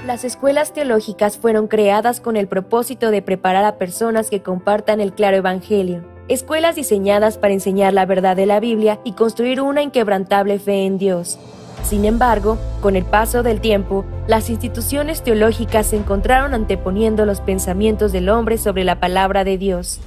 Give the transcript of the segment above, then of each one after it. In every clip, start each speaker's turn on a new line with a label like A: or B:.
A: Las escuelas teológicas fueron creadas con el propósito de preparar a personas que compartan el claro evangelio. Escuelas diseñadas para enseñar la verdad de la Biblia y construir una inquebrantable fe en Dios. Sin embargo, con el paso del tiempo, las instituciones teológicas se encontraron anteponiendo los pensamientos del hombre sobre la palabra de Dios.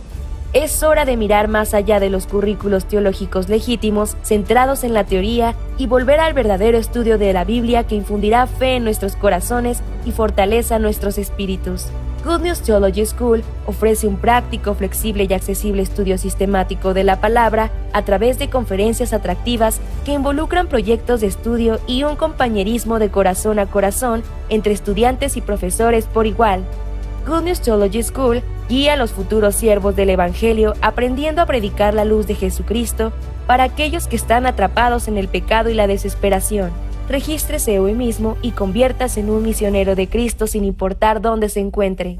A: Es hora de mirar más allá de los currículos teológicos legítimos, centrados en la teoría, y volver al verdadero estudio de la Biblia que infundirá fe en nuestros corazones y fortaleza nuestros espíritus. Good News Theology School ofrece un práctico, flexible y accesible estudio sistemático de la palabra a través de conferencias atractivas que involucran proyectos de estudio y un compañerismo de corazón a corazón entre estudiantes y profesores por igual. Good News Theology School guía a los futuros siervos del Evangelio aprendiendo a predicar la luz de Jesucristo para aquellos que están atrapados en el pecado y la desesperación. Regístrese hoy mismo y conviértase en un misionero de Cristo sin importar dónde se encuentre.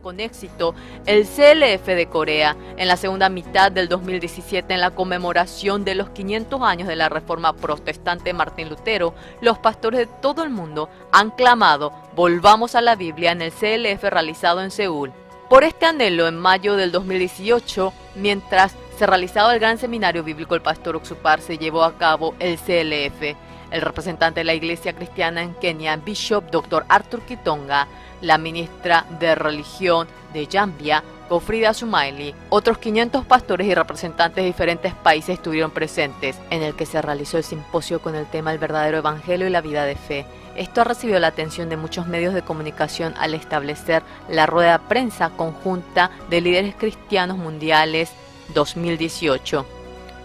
B: Con éxito el CLF de Corea en la segunda mitad del 2017 en la conmemoración de los 500 años de la Reforma Protestante de Martín Lutero, los pastores de todo el mundo han clamado "Volvamos a la Biblia" en el CLF realizado en Seúl. Por este anhelo, en mayo del 2018, mientras se realizaba el Gran Seminario Bíblico El Pastor Oxupar, se llevó a cabo el CLF. El representante de la Iglesia Cristiana en Kenia, Bishop Dr. Arthur Kitonga, la ministra de Religión de Zambia, Gofrida Sumaili, otros 500 pastores y representantes de diferentes países estuvieron presentes, en el que se realizó el simposio con el tema El verdadero evangelio y la vida de fe. Esto ha recibido la atención de muchos medios de comunicación al establecer la rueda de prensa conjunta de líderes cristianos mundiales 2018.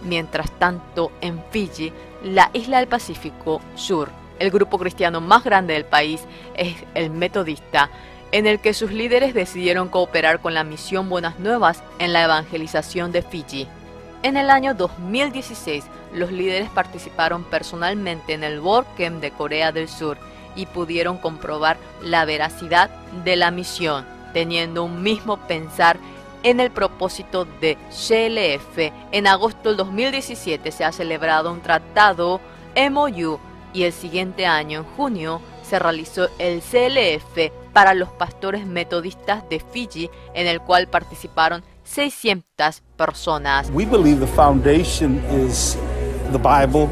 B: Mientras tanto, en Fiji, la isla del Pacífico Sur, el grupo cristiano más grande del país es el Metodista, en el que sus líderes decidieron cooperar con la misión Buenas Nuevas en la evangelización de Fiji. En el año 2016, los líderes participaron personalmente en el WordCamp de Corea del Sur y pudieron comprobar la veracidad de la misión, teniendo un mismo pensar en el propósito de CLF. En agosto del 2017 se ha celebrado un tratado MOU y el siguiente año, en junio, se realizó el CLF para los pastores metodistas de Fiji, en el cual participaron 600 personas.
C: We believe the foundation is the Bible,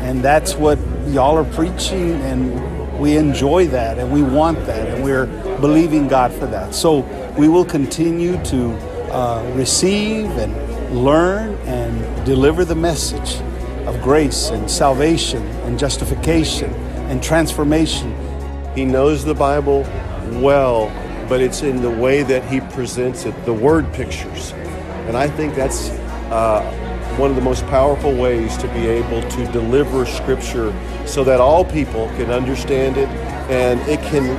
C: and that's what y'all are preaching, and we enjoy that, and we want that, and we're believing God for that. So we will continue to receive and learn and deliver the message of grace and salvation and justification and transformation.
D: He knows the Bible well, but it's in the way that he presents it, the word pictures. And I think that's one of the most powerful ways to be able to deliver Scripture so that all people can understand it and it can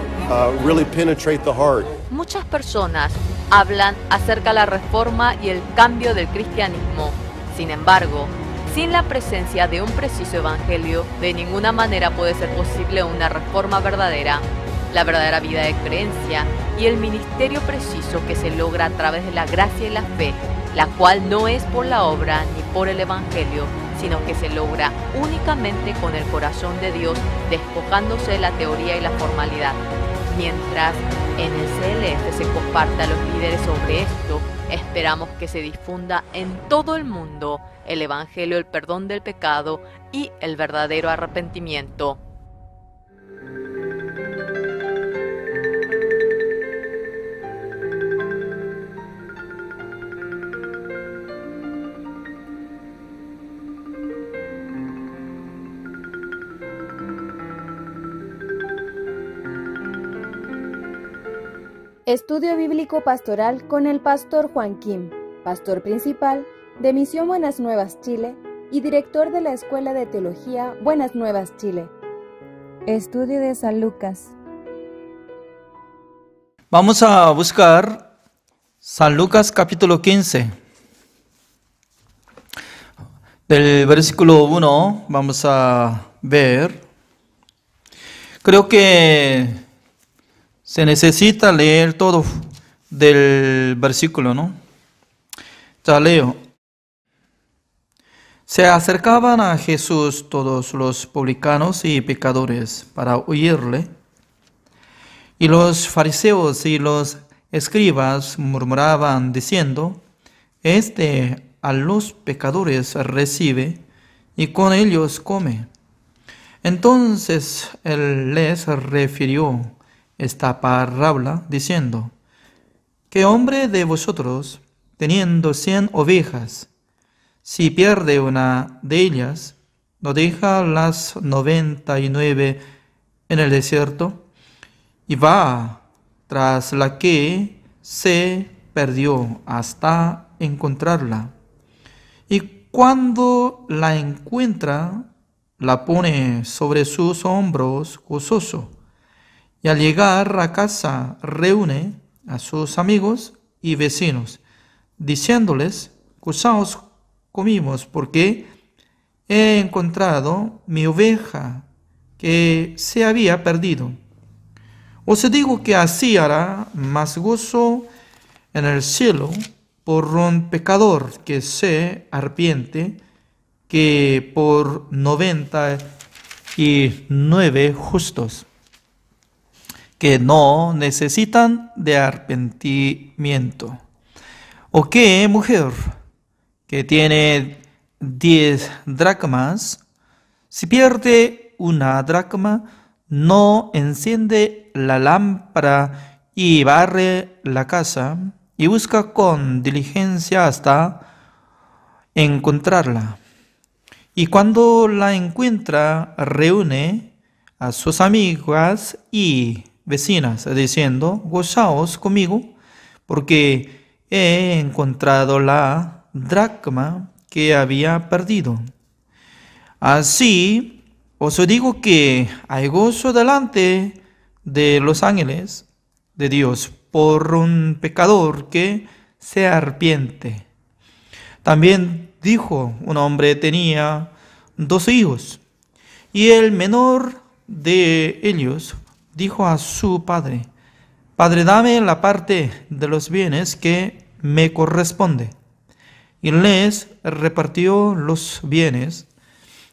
D: really penetrate the heart.
B: Muchas personas hablan acerca de la reforma y el cambio del cristianismo. Sin embargo, sin la presencia de un preciso evangelio, de ninguna manera puede ser posible una reforma verdadera. La verdadera vida de creencia y el ministerio preciso que se logra a través de la gracia y la fe, la cual no es por la obra ni por el evangelio, sino que se logra únicamente con el corazón de Dios, despojándose de la teoría y la formalidad. Mientras en el CLF se comparta a los líderes sobre esto, esperamos que se difunda en todo el mundo el evangelio, el perdón del pecado y el verdadero arrepentimiento.
E: Estudio Bíblico Pastoral con el Pastor Juan Kim, pastor principal de Misión Buenas Nuevas Chile y director de la Escuela de Teología Buenas Nuevas Chile. Estudio de San Lucas.
F: Vamos a buscar San Lucas capítulo 15. Del versículo 1 vamos a ver. Creo que se necesita leer todo del versículo, ¿no? Ya leo. Se acercaban a Jesús todos los publicanos y pecadores para oírle, Y los fariseos y los escribas murmuraban diciendo: Este a los pecadores recibe y con ellos come. Entonces él les refirió esta parábola diciendo: ¿Qué hombre de vosotros, teniendo 100 ovejas, si pierde una de ellas, no deja las 99 en el desierto y va tras la que se perdió hasta encontrarla? Y cuando la encuentra, la pone sobre sus hombros gozoso, y al llegar a casa reúne a sus amigos y vecinos, diciéndoles: Gozaos conmigo, porque he encontrado mi oveja que se había perdido. Os digo que así hará más gozo en el cielo por un pecador que se arrepiente que por 99 justos que no necesitan de arrepentimiento. ¿O qué mujer que tiene 10 dracmas, si pierde una dracma, no enciende la lámpara y barre la casa y busca con diligencia hasta encontrarla? Y cuando la encuentra, reúne a sus amigas y vecinas, diciendo: Gozaos conmigo, porque he encontrado la dracma que había perdido. Así os digo que hay gozo delante de los ángeles de Dios por un pecador que se arrepiente. También dijo: un hombre tenía 2 hijos, y el menor de ellos dijo a su padre: Padre, dame la parte de los bienes que me corresponde. Y les repartió los bienes.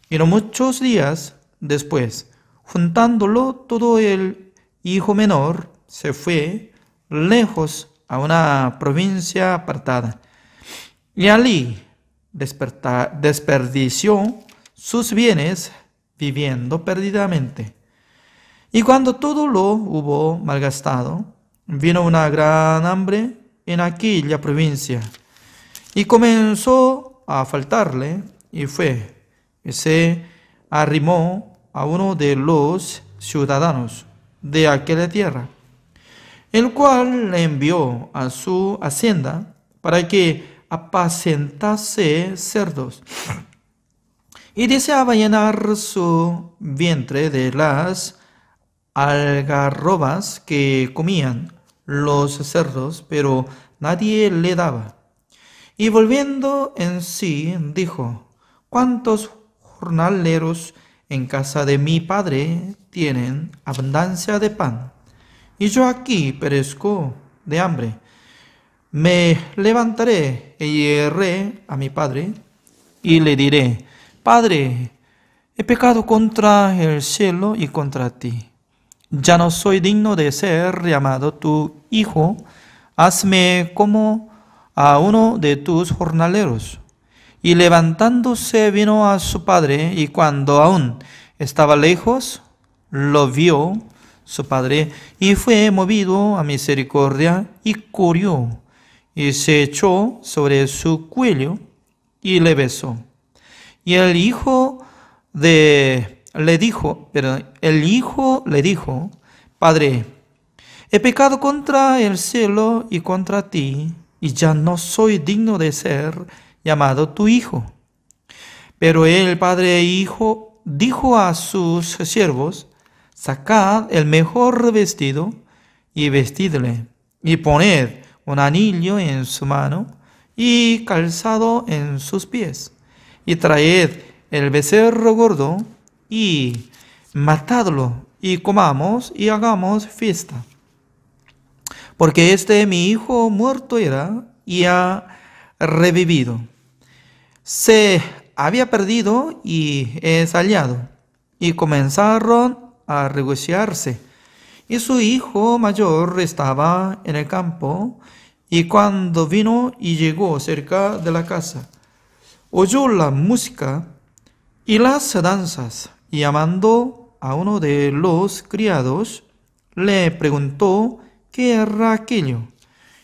F: Y no muchos días después, juntándolo todo, el hijo menor se fue lejos a una provincia apartada, y allí desperdició sus bienes viviendo perdidamente. Y cuando todo lo hubo malgastado, vino una gran hambre en aquella provincia, y comenzó a faltarle, y fue y se arrimó a uno de los ciudadanos de aquella tierra, el cual le envió a su hacienda para que apacentase cerdos, y deseaba llenar su vientre de las algarrobas que comían los cerdos, pero nadie le daba. Y volviendo en sí, dijo: ¿Cuántos jornaleros en casa de mi padre tienen abundancia de pan, y yo aquí perezco de hambre? Me levantaré e iré a mi padre, y le diré: Padre, he pecado contra el cielo y contra ti. Ya no soy digno de ser llamado tu hijo. Hazme como a uno de tus jornaleros. Y levantándose vino a su padre, y cuando aún estaba lejos, lo vio su padre, y fue movido a misericordia, y corrió, y se echó sobre su cuello, y le besó. Y el hijo le dijo: Padre, he pecado contra el cielo y contra ti, y ya no soy digno de ser llamado tu hijo. Pero el padre e hijo dijo a sus siervos: Sacad el mejor vestido y vestidle, y poned un anillo en su mano y calzado en sus pies, y traed el becerro gordo y matadlo, y comamos y hagamos fiesta. Porque mi hijo muerto era y ha revivido. Se había perdido y es hallado. Y comenzaron a regocijarse. y su hijo mayor estaba en el campo, y cuando vino y llegó cerca de la casa, oyó la música y las danzas, y llamando a uno de los criados, le preguntó qué era aquello.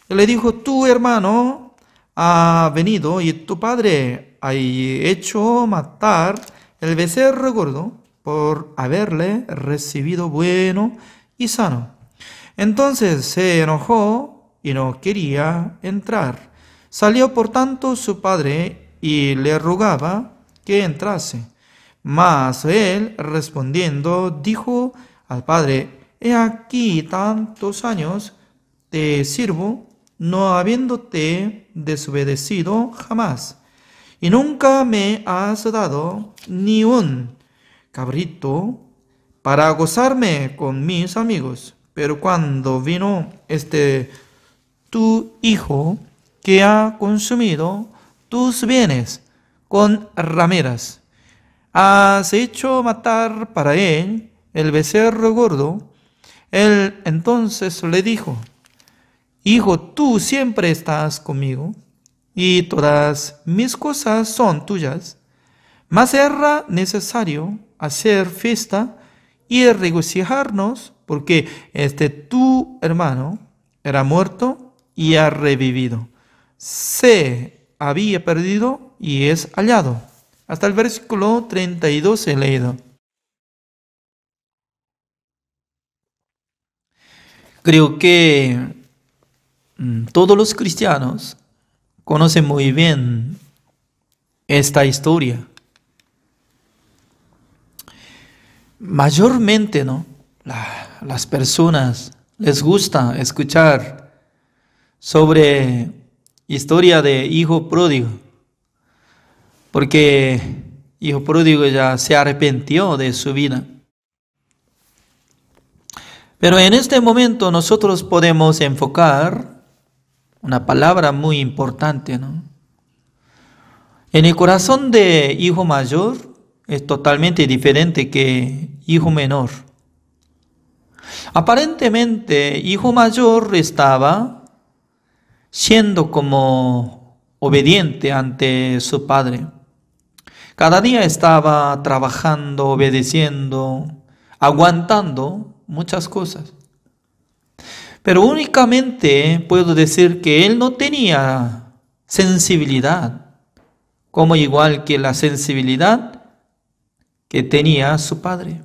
F: Y le dijo: tu hermano ha venido y tu padre ha hecho matar el becerro gordo por haberle recibido bueno y sano. Entonces se enojó y no quería entrar. Salió por tanto su padre y le rogaba que entrase. Mas él, respondiendo, dijo al padre: he aquí tantos años te sirvo, no habiéndote desobedecido jamás, y nunca me has dado ni un cabrito para gozarme con mis amigos. Pero cuando vino tu hijo, que ha consumido tus bienes con rameras, has hecho matar para él el becerro gordo. Él entonces le dijo: hijo, tú siempre estás conmigo, y todas mis cosas son tuyas, mas era necesario hacer fiesta y regocijarnos, porque tu hermano era muerto y ha revivido, se había perdido y es hallado. Hasta el versículo 32 he leído. Creo que todos los cristianos conocen muy bien esta historia. Mayormente, ¿no?, las personas les gusta escuchar sobre historia de hijo pródigo, porque hijo pródigo ya se arrepintió de su vida. Pero en este momento nosotros podemos enfocar una palabra muy importante, ¿no? En el corazón de hijo mayor es totalmente diferente que hijo menor. Aparentemente, hijo mayor estaba siendo como obediente ante su padre. Cada día estaba trabajando, obedeciendo, aguantando muchas cosas. Pero únicamente puedo decir que él no tenía sensibilidad, como igual que la sensibilidad que tenía su padre.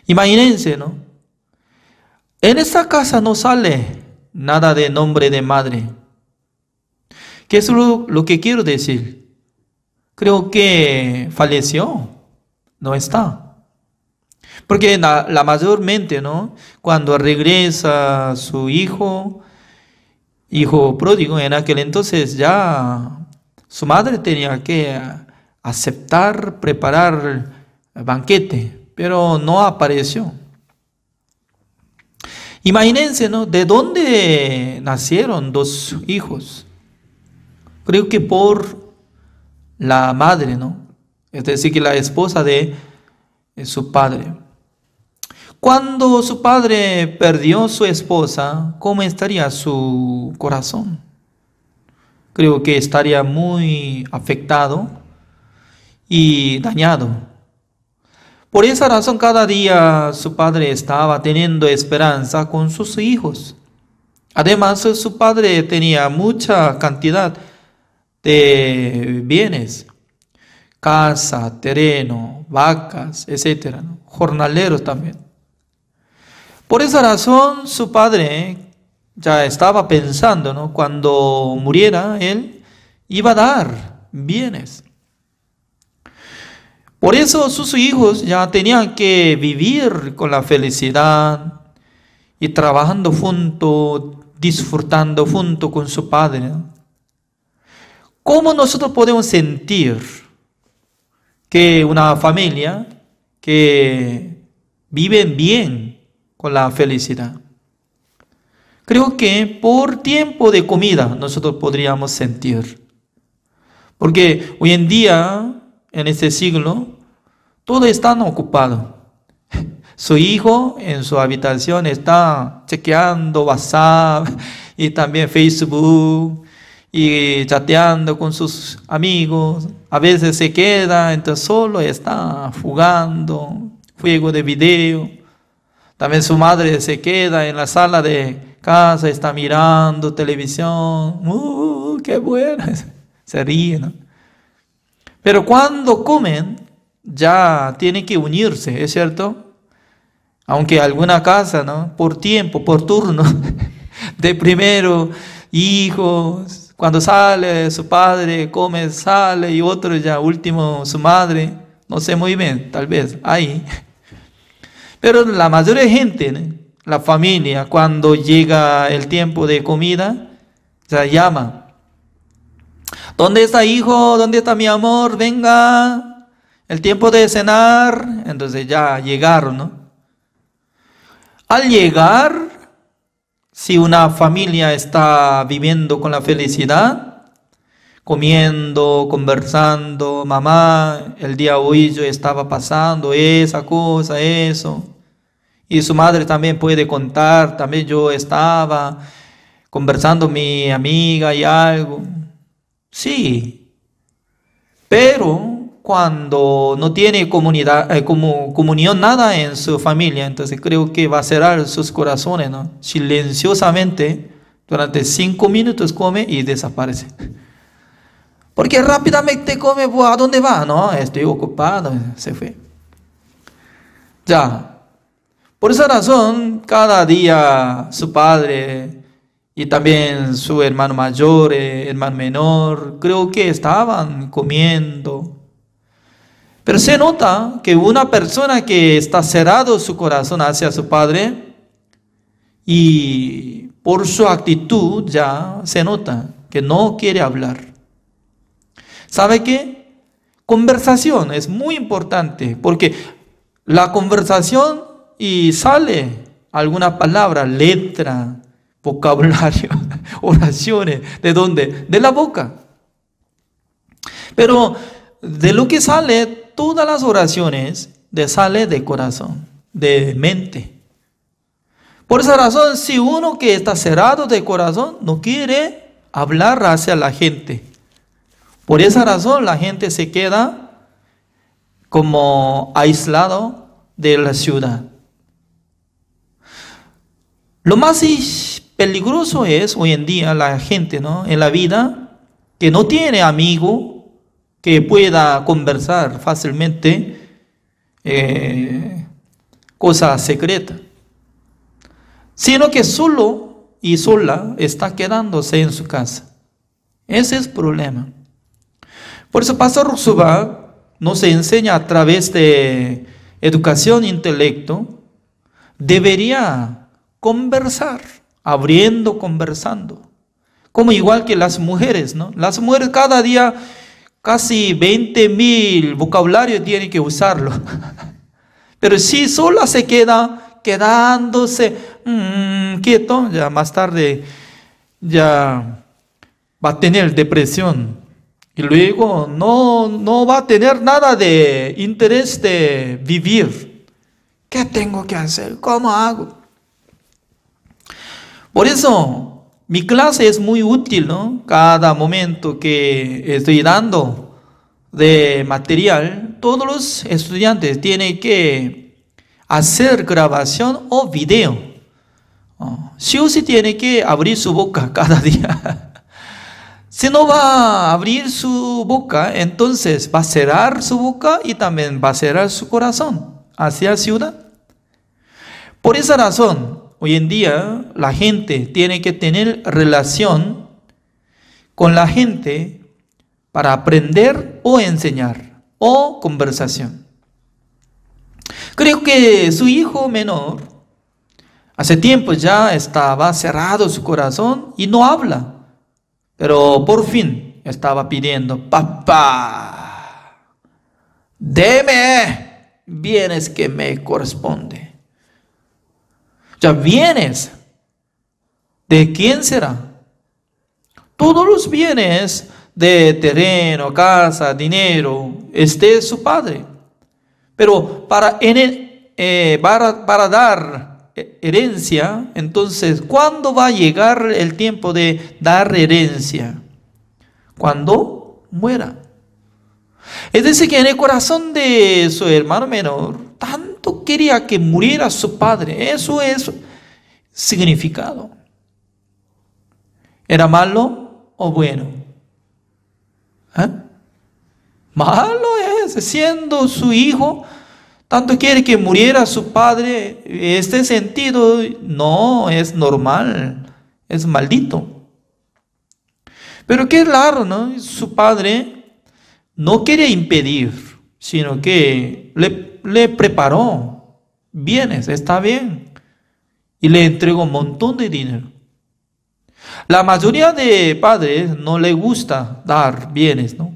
F: Imagínense, ¿no? En esta casa no sale nada de nombre de madre. ¿Qué es lo que quiero decir? Creo que falleció, no está. Porque la mayormente, ¿no?, cuando regresa su hijo pródigo, en aquel entonces ya su madre tenía que aceptar, preparar banquete, pero no apareció. Imagínense, ¿no?, de dónde nacieron dos hijos. Creo que por la madre, ¿no?, es decir, que la esposa de su padre. Cuando su padre perdió su esposa, ¿cómo estaría su corazón? Creo que estaría muy afectado y dañado. Por esa razón, cada día su padre estaba teniendo esperanza con sus hijos. Además, su padre tenía mucha cantidad de bienes: casa, terreno, vacas, etc., ¿no?, jornaleros también. Por esa razón, su padre ya estaba pensando, ¿no?, cuando muriera él iba a dar bienes. Por eso sus hijos ya tenían que vivir con la felicidad y trabajando juntos, disfrutando junto con su padre. ¿Cómo nosotros podemos sentir que una familia que vive bien con la felicidad? Creo que por tiempo de comida nosotros podríamos sentir. Porque hoy en día, en este siglo, todos están ocupados. Su hijo en su habitación está chequeando WhatsApp y también Facebook y chateando con sus amigos. A veces se queda, entonces solo está jugando juego de video. También su madre se queda en la sala de casa, está mirando televisión. ¡Qué bueno! Se ríe, ¿no? Pero cuando comen, ya tienen que unirse, ¿es cierto? Aunque alguna casa, ¿no? Por tiempo, por turno, de primero hijos, cuando sale su padre, come, sale, y otro ya último su madre, no sé muy bien, tal vez, ahí. Pero la mayoría de gente, ¿no? La familia, cuando llega el tiempo de comida, se llama. ¿Dónde está hijo? ¿Dónde está mi amor? Venga, el tiempo de cenar. Entonces ya llegaron, ¿no? Al llegar, si una familia está viviendo con la felicidad, comiendo, conversando, mamá, el día hoy yo estaba pasando esa cosa, eso. Y su madre también puede contar, también yo estaba conversando con mi amiga y algo. Sí, pero cuando no tiene comunión nada en su familia, entonces creo que va a cerrar sus corazones, ¿no? Silenciosamente, durante 5 minutos come y desaparece. Porque rápidamente come, ¿a dónde va? No, estoy ocupado, se fue. Ya, por esa razón, cada día su padre y también su hermano mayor, hermano menor, creo que estaban comiendo. Pero se nota que una persona que está cerrado su corazón hacia su padre, y por su actitud ya se nota que no quiere hablar. ¿Sabe qué? Conversación es muy importante, porque la conversación y sale alguna palabra, letra, vocabulario, oraciones. ¿De dónde? De la boca. Pero de lo que sale, todas las oraciones sale de corazón, de mente. Por esa razón, si uno que está cerrado de corazón no quiere hablar hacia la gente, por esa razón la gente se queda como aislado de la ciudad. Lo más peligroso es hoy en día la gente, ¿no? En la vida que no tiene amigo que pueda conversar fácilmente cosas secretas, sino que solo y sola está quedándose en su casa. Ese es el problema. Por eso Pastor Ruxubá nos enseña a través de educación e intelecto, debería conversar, abriendo, conversando. Como igual que las mujeres, ¿no? Las mujeres cada día casi 20,000 vocabularios tienen que usarlo. Pero si sola se queda quedándose quieto, ya más tarde ya va a tener depresión. Y luego no va a tener nada de interés de vivir. ¿Qué tengo que hacer? ¿Cómo hago? Por eso, mi clase es muy útil, ¿no? Cada momento que estoy dando de material, todos los estudiantes tienen que hacer grabación o video. Sí o sí tiene que abrir su boca cada día. Si no va a abrir su boca, entonces va a cerrar su boca y también va a cerrar su corazón hacia la ciudad. Por esa razón, hoy en día la gente tiene que tener relación con la gente para aprender o enseñar o conversación. Creo que su hijo menor hace tiempo ya estaba cerrado su corazón y no habla. Pero por fin estaba pidiendo, papá, deme bienes que me corresponde. Ya bienes, ¿de quién será? Todos los bienes de terreno, casa, dinero, es de su padre. Pero en para dar herencia, entonces, ¿cuándo va a llegar el tiempo de dar herencia? Cuando muera. Es decir, que en el corazón de su hermano menor, tanto quería que muriera su padre. Eso es significado. ¿Era malo o bueno? Malo es, siendo su hijo, tanto quiere que muriera su padre. Este sentido no es normal, es maldito. Pero qué raro, ¿no? Su padre no quería impedir, sino que le preparó bienes, está bien, y le entregó un montón de dinero. La mayoría de padres no le gusta dar bienes, ¿no?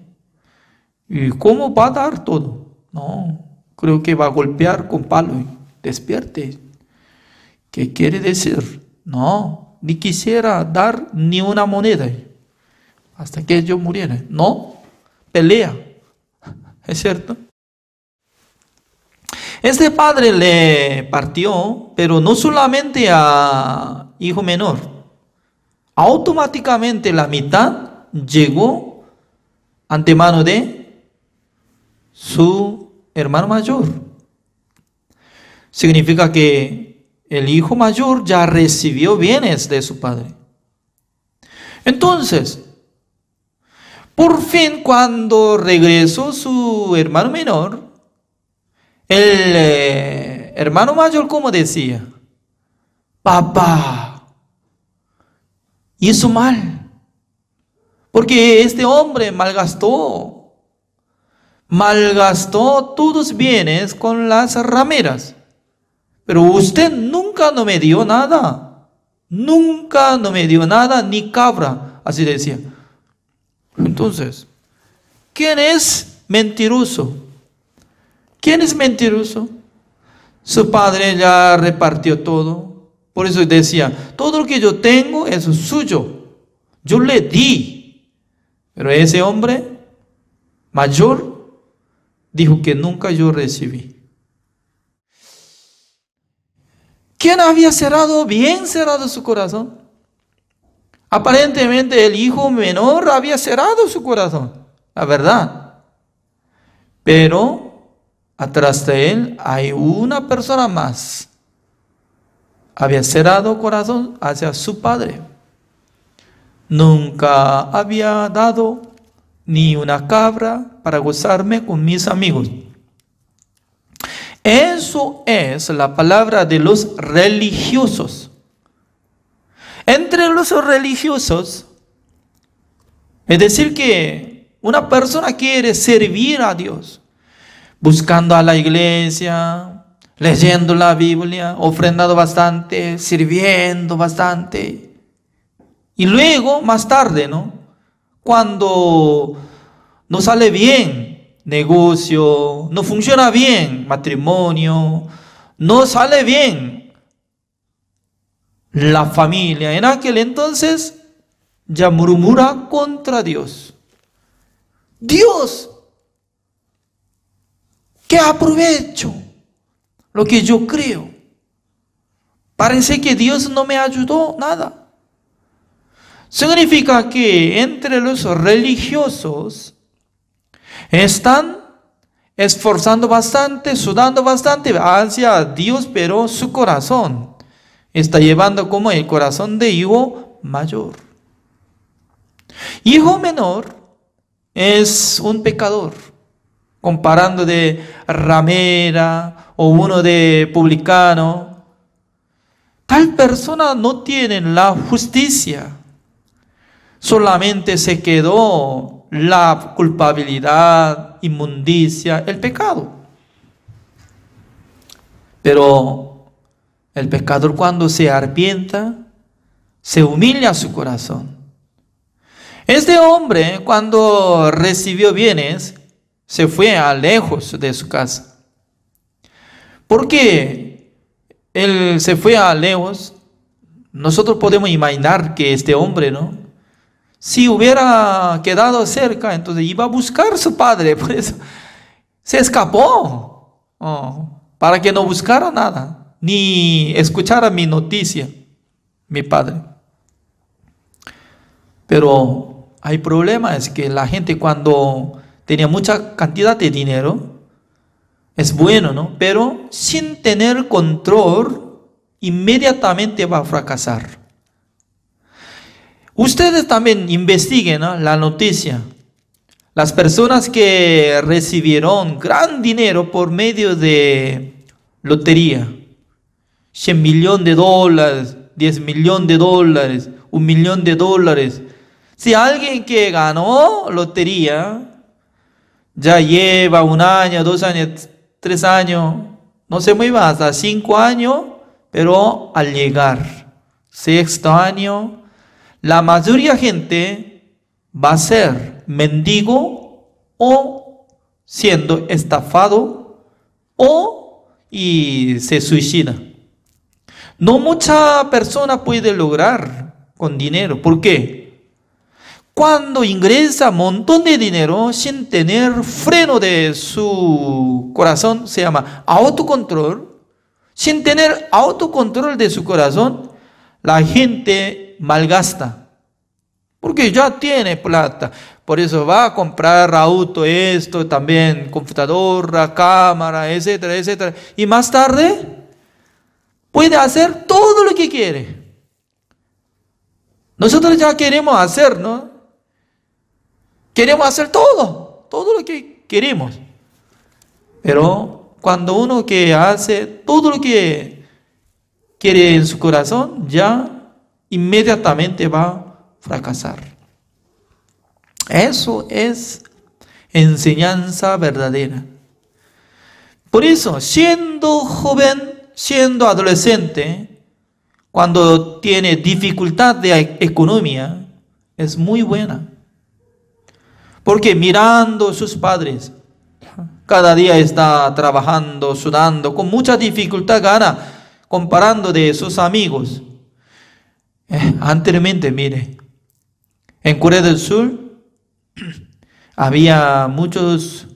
F: ¿Y cómo va a dar todo? No, creo que va a golpear con palo y despierte. ¿Qué quiere decir? No, ni quisiera dar ni una moneda hasta que yo muriera. No, pelea. ¿Es cierto? Este padre le partió, pero no solamente a hijo menor. Automáticamente la mitad llegó ante mano de su hermano mayor. Significa que el hijo mayor ya recibió bienes de su padre. Entonces, por fin, cuando regresó su hermano menor, el hermano mayor, como decía, papá, hizo mal, porque este hombre malgastó todos los bienes con las rameras, pero usted nunca no me dio nada, ni cabra, así decía. Entonces, ¿quién es mentiroso? ¿Quién es mentiroso? Su padre ya repartió todo. Por eso decía, todo lo que yo tengo es suyo. Yo le di. Pero ese hombre mayor dijo que nunca yo recibí. ¿Quién había bien cerrado su corazón? Aparentemente el hijo menor había cerrado su corazón, la verdad. Pero atrás de él hay una persona más. Había cerrado corazón hacia su padre. Nunca había dado ni una cabra para gozarme con mis amigos. Eso es la palabra de los religiosos. Entre los religiosos, es decir que una persona quiere servir a Dios, buscando a la iglesia, leyendo la Biblia, ofrendando bastante, sirviendo bastante. Y luego, más tarde, ¿no? Cuando no sale bien negocio, no funciona bien matrimonio, no sale bien la familia, en aquel entonces ya murmura contra Dios. Dios, ¿qué aprovecho? Lo que yo creo. Parece que Dios no me ayudó nada. Significa que entre los religiosos están esforzando bastante, sudando bastante hacia Dios, pero su corazón está llevando como el corazón de hijo mayor. Hijo menor es un pecador, comparando de ramera o uno de publicano. Tal persona no tiene la justicia, solamente se quedó la culpabilidad, inmundicia, el pecado. Pero el pecador, cuando se arrepienta, se humilla su corazón. Este hombre, cuando recibió bienes, se fue a lejos de su casa. ¿Por qué él se fue a lejos? Nosotros podemos imaginar que este hombre, ¿no? Si hubiera quedado cerca, entonces iba a buscar a su padre. Por eso se escapó. para que no buscara nada, ni escuchara mi noticia, mi padre. Pero hay problema, es que la gente cuando tenía mucha cantidad de dinero, es bueno, ¿no? Pero sin tener control, inmediatamente va a fracasar. Ustedes también investiguen, ¿no?, la noticia. Las personas que recibieron gran dinero por medio de lotería, $100 millones, $10 millones, $1 millón. Si alguien que ganó lotería ya lleva 1 año, 2 años, 3 años, no se mueva hasta 5 años, pero al llegar 6º año, la mayoría de gente va a ser mendigo o siendo estafado y se suicida. No mucha persona puede lograr con dinero. ¿Por qué? Cuando ingresa un montón de dinero sin tener freno de su corazón, se llama autocontrol. Sin tener autocontrol de su corazón, la gente malgasta. Porque ya tiene plata. Por eso va a comprar auto, esto, también computadora, cámara, etcétera, etcétera. Y más tarde puede hacer todo lo que quiere. Nosotros ya queremos hacer, ¿no? Queremos hacer todo lo que queremos. Pero cuando uno que hace todo lo que quiere en su corazón, ya inmediatamente va a fracasar. Eso es enseñanza verdadera. Por eso, siendo joven, siendo adolescente, cuando tiene dificultad de economía, es muy buena. Porque mirando a sus padres, cada día está trabajando, sudando, con mucha dificultad gana, comparando de sus amigos. Anteriormente, mire, en Corea del Sur había muchos,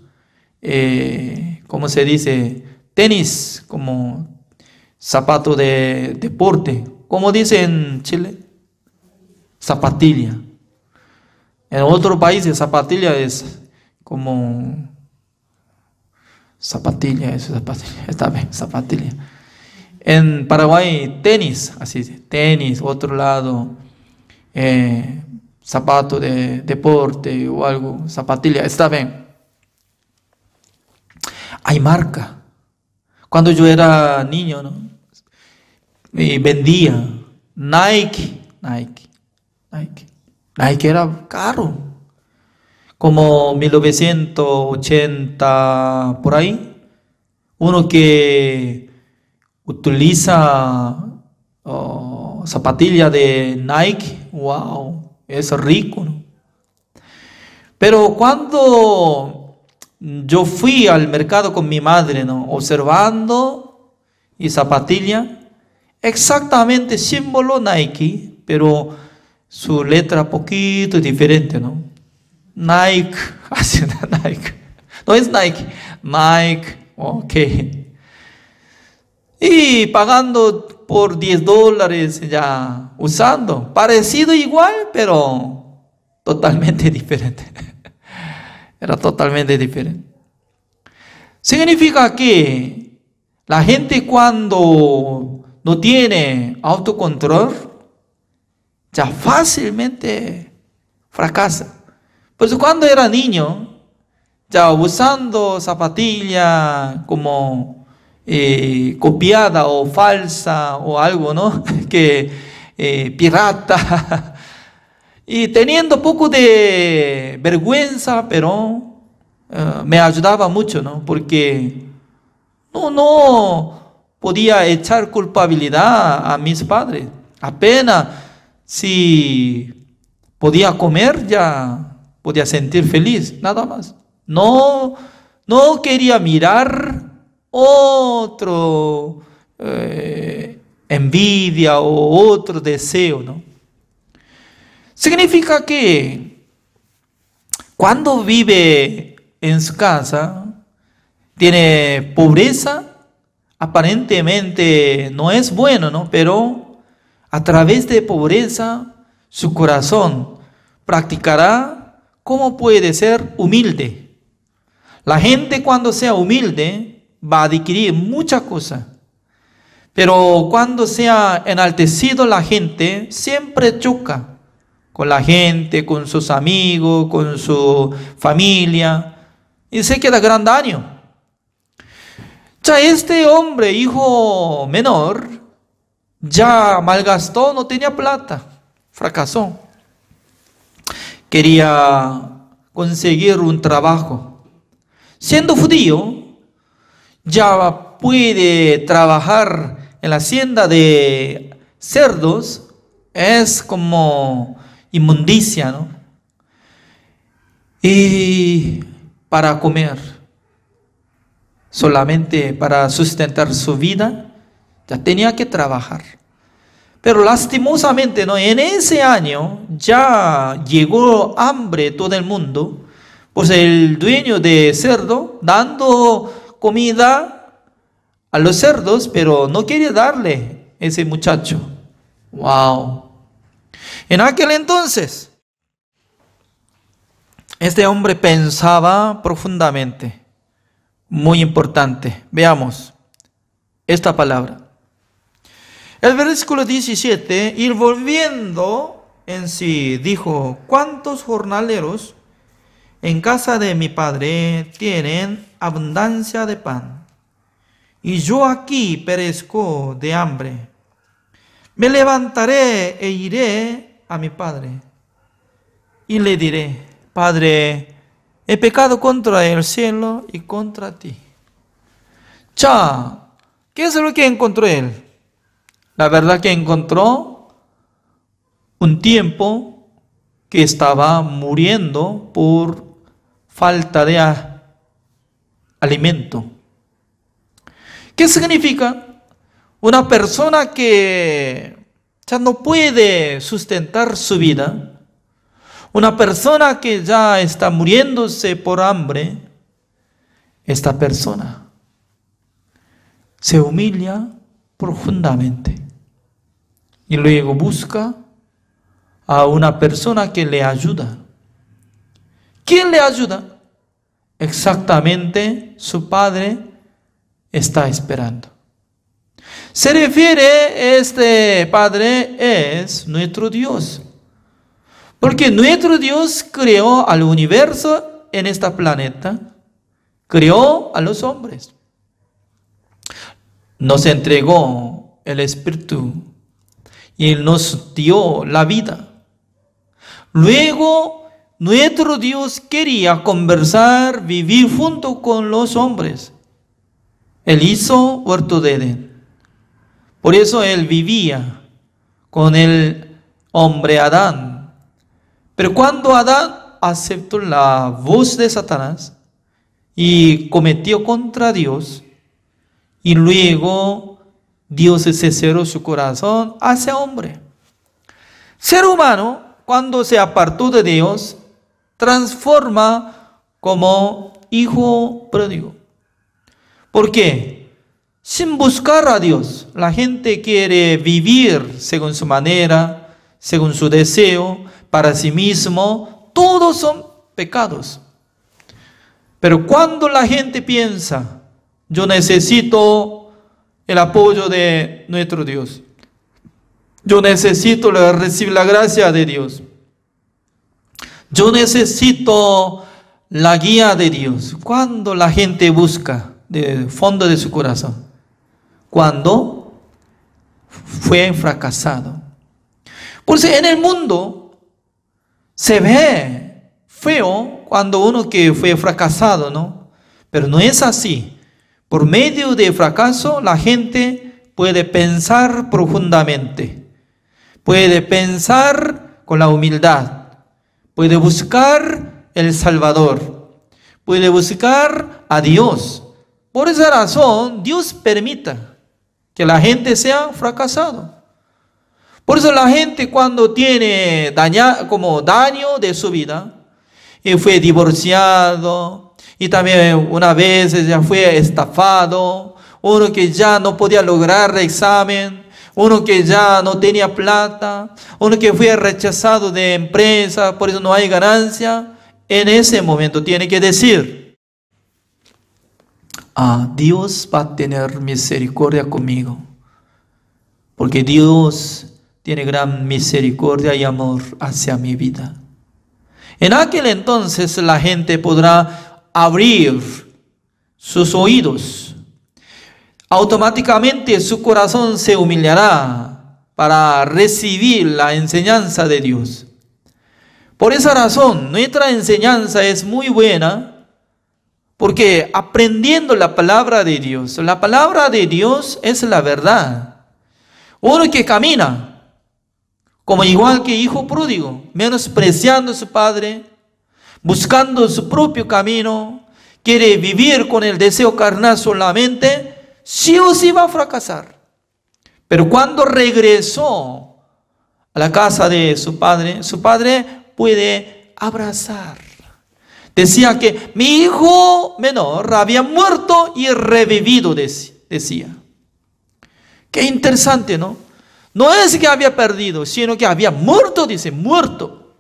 F: ¿cómo se dice? Tenis, como zapato de deporte. ¿Cómo dice en Chile? Zapatilla. En otros países zapatilla es como zapatilla, está bien, zapatilla. En Paraguay tenis, así tenis, otro lado, zapato de deporte o algo, zapatilla, está bien. Hay marca. Cuando yo era niño, ¿no?, y vendía Nike era caro, como 1980 por ahí. Uno que utiliza zapatilla de Nike, wow, es rico, ¿no? Pero cuando yo fui al mercado con mi madre, ¿no?, observando y zapatilla, exactamente símbolo Nike, pero su letra poquito diferente, ¿no? Nike, así Nike. No es Nike, ok. Y pagando por $10 ya usando. Parecido igual, pero totalmente diferente. Era totalmente diferente. Significa que la gente cuando no tiene autocontrol, ya fácilmente fracasa. Por eso cuando era niño, ya usando zapatilla como copiada o falsa o algo, ¿no?, que pirata, y teniendo poco de vergüenza, pero me ayudaba mucho, ¿no?, porque no podía echar culpabilidad a mis padres. Apenas si podía comer, ya podía sentir feliz, nada más. No quería mirar otro envidia o otro deseo, ¿no? Significa que cuando vive en su casa, tiene pobreza, aparentemente no es bueno, ¿no? Pero a través de pobreza, su corazón practicará cómo puede ser humilde. La gente cuando sea humilde va a adquirir muchas cosas. Pero cuando sea enaltecido la gente, siempre choca con la gente, con sus amigos, con su familia, y se queda gran daño. Ya este hombre, hijo menor, ya malgastó, no tenía plata, fracasó. Quería conseguir un trabajo. Siendo judío, ya puede trabajar en la hacienda de cerdos, es como inmundicia, ¿no? Y para comer, solamente para sustentar su vida, ya tenía que trabajar. Pero lastimosamente, ¿no? En ese año ya llegó hambre todo el mundo, pues el dueño de cerdo dando comida a los cerdos, pero no quería darle ese muchacho. ¡Wow! En aquel entonces, este hombre pensaba profundamente. Muy importante. Veamos esta palabra. El versículo 17, y volviendo en sí, dijo: ¿cuántos jornaleros en casa de mi padre tienen abundancia de pan? Y yo aquí perezco de hambre. Me levantaré e iré a mi padre y le diré: Padre, he pecado contra el cielo y contra ti. Ya, ¿qué es lo que encontró él? La verdad que encontró un tiempo que estaba muriendo por falta de alimento. ¿Qué significa? Una persona que ya no puede sustentar su vida, una persona que ya está muriéndose por hambre, esta persona se humilla profundamente y luego busca a una persona que le ayuda. ¿Quién le ayuda? Exactamente su padre está esperando. Se refiere, este Padre es nuestro Dios. Porque nuestro Dios creó al universo en este planeta, creó a los hombres. Nos entregó el Espíritu y nos dio la vida. Luego, nuestro Dios quería conversar, vivir junto con los hombres. Él hizo huerto de Edén. Por eso Él vivía con el hombre Adán. Pero cuando Adán aceptó la voz de Satanás y cometió contra Dios, y luego Dios se cerró su corazón hacia hombre. Ser humano, cuando se apartó de Dios, transforma como hijo pródigo. ¿Por qué? Sin buscar a Dios, la gente quiere vivir según su manera, según su deseo, para sí mismo. Todos son pecados. Pero cuando la gente piensa: yo necesito el apoyo de nuestro Dios, yo necesito recibir la gracia de Dios, yo necesito la guía de Dios. Cuando la gente busca del fondo de su corazón, cuando fue fracasado. Por eso en el mundo se ve feo cuando uno que fue fracasado, ¿no? Pero no es así. Por medio de fracaso, la gente puede pensar profundamente, puede pensar con la humildad, puede buscar el Salvador, puede buscar a Dios. Por esa razón, Dios permita que la gente sea fracasado. Por eso la gente, cuando tiene daño de su vida, y fue divorciado, y también una vez ya fue estafado, uno que ya no podía lograr el examen, uno que ya no tenía plata, uno que fue rechazado de empresa, por eso no hay ganancia. En ese momento tiene que decir: Dios va a tener misericordia conmigo, porque Dios tiene gran misericordia y amor hacia mi vida. En aquel entonces la gente podrá abrir sus oídos. Automáticamente su corazón se humillará para recibir la enseñanza de Dios. Por esa razón, nuestra enseñanza es muy buena, porque aprendiendo la palabra de Dios es la verdad. Uno que camina como igual que hijo pródigo, menospreciando a su padre, buscando su propio camino, quiere vivir con el deseo carnal solamente, sí o sí va a fracasar. Pero cuando regresó a la casa de su padre puede abrazar. Decía que mi hijo menor había muerto y revivido, decía. Qué interesante, ¿no? No es que había perdido, sino que había muerto, dice, muerto.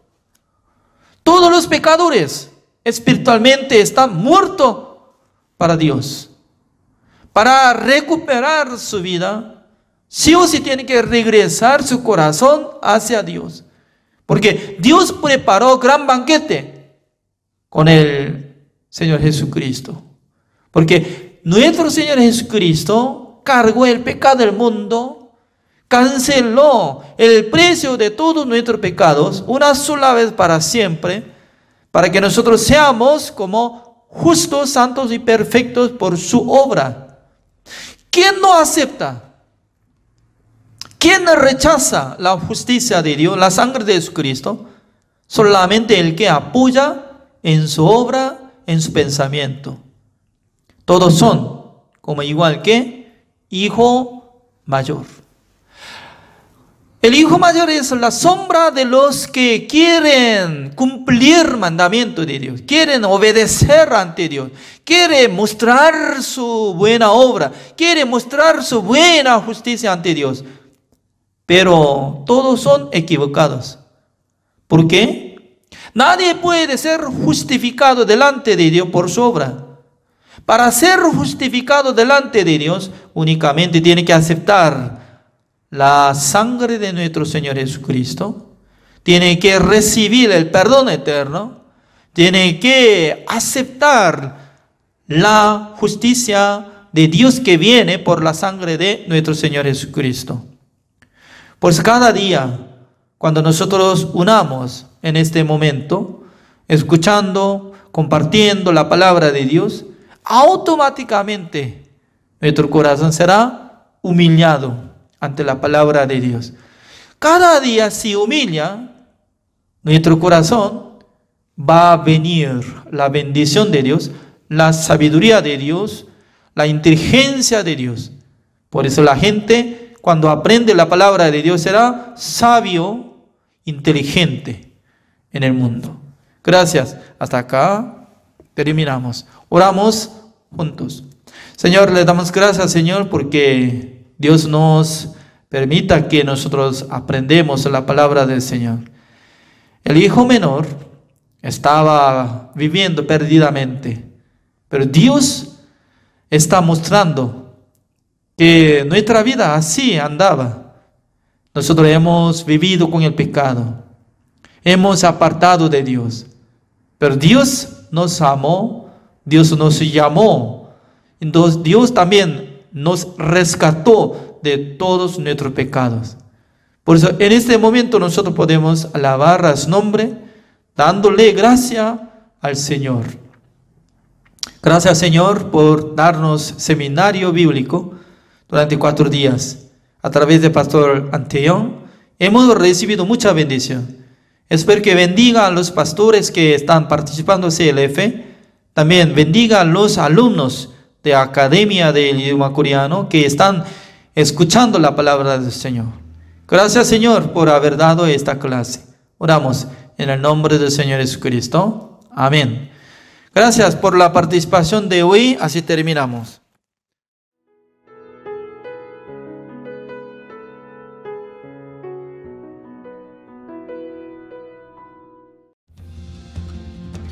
F: Todos los pecadores espiritualmente están muertos para Dios. Para recuperar su vida, sí o sí tiene que regresar su corazón hacia Dios. Porque Dios preparó gran banquete con el Señor Jesucristo. Porque nuestro Señor Jesucristo cargó el pecado del mundo, canceló el precio de todos nuestros pecados una sola vez para siempre, para que nosotros seamos como justos, santos y perfectos por su obra. ¿Quién no acepta? ¿Quién rechaza la justicia de Dios, la sangre de Jesucristo? Solamente el que apoya en su obra, en su pensamiento. Todos son como igual que hijo mayor. El hijo mayor es la sombra de los que quieren cumplir mandamiento de Dios, quieren obedecer ante Dios, quiere mostrar su buena obra, quiere mostrar su buena justicia ante Dios. Pero todos son equivocados. ¿Por qué? Nadie puede ser justificado delante de Dios por su obra. Para ser justificado delante de Dios, únicamente tiene que aceptar la sangre de nuestro Señor Jesucristo, tiene que recibir el perdón eterno, tiene que aceptar la justicia de Dios que viene por la sangre de nuestro Señor Jesucristo. Pues cada día, cuando nosotros unamos en este momento, escuchando, compartiendo la palabra de Dios, automáticamente nuestro corazón será humillado ante la palabra de Dios. Cada día se humilla nuestro corazón, va a venir la bendición de Dios, la sabiduría de Dios, la inteligencia de Dios. Por eso la gente, cuando aprende la palabra de Dios, será sabio, inteligente en el mundo. Gracias. Hasta acá terminamos. Oramos juntos. Señor, le damos gracias, Señor, porque Dios nos permita que nosotros aprendemos la palabra del Señor. El hijo menor estaba viviendo perdidamente, pero Dios está mostrando que nuestra vida así andaba. Nosotros hemos vivido con el pecado, hemos apartado de Dios, pero Dios nos amó, Dios nos llamó, entonces Dios también nos rescató de todos nuestros pecados. Por eso en este momento nosotros podemos alabar a su nombre, dándole gracias al Señor. Gracias, Señor, por darnos seminario bíblico durante 4 días. A través del pastor Anteón hemos recibido mucha bendición. Espero que bendiga a los pastores que están participando en CLF. También bendiga a los alumnos de Academia del Idioma Coreano que están escuchando la palabra del Señor. Gracias, Señor, por haber dado esta clase. Oramos en el nombre del Señor Jesucristo. Amén. Gracias por la participación de hoy. Así terminamos.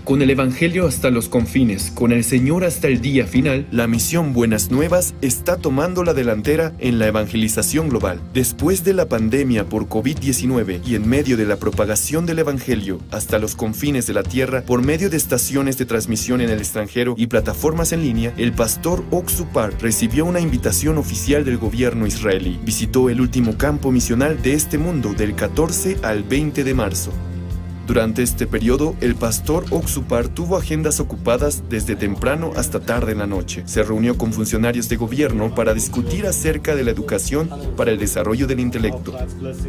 G: Con el Evangelio hasta los confines, con el Señor hasta el día final, la misión Buenas Nuevas está tomando la delantera en la evangelización global. Después de la pandemia por COVID-19 y en medio de la propagación del Evangelio hasta los confines de la tierra por medio de estaciones de transmisión en el extranjero y plataformas en línea, el pastor Oxupar recibió una invitación oficial del gobierno israelí. Visitó el último campo misional de este mundo del 14 al 20 de marzo. Durante este periodo, el pastor Oxupar tuvo agendas ocupadas desde temprano hasta tarde en la noche. Se reunió con funcionarios de gobierno para discutir acerca de la educación para el desarrollo del intelecto.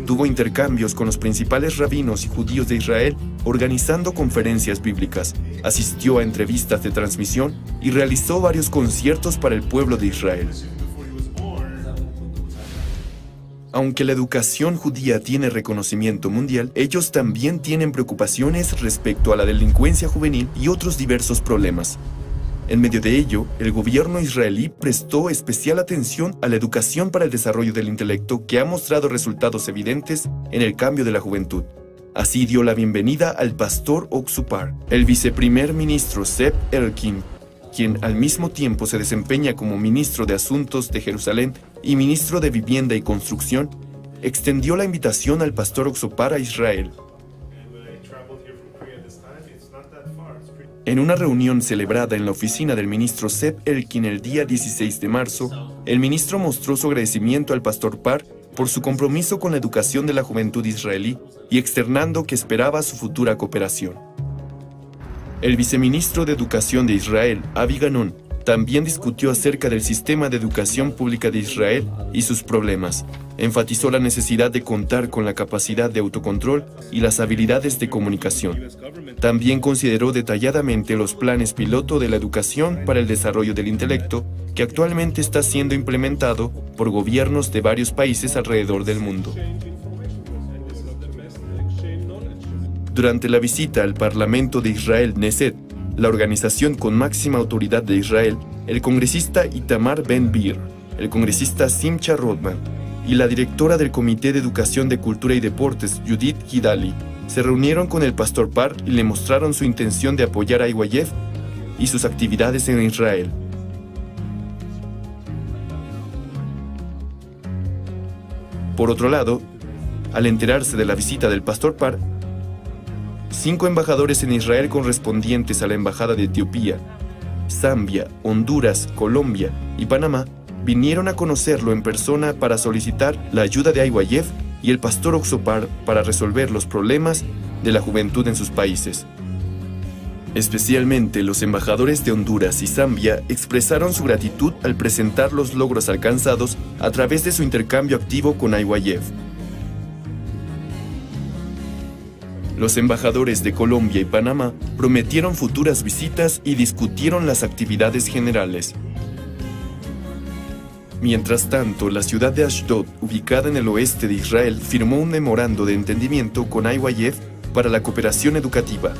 G: Tuvo intercambios con los principales rabinos y judíos de Israel, organizando conferencias bíblicas. Asistió a entrevistas de transmisión y realizó varios conciertos para el pueblo de Israel. Aunque la educación judía tiene reconocimiento mundial, ellos también tienen preocupaciones respecto a la delincuencia juvenil y otros diversos problemas. En medio de ello, el gobierno israelí prestó especial atención a la educación para el desarrollo del intelecto, que ha mostrado resultados evidentes en el cambio de la juventud. Así dio la bienvenida al pastor Oxupar. El viceprimer ministro Zeev Elkin, quien al mismo tiempo se desempeña como ministro de Asuntos de Jerusalén y ministro de Vivienda y Construcción, extendió la invitación al pastor Oxupar a Israel. En una reunión celebrada en la oficina del ministro Zeev Elkin el día 16 de marzo, el ministro mostró su agradecimiento al pastor Par por su compromiso con la educación de la juventud israelí y externando que esperaba su futura cooperación. El viceministro de Educación de Israel, Avi Ganon, también discutió acerca del sistema de educación pública de Israel y sus problemas. Enfatizó la necesidad de contar con la capacidad de autocontrol y las habilidades de comunicación. También consideró detalladamente los planes piloto de la educación para el desarrollo del intelecto, que actualmente está siendo implementado por gobiernos de varios países alrededor del mundo. Durante la visita al Parlamento de Israel, Knesset, la organización con máxima autoridad de Israel, el congresista Itamar Ben-Gvir, el congresista Simcha Rodman y la directora del Comité de Educación de Cultura y Deportes, Judith Gidali, se reunieron con el pastor Par y le mostraron su intención de apoyar a IYF y sus actividades en Israel. Por otro lado, al enterarse de la visita del pastor Par, 5 embajadores en Israel correspondientes a la Embajada de Etiopía, Zambia, Honduras, Colombia y Panamá vinieron a conocerlo en persona para solicitar la ayuda de IYF y el pastor Oxupar para resolver los problemas de la juventud en sus países. Especialmente los embajadores de Honduras y Zambia expresaron su gratitud al presentar los logros alcanzados a través de su intercambio activo con IYF. Los embajadores de Colombia y Panamá prometieron futuras visitas y discutieron las actividades generales. Mientras tanto, la ciudad de Ashdod, ubicada en el oeste de Israel, firmó un memorando de entendimiento con IYF para la cooperación educativa.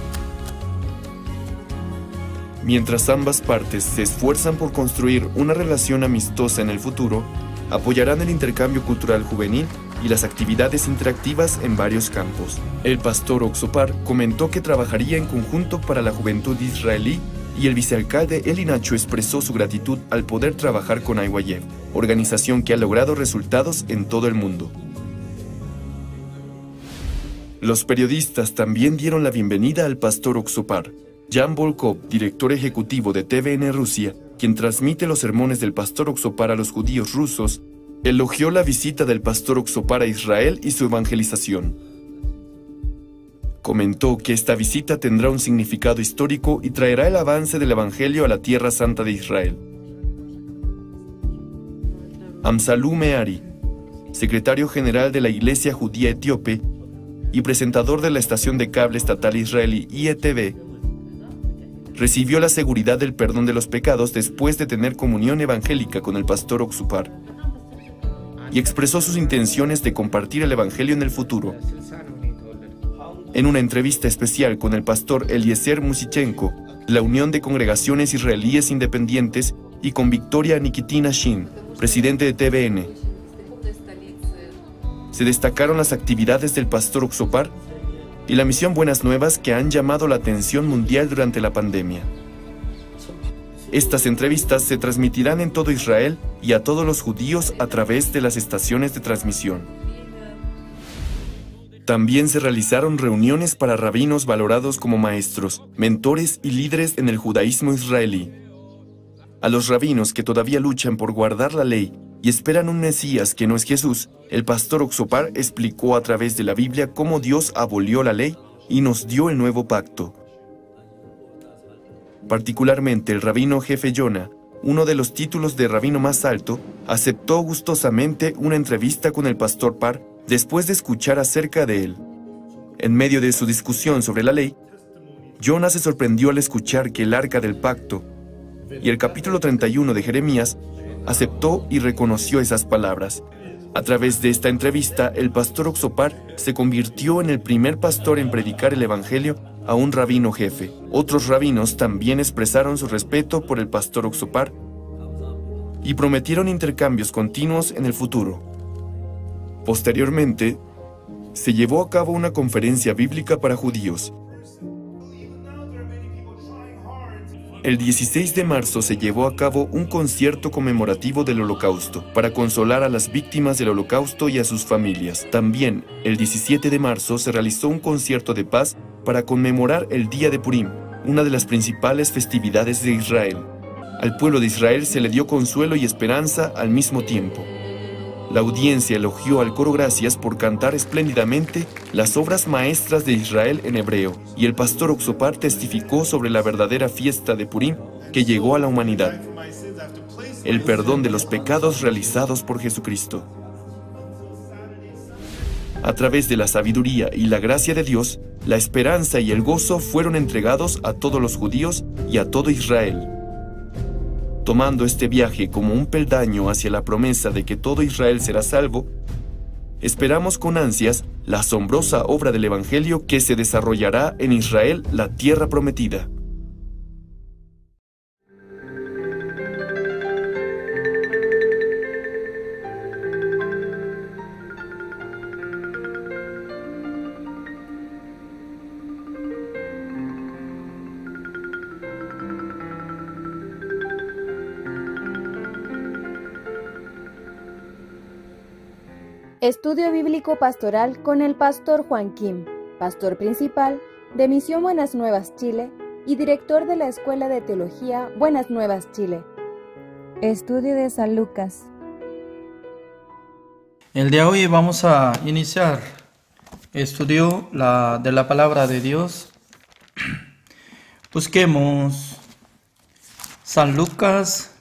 G: Mientras ambas partes se esfuerzan por construir una relación amistosa en el futuro, apoyarán el intercambio cultural juvenil y las actividades interactivas en varios campos. El pastor Oxupar comentó que trabajaría en conjunto para la juventud israelí y el vicealcalde Eli Nacho expresó su gratitud al poder trabajar con IYF, organización que ha logrado resultados en todo el mundo. Los periodistas también dieron la bienvenida al pastor Oxupar. Jan Volkov, director ejecutivo de TVN Rusia, quien transmite los sermones del pastor Oxupar a los judíos rusos, elogió la visita del pastor Oxupar a Israel y su evangelización. Comentó que esta visita tendrá un significado histórico y traerá el avance del Evangelio a la Tierra Santa de Israel. Amsalú Meari, secretario general de la Iglesia Judía Etíope y presentador de la estación de cable estatal israelí IETV, recibió la seguridad del perdón de los pecados después de tener comunión evangélica con el pastor Oxupar y expresó sus intenciones de compartir el Evangelio en el futuro. En una entrevista especial con el pastor Eliezer Musichenko, de la Unión de Congregaciones Israelíes Independientes, y con Victoria Nikitina Shin, presidente de TVN, se destacaron las actividades del pastor Oxupar y la misión Buenas Nuevas que han llamado la atención mundial durante la pandemia. Estas entrevistas se transmitirán en todo Israel y a todos los judíos a través de las estaciones de transmisión. También se realizaron reuniones para rabinos valorados como maestros, mentores y líderes en el judaísmo israelí. A los rabinos que todavía luchan por guardar la ley y esperan un Mesías que no es Jesús, el pastor Oxopar explicó a través de la Biblia cómo Dios abolió la ley y nos dio el nuevo pacto. Particularmente el rabino jefe Yonah, uno de los títulos de rabino más alto, aceptó gustosamente una entrevista con el pastor Parr después de escuchar acerca de él. En medio de su discusión sobre la ley, Yonah se sorprendió al escuchar que el arca del pacto y el capítulo 31 de Jeremías aceptó y reconoció esas palabras. A través de esta entrevista, el pastor Oxopar se convirtió en el primer pastor en predicar el evangelio a un rabino jefe. Otros rabinos también expresaron su respeto por el pastor Oxopar y prometieron intercambios continuos en el futuro. Posteriormente, se llevó a cabo una conferencia bíblica para judíos. El 16 de marzo se llevó a cabo un concierto conmemorativo del Holocausto para consolar a las víctimas del Holocausto y a sus familias. También, el 17 de marzo se realizó un concierto de paz para conmemorar el día de Purim, una de las principales festividades de Israel. Al pueblo de Israel se le dio consuelo y esperanza al mismo tiempo. La audiencia elogió al coro Gracias por cantar espléndidamente las obras maestras de Israel en hebreo, y el pastor Oxopar testificó sobre la verdadera fiesta de Purim que llegó a la humanidad, el perdón de los pecados realizados por Jesucristo. A través de la sabiduría y la gracia de Dios, la esperanza y el gozo fueron entregados a todos los judíos y a todo Israel. Tomando este viaje como un peldaño hacia la promesa de que todo Israel será salvo, esperamos con ansias la asombrosa obra del Evangelio que se desarrollará en Israel, la tierra prometida.
E: Estudio Bíblico Pastoral con el pastor Juan Kim, pastor principal de Misión Buenas Nuevas Chile y director de la Escuela de Teología Buenas Nuevas Chile. Estudio de San Lucas.
F: El día de hoy vamos a iniciar estudio de la palabra de Dios. Busquemos San Lucas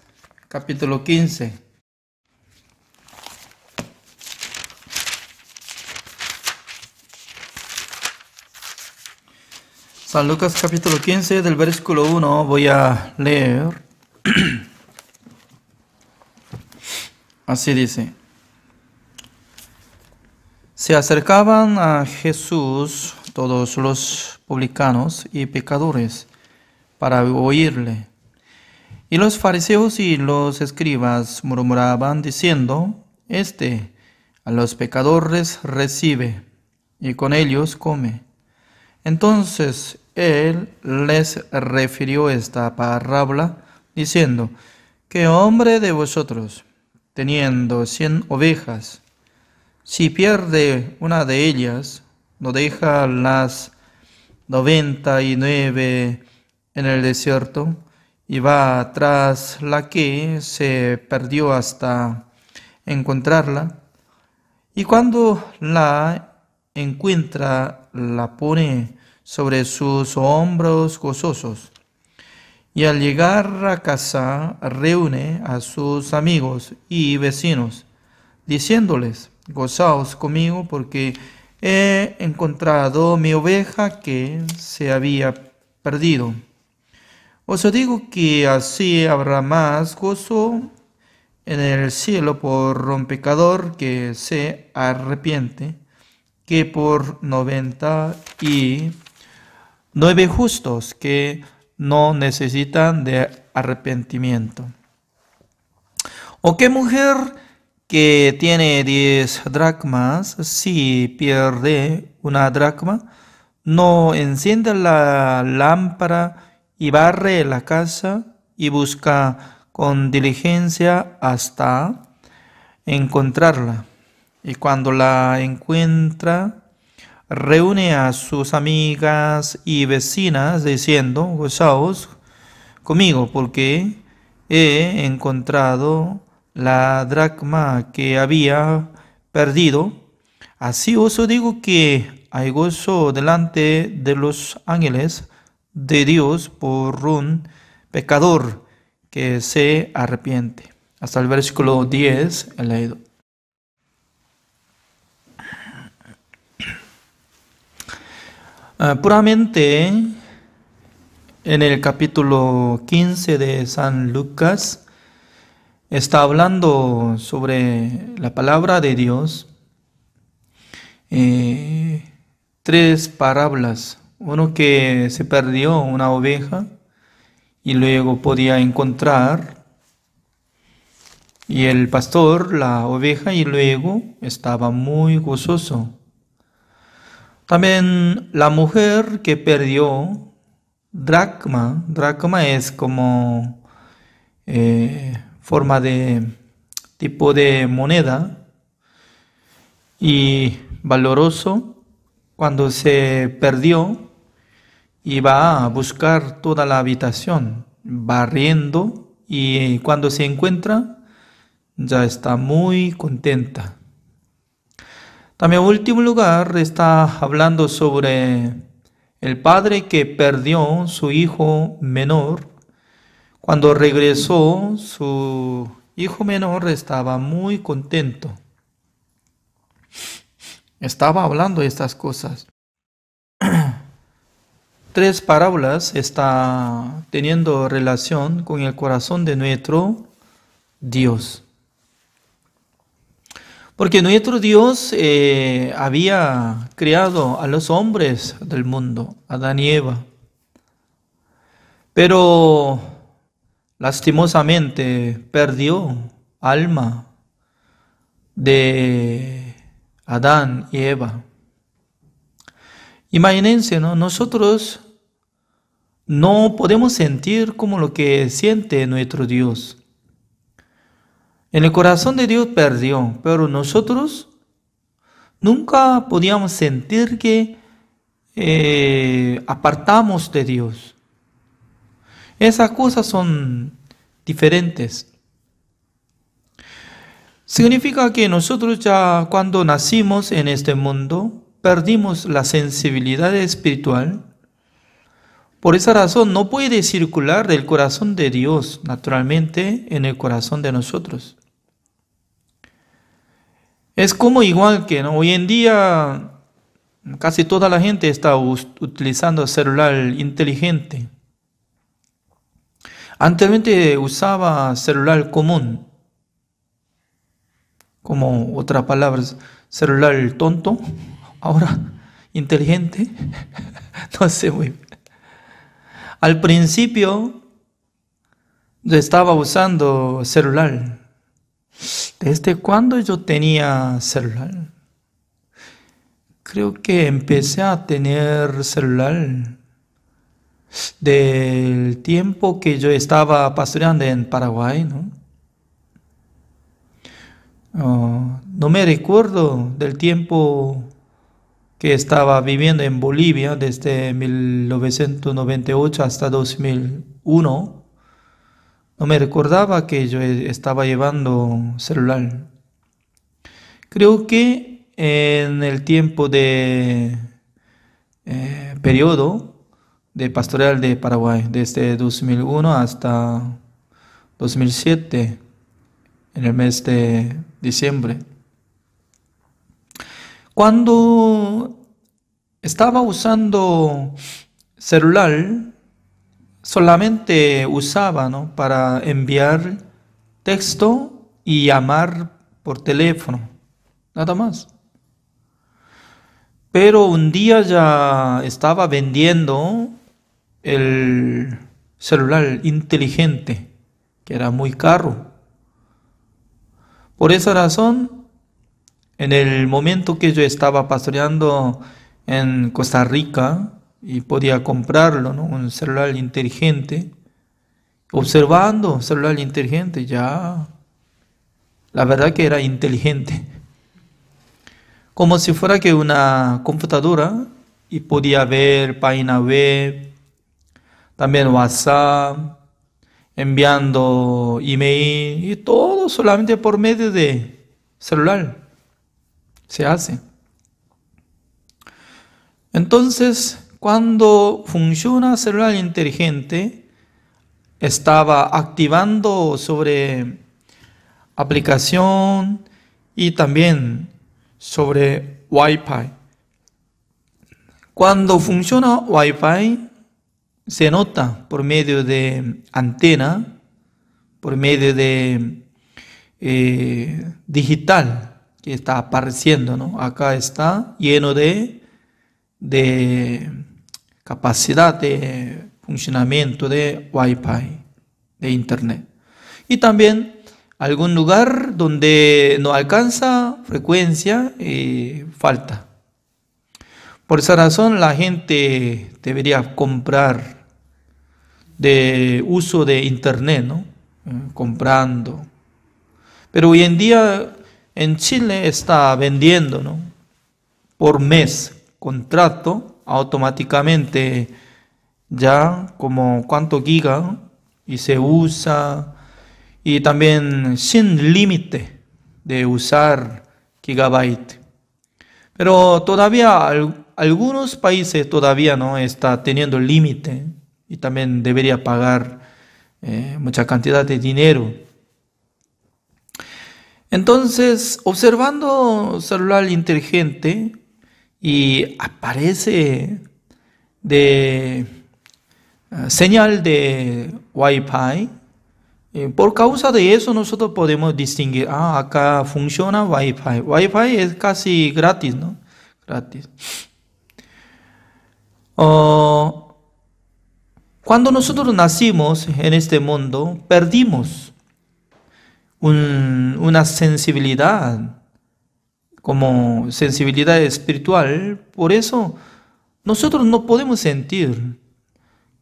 F: capítulo 15. San Lucas capítulo 15 del versículo 1 voy a leer. Así dice: Se acercaban a Jesús todos los publicanos y pecadores para oírle. Y los fariseos y los escribas murmuraban diciendo: Este a los pecadores recibe y con ellos come. Entonces él les refirió esta parábola diciendo: ¿Qué hombre de vosotros, teniendo 100 ovejas, si pierde una de ellas, no deja las 99 en el desierto y va tras la que se perdió hasta encontrarla? Y cuando la encuentra, la pone sobre sus hombros gozosos, y al llegar a casa reúne a sus amigos y vecinos, diciéndoles: Gozaos conmigo, porque he encontrado mi oveja que se había perdido. Os digo que así habrá más gozo en el cielo por un pecador que se arrepiente que por 99 justos que no necesitan de arrepentimiento. ¿O qué mujer que tiene 10 dracmas, si pierde una dracma, no enciende la lámpara y barre la casa y busca con diligencia hasta encontrarla. Y cuando la encuentra, reúne a sus amigas y vecinas diciendo: gozaos conmigo, porque he encontrado la dracma que había perdido. Así os digo que hay gozo delante de los ángeles de Dios por un pecador que se arrepiente. Hasta el versículo 10 he leído. Puramente en el capítulo 15 de San Lucas está hablando sobre la palabra de Dios. Tres parábolas. Uno que se perdió una oveja y luego podía encontrar, y el pastor la oveja y luego estaba muy gozoso. También la mujer que perdió dracma. Dracma es como forma de tipo de moneda y valoroso. Cuando se perdió, iba a buscar toda la habitación, barriendo, y cuando se encuentra, ya está muy contenta. También en último lugar está hablando sobre el padre que perdió su hijo menor. Cuando regresó, su hijo menor estaba muy contento. Estaba hablando de estas cosas. Tres parábolas están teniendo relación con el corazón de nuestro Dios. Porque nuestro Dios había creado a los hombres del mundo, Adán y Eva. Pero lastimosamente perdió alma de Adán y Eva. Imagínense, ¿no? Nosotros no podemos sentir como lo que siente nuestro Dios. En el corazón de Dios perdió, pero nosotros nunca podíamos sentir que apartamos de Dios. Esas cosas son diferentes. Significa que nosotros ya cuando nacimos en este mundo perdimos la sensibilidad espiritual. Por esa razón no puede circular el corazón de Dios naturalmente en el corazón de nosotros. Es como igual que, ¿no? Hoy en día casi toda la gente está utilizando celular inteligente. Anteriormente usaba celular común, como otra palabra, celular tonto, ahora inteligente, no sé muy bien. Al principio yo estaba usando celular. ¿Desde cuándo yo tenía celular? Creo que empecé a tener celular del tiempo que yo estaba pastoreando en Paraguay, ¿no? No me recuerdo del tiempo que estaba viviendo en Bolivia desde 1998 hasta 2001. No me recordaba que yo estaba llevando celular. Creo que en el tiempo de periodo de pastoral de Paraguay, desde 2001 hasta 2007, en el mes de diciembre. Cuando estaba usando celular, solamente usaba, ¿no?, para enviar texto y llamar por teléfono, nada más. Pero un día ya estaba vendiendo el celular inteligente, que era muy caro. Por esa razón, en el momento que yo estaba pastoreando en Costa Rica y podía comprarlo, ¿no? Un celular inteligente. Observando celular inteligente, ya la verdad que era inteligente. Como si fuera que una computadora y podía ver página web, también WhatsApp, enviando email y todo solamente por medio de celular se hace. Entonces, cuando funciona celular inteligente, estaba activando sobre aplicación y también sobre Wi-Fi. Cuando funciona Wi-Fi, se nota por medio de antena, por medio de digital que está apareciendo, ¿no? Acá está lleno de capacidad de funcionamiento de Wi-Fi, de Internet. Y también algún lugar donde no alcanza frecuencia falta. Por esa razón la gente debería comprar de uso de Internet, ¿no? Comprando. Pero hoy en día en Chile está vendiendo, ¿no? Por mes, contrato, automáticamente ya como cuánto giga y se usa, y también sin límite de usar gigabyte. Pero todavía algunos países todavía no está teniendo límite y también debería pagar mucha cantidad de dinero. Entonces, observando celular inteligente y aparece de señal de Wi-Fi, por causa de eso nosotros podemos distinguir, acá funciona Wi-Fi. Wi-Fi es casi gratis, ¿no? Gratis. Cuando nosotros nacimos en este mundo, perdimos una sensibilidad, como sensibilidad espiritual. Por eso nosotros no podemos sentir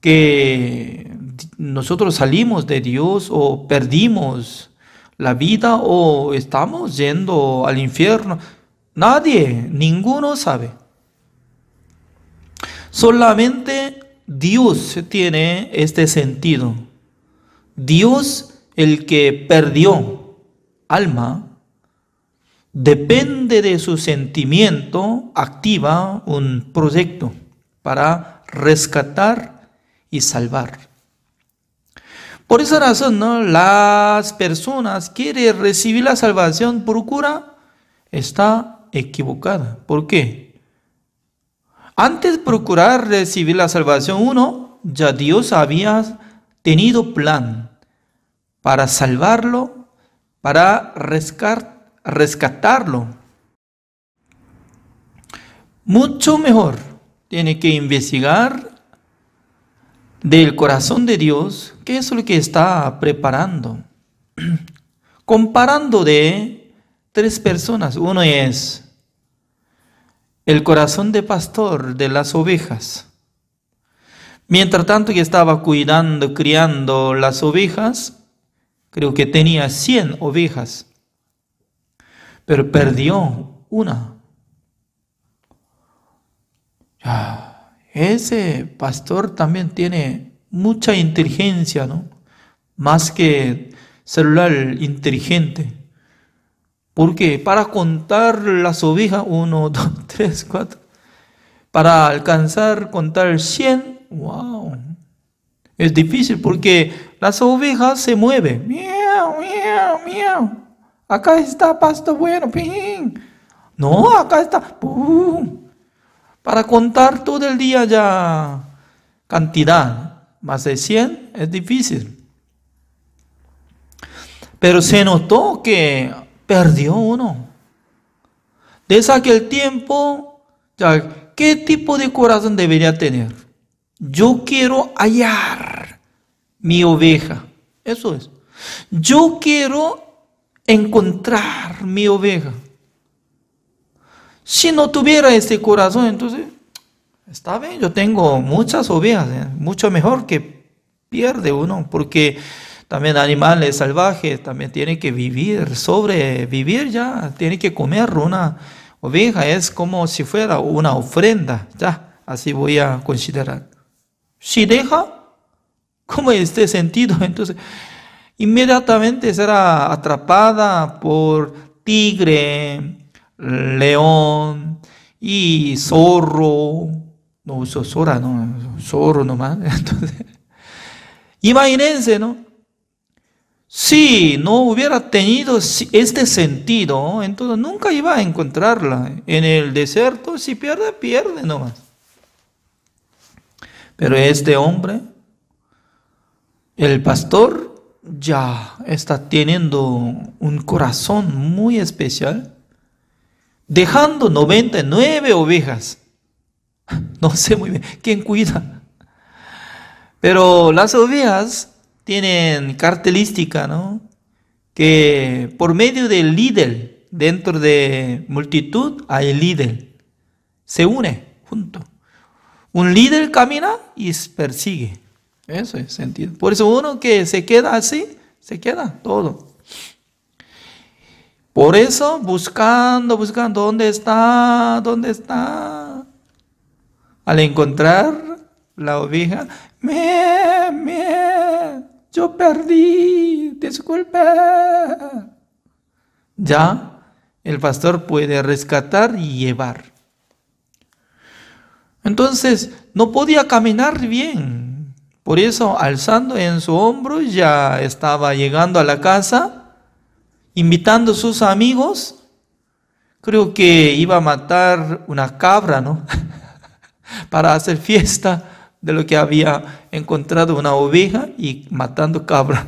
F: que nosotros salimos de Dios o perdimos la vida o estamos yendo al infierno. Nadie, ninguno sabe. Solamente Dios tiene este sentido. Dios, el que perdió alma, depende de su sentimiento, activa un proyecto para rescatar y salvar. Por esa razón, ¿no? Las personas quieren recibir la salvación, procura, está equivocada. ¿Por qué? Antes de procurar recibir la salvación, ya Dios había tenido plan para salvarlo, para rescatarlo. Mucho mejor tiene que investigar del corazón de Dios qué es lo que está preparando. Comparando de tres personas. Uno es el corazón de pastor de las ovejas. Mientras tanto que estaba cuidando, criando las ovejas, creo que tenía 100 ovejas, pero perdió una. Ese pastor también tiene mucha inteligencia, ¿no? Más que celular inteligente. Porque para contar las ovejas, 1, 2, 3, 4, para alcanzar, contar 100, wow. Es difícil porque las ovejas se mueven. Miau, miau, miau. Acá está pasto bueno. Ping. No, acá está. ¡Pum! Para contar todo el día ya cantidad, más de 100, es difícil. Pero se notó que perdió uno. Desde aquel tiempo, ya, ¿qué tipo de corazón debería tener? Yo quiero hallar mi oveja. Eso es. Yo quiero encontrar mi oveja. Si no tuviera este corazón, entonces Está bien, yo tengo muchas ovejas, mucho mejor que pierde uno, porque también animales salvajes también tienen que vivir, sobrevivir ya, tienen que comer. Una oveja es como si fuera una ofrenda, ya, así voy a considerar. Si deja, como este sentido, entonces inmediatamente será atrapada por tigre, león y zorro. No uso zorra, no, zorro nomás. Entonces, imagínense, ¿no? Si no hubiera tenido este sentido, entonces nunca iba a encontrarla. En el desierto, si pierde, pierde nomás. Pero este hombre, el pastor, ya está teniendo un corazón muy especial, dejando 99 ovejas. No sé muy bien quién cuida. Pero las ovejas tienen característica, ¿no? Que por medio del líder, dentro de multitud hay líder. Se une junto. Un líder camina y persigue. Eso es sentido. Por eso uno que se queda así, se queda todo. Por eso buscando, ¿dónde está? ¿Dónde está? Al encontrar la oveja, yo perdí, disculpe. Ya el pastor puede rescatar y llevar. Entonces no podía caminar bien. Por eso, alzando en su hombro, ya estaba llegando a la casa, invitando a sus amigos. Creo que iba a matar una cabra, ¿no? Para hacer fiesta de lo que había encontrado una oveja y matando cabra.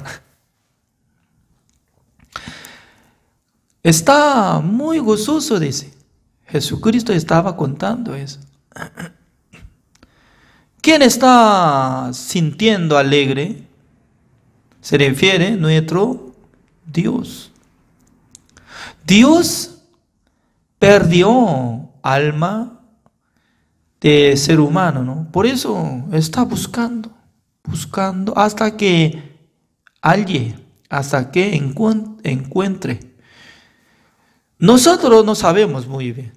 F: Está muy gozoso, dice. Jesucristo estaba contando eso. ¿Quién está sintiendo alegre? Se refiere a nuestro Dios. Dios perdió alma de ser humano, ¿no? Por eso está buscando hasta que encuentre. Nosotros no sabemos muy bien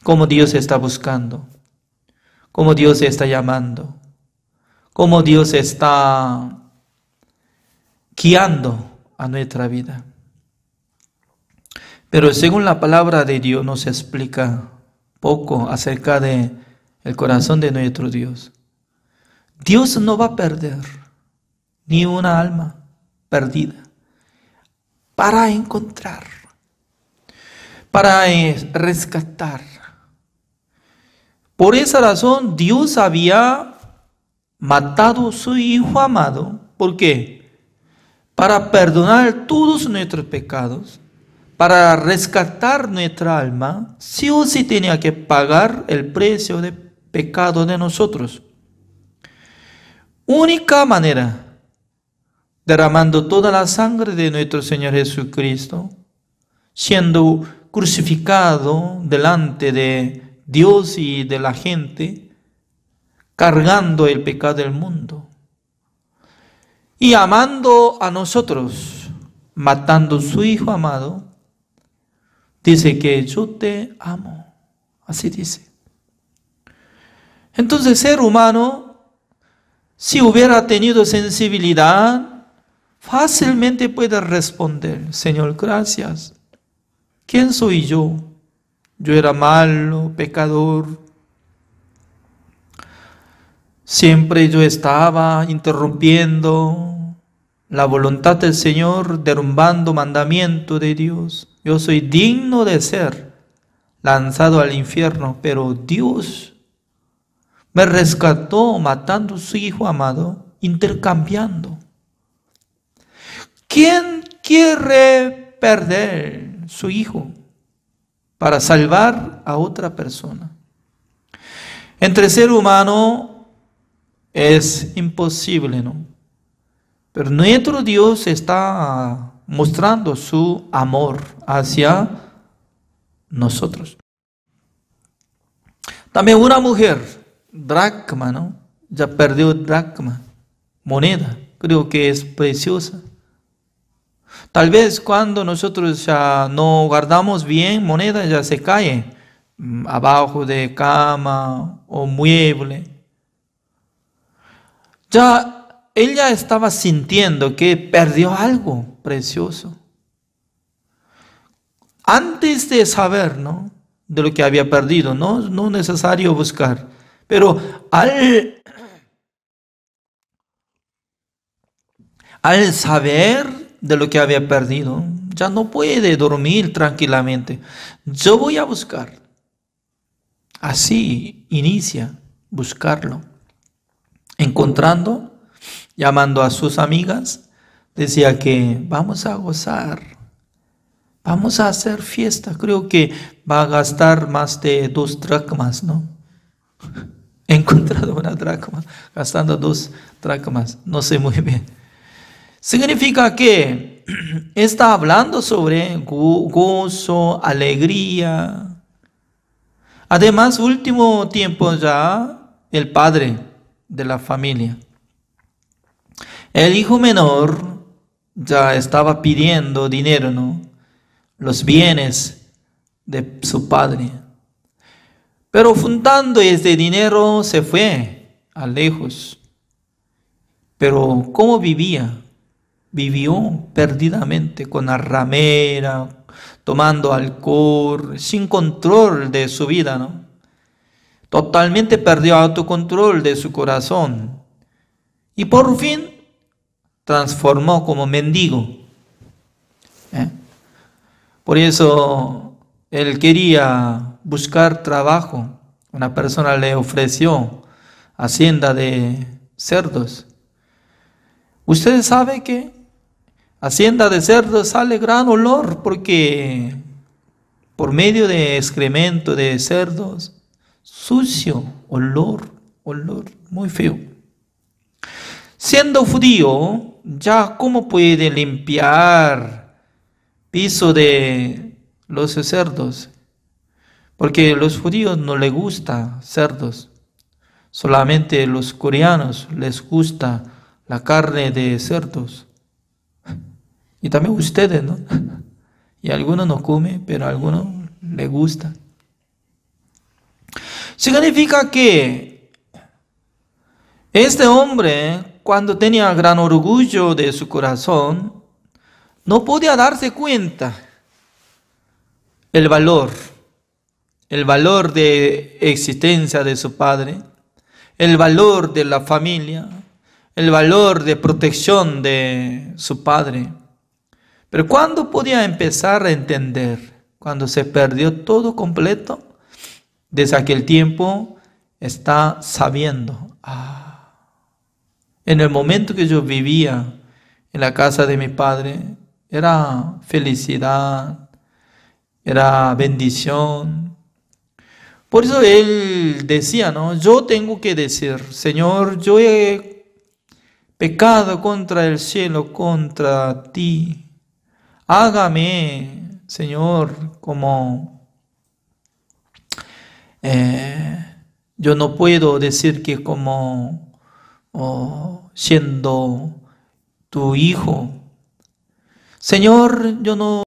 F: cómo Dios está buscando, cómo Dios está llamando, cómo Dios está guiando a nuestra vida. Pero según la palabra de Dios nos explica poco acerca de el corazón de nuestro Dios. Dios no va a perder ni una alma perdida para encontrar, para rescatar. Por esa razón Dios había matado a su Hijo amado. ¿Por qué? Para perdonar todos nuestros pecados. Para rescatar nuestra alma, sí o sí tenía que pagar el precio de pecado de nosotros. Única manera, derramando toda la sangre de nuestro Señor Jesucristo, siendo crucificado delante de Dios y de la gente, cargando el pecado del mundo y amando a nosotros, matando a su Hijo amado. Dice que yo te amo, así dice. Entonces, ser humano, si hubiera tenido sensibilidad, fácilmente puede responder: Señor, gracias. ¿Quién soy yo? Yo era malo, pecador. Siempre yo estaba interrumpiendo la voluntad del Señor, derrumbando mandamiento de Dios. Yo soy digno de ser lanzado al infierno, pero Dios me rescató matando a su Hijo amado, intercambiando. ¿Quién quiere perder su hijo para salvar a otra persona? Entre ser humano es imposible, ¿no? Pero nuestro Dios está mostrando su amor hacia nosotros. También una mujer, dracma, ¿no? Ya perdió dracma, moneda, creo que es preciosa. Tal vez cuando nosotros ya no guardamos bien moneda, ya se cae abajo de cama o mueble. Ya ella estaba sintiendo que perdió algo precioso. Antes de saber, ¿no?, de lo que había perdido, no necesario buscar, pero al saber de lo que había perdido, ya no puede dormir tranquilamente. Yo voy a buscar. Así inicia buscarlo. Encontrando, llamando a sus amigas, decía que vamos a gozar, vamos a hacer fiesta. Creo que va a gastar más de 2 dracmas, ¿no? He encontrado una dracma, gastando 2 dracmas, no sé muy bien. Significa que está hablando sobre gozo, alegría. Además, último tiempo ya, el padre de la familia, el hijo menor, ya estaba pidiendo dinero, ¿no?, los bienes de su padre. Pero juntando ese dinero se fue a lejos. Pero ¿cómo vivía? Vivió perdidamente con la ramera, tomando alcohol, sin control de su vida, ¿no? Totalmente perdió autocontrol de su corazón. Y por fin transformó como mendigo. Por eso él quería buscar trabajo. Una persona le ofreció hacienda de cerdos. Ustedes saben que hacienda de cerdos sale gran olor porque por medio de excremento de cerdos, sucio, olor muy feo. Siendo judío, ya cómo puede limpiar piso de los cerdos, porque a los judíos no les gusta cerdos, solamente los coreanos les gusta la carne de cerdos. Y también ustedes, ¿no? Y algunos no comen, pero a algunos les gusta. Significa que este hombre, cuando tenía gran orgullo de su corazón, no podía darse cuenta el valor de existencia de su padre, el valor de la familia, el valor de protección de su padre. Pero cuando podía empezar a entender, cuando se perdió todo completo, desde aquel tiempo está sabiendo, en el momento que yo vivía en la casa de mi padre, era felicidad, era bendición. Por eso él decía, ¿no?, yo tengo que decir, Señor, yo he pecado contra el cielo, contra ti. Hágame, Señor, como yo no puedo decir que como siendo tu hijo. Señor, yo no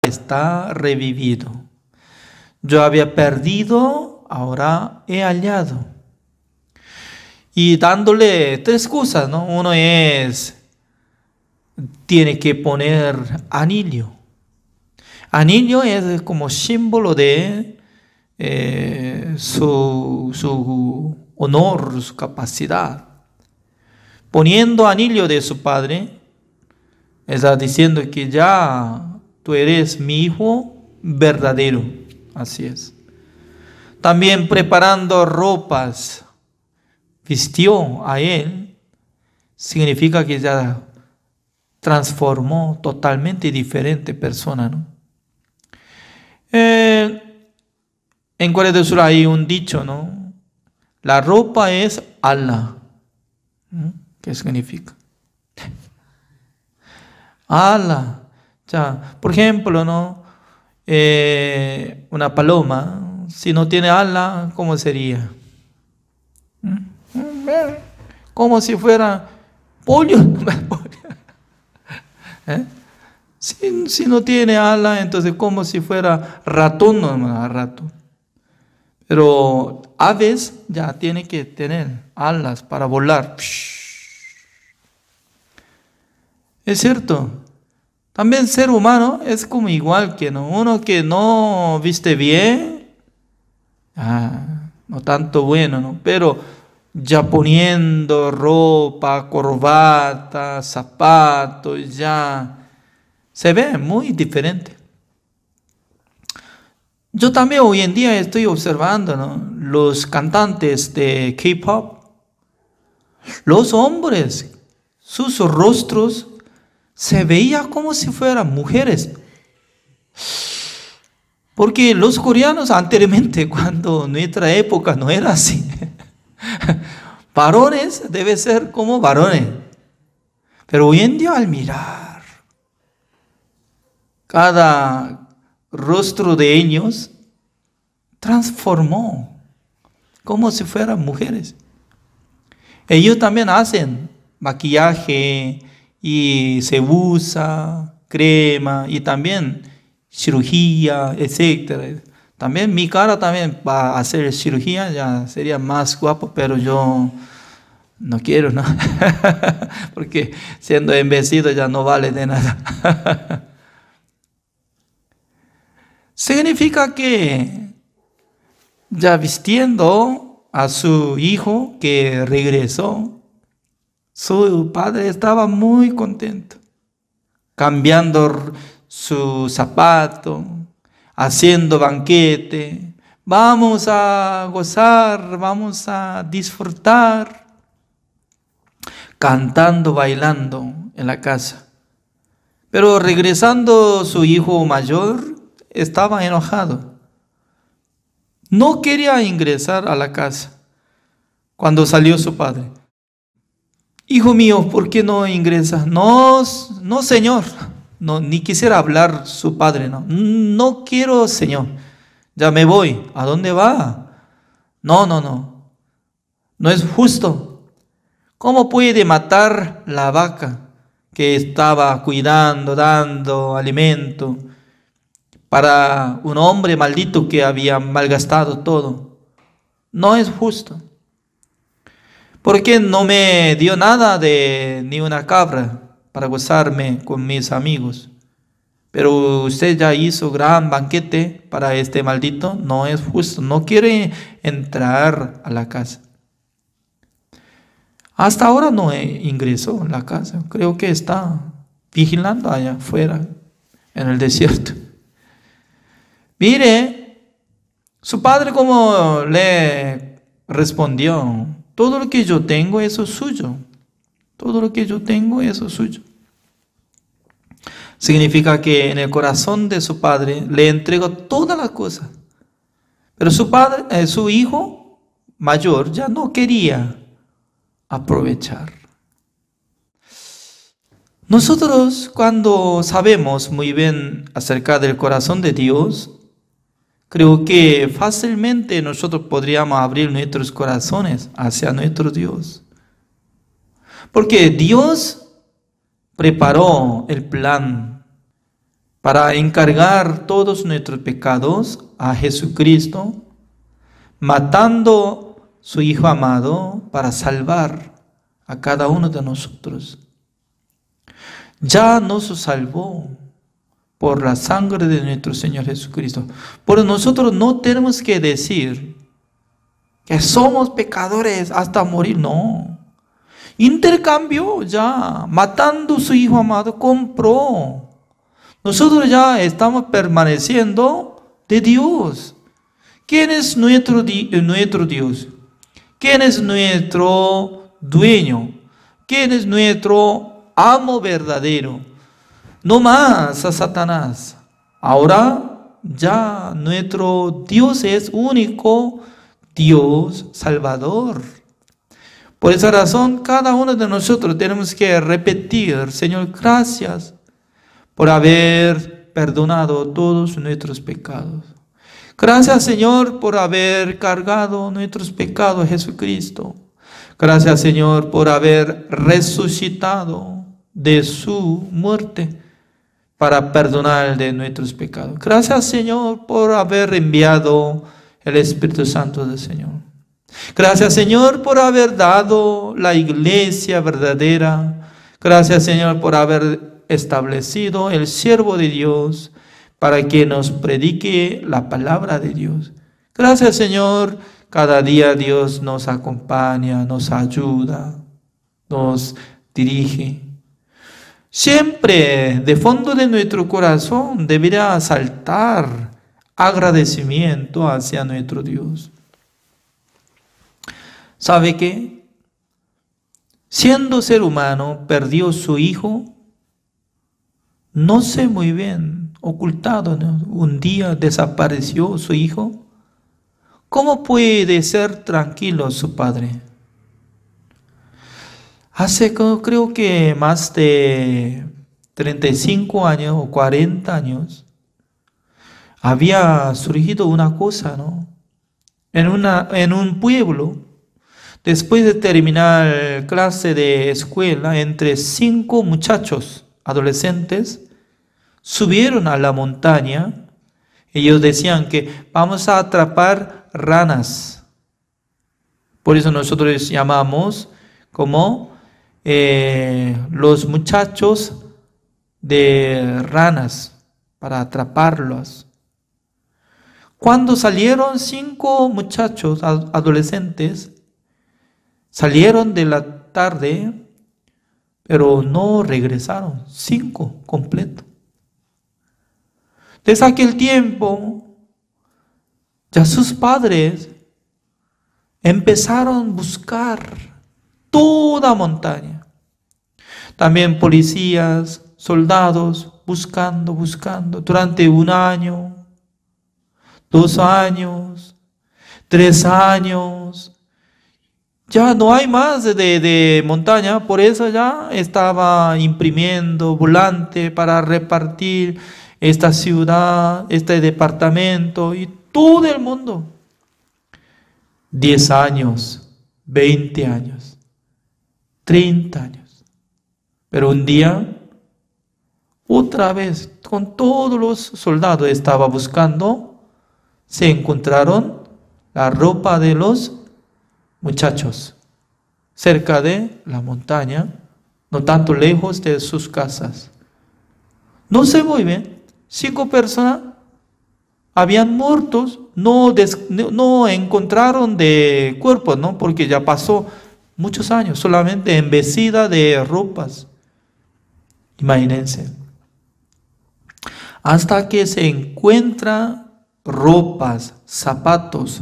F: está revivido. Yo había perdido, ahora he hallado. Y dándole tres cosas, ¿no? Uno es, tiene que poner anillo. Anillo es como símbolo de su honor, su capacidad. Poniendo anillo de su padre, está diciendo que ya tú eres mi hijo verdadero. Así es. También preparando ropas, vistió a él, significa que ya transformó totalmente diferente persona, ¿no? En Corea del Sur hay un dicho, ¿no? La ropa es Allah. ¿Qué significa? Allah. Ya, por ejemplo, ¿no? Una paloma, si no tiene ala, ¿cómo sería? Como si fuera pollo. Si no tiene ala, entonces como si fuera ratón, no, ratón. Pero aves ya tienen que tener alas para volar. Es cierto. También ser humano es como igual que ¿no? Uno que no viste bien, no tanto bueno, ¿no? Pero ya poniendo ropa, corbata, zapatos, ya se ve muy diferente. Yo también hoy en día estoy observando, ¿no? Los cantantes de K-pop, los hombres, sus rostros se veía como si fueran mujeres. Porque los coreanos anteriormente, cuando nuestra época no era así, varones debe ser como varones. Pero hoy en día al mirar cada rostro de ellos transformó como si fueran mujeres. Ellos también hacen maquillaje y se usa crema y también cirugía, etc. También mi cara también para hacer cirugía ya sería más guapo, pero yo no quiero, ¿no? Porque siendo envejecido ya no vale de nada. Significa que ya vistiendo a su hijo que regresó, su padre estaba muy contento, cambiando su zapato, haciendo banquete. Vamos a gozar, vamos a disfrutar, cantando, bailando en la casa. Pero regresando su hijo mayor, estaba enojado. No quería ingresar a la casa cuando salió su padre. Hijo mío, ¿por qué no ingresas? No, no, señor. No, ni quisiera hablar su padre, no. No quiero, señor. Ya me voy. ¿A dónde va? No. No es justo. ¿Cómo puede matar la vaca que estaba cuidando, dando alimento para un hombre maldito que había malgastado todo? No es justo. ¿Por qué no me dio nada de ni una cabra para gozarme con mis amigos? Pero usted ya hizo gran banquete para este maldito. No es justo. No quiere entrar a la casa. Hasta ahora no ingresó a la casa. Creo que está vigilando allá afuera, en el desierto. Mire, su padre como le respondió: todo lo que yo tengo, eso es suyo. Todo lo que yo tengo, eso es suyo. Significa que en el corazón de su padre le entregó todas las cosas. Pero su padre, su hijo mayor ya no quería aprovechar. Nosotros, cuando sabemos muy bien acerca del corazón de Dios, creo que fácilmente nosotros podríamos abrir nuestros corazones hacia nuestro Dios. Porque Dios preparó el plan para encargar todos nuestros pecados a Jesucristo, matando su Hijo amado para salvar a cada uno de nosotros. Ya nos salvó por la sangre de nuestro Señor Jesucristo. Por nosotros no tenemos que decir que somos pecadores hasta morir, no. Intercambió ya, matando su Hijo amado, compró. Nosotros ya estamos permaneciendo de Dios. ¿Quién es nuestro Dios? ¿Quién es nuestro dueño? ¿Quién es nuestro amo verdadero? No más a Satanás. Ahora ya nuestro Dios es único Dios Salvador. Por esa razón, cada uno de nosotros tenemos que repetir: Señor, gracias por haber perdonado todos nuestros pecados. Gracias, Señor, por haber cargado nuestros pecados a Jesucristo. Gracias, Señor, por haber resucitado de su muerte para perdonar de nuestros pecados. Gracias, Señor, por haber enviado el Espíritu Santo del Señor. Gracias, Señor, por haber dado la iglesia verdadera. Gracias, Señor, por haber establecido el siervo de Dios para que nos predique la palabra de Dios. Gracias, Señor. Cada día Dios nos acompaña, nos ayuda, nos dirige. Siempre de fondo de nuestro corazón debería saltar agradecimiento hacia nuestro Dios. ¿Sabe qué? Siendo ser humano, perdió su hijo. No sé muy bien, ocultado, ¿no? Un día desapareció su hijo. ¿Cómo puede ser tranquilo su padre? Hace creo que más de 35 años o 40 años había surgido una cosa, ¿no? En un pueblo, después de terminar clase de escuela, entre 5 muchachos adolescentes subieron a la montaña. Ellos decían que vamos a atrapar ranas. Por eso nosotros llamamos como los muchachos de ranas, para atraparlos. Cuando salieron 5 muchachos adolescentes, salieron de la tarde, pero no regresaron, 5 completos. Desde aquel tiempo, ya sus padres empezaron a buscar toda montaña. También policías, soldados, buscando, durante 1 año, 2 años, 3 años. Ya no hay más de montaña, por eso ya estaba imprimiendo volante para repartir esta ciudad, este departamento y todo el mundo. 10 años, 20 años, 30 años. Pero un día, otra vez, con todos los soldados estaba buscando, se encontraron la ropa de los muchachos cerca de la montaña, no tanto lejos de sus casas. No sé muy bien, 5 personas habían muertos, no encontraron de cuerpos, ¿no? Porque ya pasó muchos años, solamente embecida de ropas. Imagínense. Hasta que se encuentra ropas, zapatos,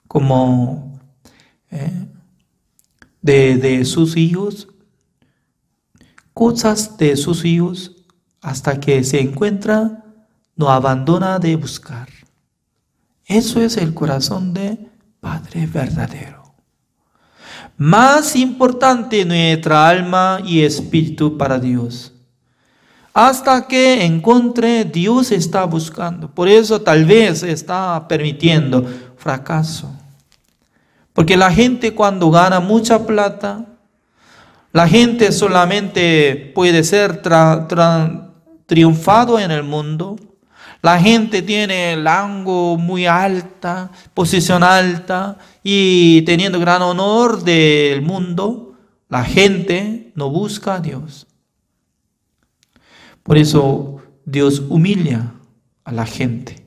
F: como de sus hijos, cosas de sus hijos, hasta que se encuentra, no abandona de buscar. Eso es el corazón de Padre verdadero. Más importante nuestra alma y espíritu para Dios. Hasta que encuentre, Dios está buscando. Por eso tal vez está permitiendo fracaso. Porque la gente cuando gana mucha plata, la gente solamente puede ser triunfado en el mundo. La gente tiene el rango muy alta, posición alta y teniendo gran honor del mundo. La gente no busca a Dios. Por eso Dios humilla a la gente.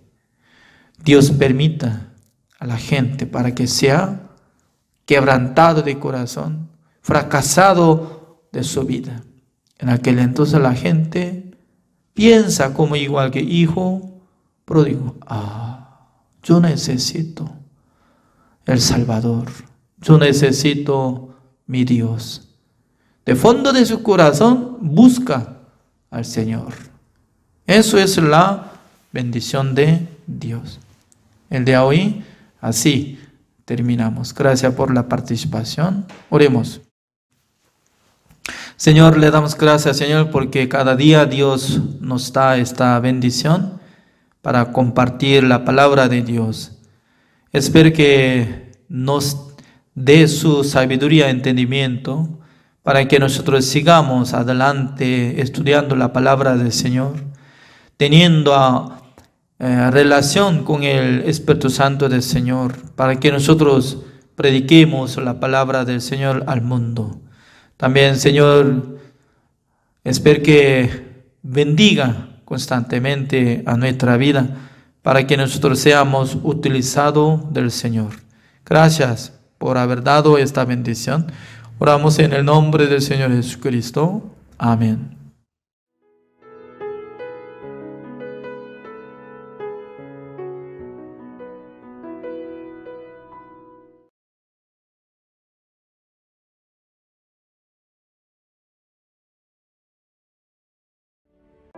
F: Dios permita a la gente para que sea quebrantado de corazón, fracasado de su vida. En aquel entonces la gente piensa como igual que hijo pródigo. Yo necesito el Salvador. Yo necesito mi Dios. De fondo de su corazón busca al Señor. Eso es la bendición de Dios. El de hoy, así terminamos. Gracias por la participación. Oremos. Señor, le damos gracias, Señor, porque cada día Dios nos da esta bendición para compartir la palabra de Dios. Espero que nos dé su sabiduría y entendimiento para que nosotros sigamos adelante estudiando la palabra del Señor, teniendo relación con el Espíritu Santo del Señor, para que nosotros prediquemos la palabra del Señor al mundo. También, Señor, espero que bendiga constantemente a nuestra vida para que nosotros seamos utilizados del Señor. Gracias por haber dado esta bendición. Oramos en el nombre del Señor Jesucristo. Amén.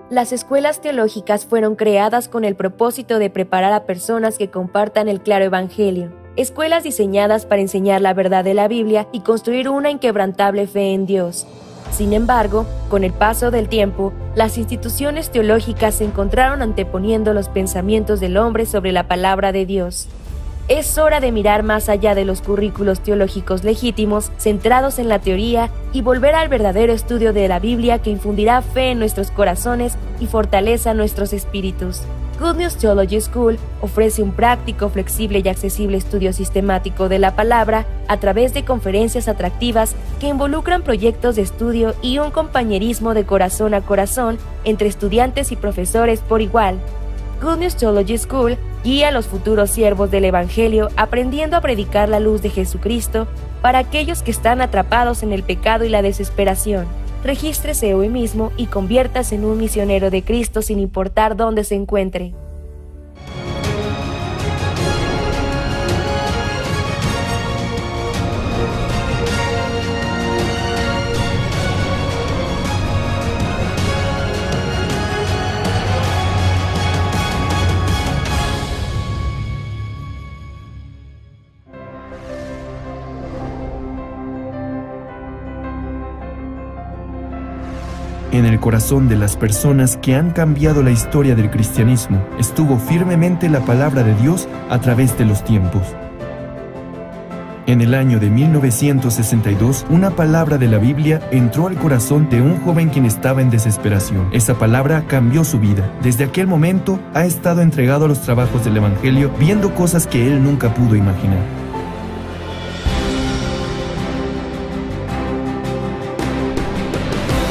A: Las escuelas teológicas fueron creadas con el propósito de preparar a personas que compartan el claro evangelio. Escuelas diseñadas para enseñar la verdad de la Biblia y construir una inquebrantable fe en Dios. Sin embargo, con el paso del tiempo, las instituciones teológicas se encontraron anteponiendo los pensamientos del hombre sobre la palabra de Dios. Es hora de mirar más allá de los currículos teológicos legítimos, centrados en la teoría, y volver al verdadero estudio de la Biblia que infundirá fe en nuestros corazones y fortaleza nuestros espíritus. Good News Theology School ofrece un práctico, flexible y accesible estudio sistemático de la palabra a través de conferencias atractivas que involucran proyectos de estudio y un compañerismo de corazón a corazón entre estudiantes y profesores por igual. Good News Theology School guía a los futuros siervos del Evangelio aprendiendo a predicar la luz de Jesucristo para aquellos que están atrapados en el pecado y la desesperación. Regístrese hoy mismo y conviértase en un misionero de Cristo sin importar dónde se encuentre.
G: En el corazón de las personas que han cambiado la historia del cristianismo estuvo firmemente la palabra de Dios a través de los tiempos. En el año de 1962, una palabra de la Biblia entró al corazón de un joven quien estaba en desesperación. Esa palabra cambió su vida. Desde aquel momento ha estado entregado a los trabajos del Evangelio, viendo cosas que él nunca pudo imaginar.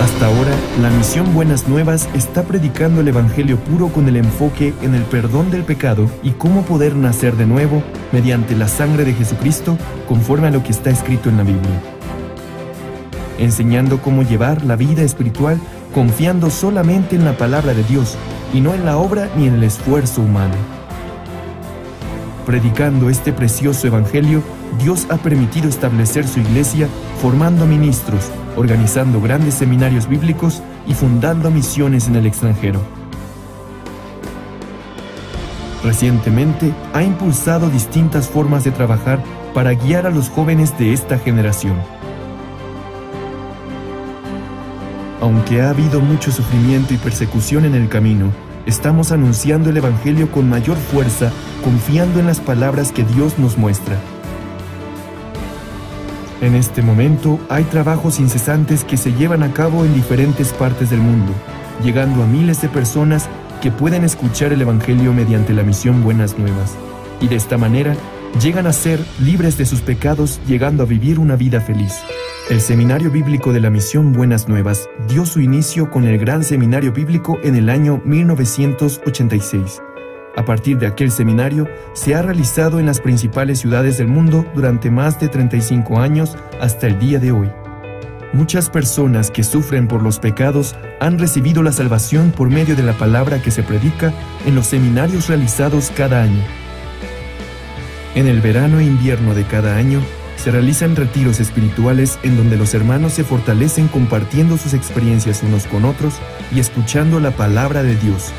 G: Hasta ahora, la misión Buenas Nuevas está predicando el Evangelio puro con el enfoque en el perdón del pecado y cómo poder nacer de nuevo mediante la sangre de Jesucristo conforme a lo que está escrito en la Biblia. Enseñando cómo llevar la vida espiritual confiando solamente en la palabra de Dios y no en la obra ni en el esfuerzo humano. Predicando este precioso Evangelio, Dios ha permitido establecer su iglesia formando ministros, organizando grandes seminarios bíblicos y fundando misiones en el extranjero. Recientemente ha impulsado distintas formas de trabajar para guiar a los jóvenes de esta generación. Aunque ha habido mucho sufrimiento y persecución en el camino, estamos anunciando el Evangelio con mayor fuerza, confiando en las palabras que Dios nos muestra. En este momento hay trabajos incesantes que se llevan a cabo en diferentes partes del mundo, llegando a miles de personas que pueden escuchar el Evangelio mediante la misión Buenas Nuevas. Y de esta manera, llegan a ser libres de sus pecados, llegando a vivir una vida feliz. El Seminario Bíblico de la Misión Buenas Nuevas dio su inicio con el Gran Seminario Bíblico en el año 1986. A partir de aquel seminario, se ha realizado en las principales ciudades del mundo durante más de 35 años hasta el día de hoy. Muchas personas que sufren por los pecados han recibido la salvación por medio de la palabra que se predica en los seminarios realizados cada año. En el verano e invierno de cada año, se realizan retiros espirituales en donde los hermanos se fortalecen compartiendo sus experiencias unos con otros y escuchando la palabra de Dios.